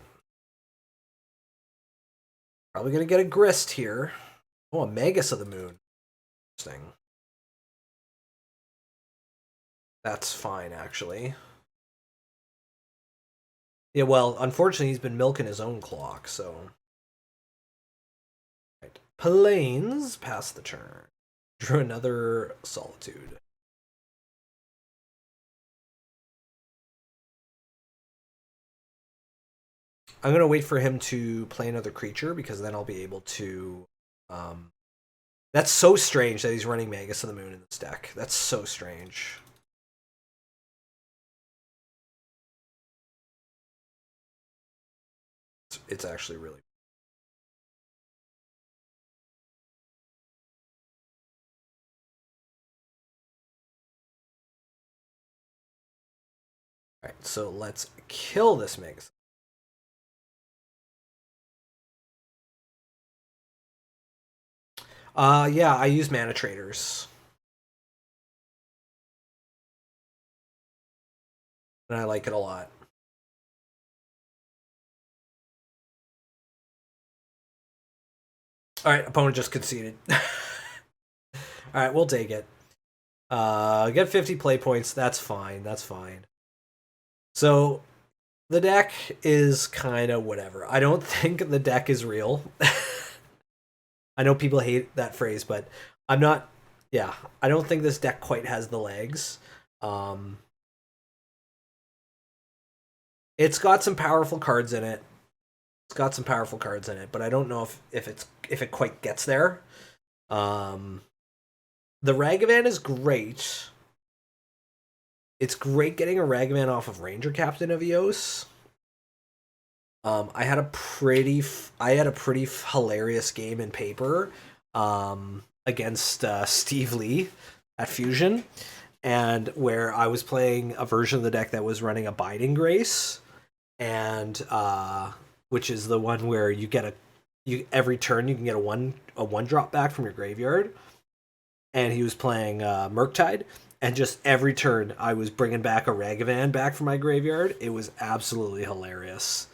Probably going to get a Grist here. Oh, a Magus of the Moon. Interesting. That's fine, actually. Yeah, well, unfortunately, he's been milking his own clock, so... Right. Plains, pass the turn. Drew another Solitude. I'm going to wait for him to play another creature, because then I'll be able to... That's so strange that he's running Magus of the Moon in this deck. That's so strange. It's actually really... Alright, so let's kill this Magus. Yeah, I use mana traders. And I like it a lot. Alright, opponent just conceded. Alright, we'll take it. Get 50 play points, that's fine, that's fine. So, the deck is kind of whatever. I don't think the deck is real. I know people hate that phrase, but I'm not. Yeah, I don't think this deck quite has the legs. Um, it's got some powerful cards in it. It's got some powerful cards in it, but I don't know if it quite gets there. Um, the Ragavan is great. It's great getting a Ragavan off of Ranger Captain of Eos. I had a pretty hilarious game in paper against Steve Lee at Fusion, and where I was playing a version of the deck that was running Abiding Grace, and which is the one where you get every turn you can get a one drop back from your graveyard, and he was playing Murktide. And just every turn, I was bringing back a Ragavan back from my graveyard. It was absolutely hilarious.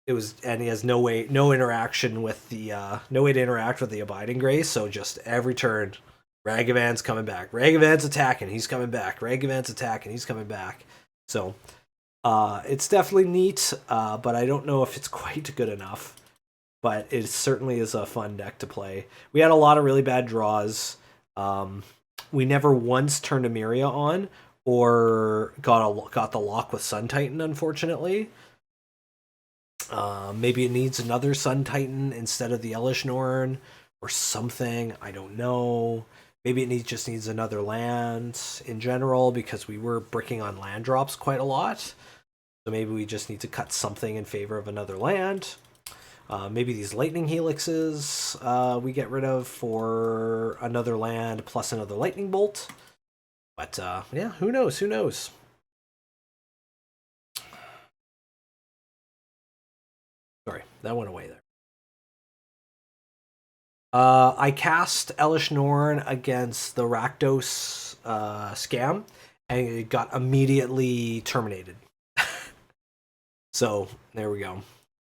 It was, and he has no interaction with the no way to interact with the Abiding Grace. So just every turn, Ragavan's coming back. Ragavan's attacking. He's coming back. Ragavan's attacking. He's coming back. So it's definitely neat, but I don't know if it's quite good enough. But it certainly is a fun deck to play. We had a lot of really bad draws. We never once turned Emeria on or got the lock with Sun Titan, unfortunately. Maybe it needs another Sun Titan instead of the Elish Norn or something. I don't know. Maybe it just needs another land in general because we were bricking on land drops quite a lot. So maybe we just need to cut something in favor of another land. Maybe these lightning helixes we get rid of for another land plus another lightning bolt. But yeah, who knows? Who knows? Sorry, that went away there. I cast Elish Norn against the Rakdos scam, and it got immediately terminated. So there we go.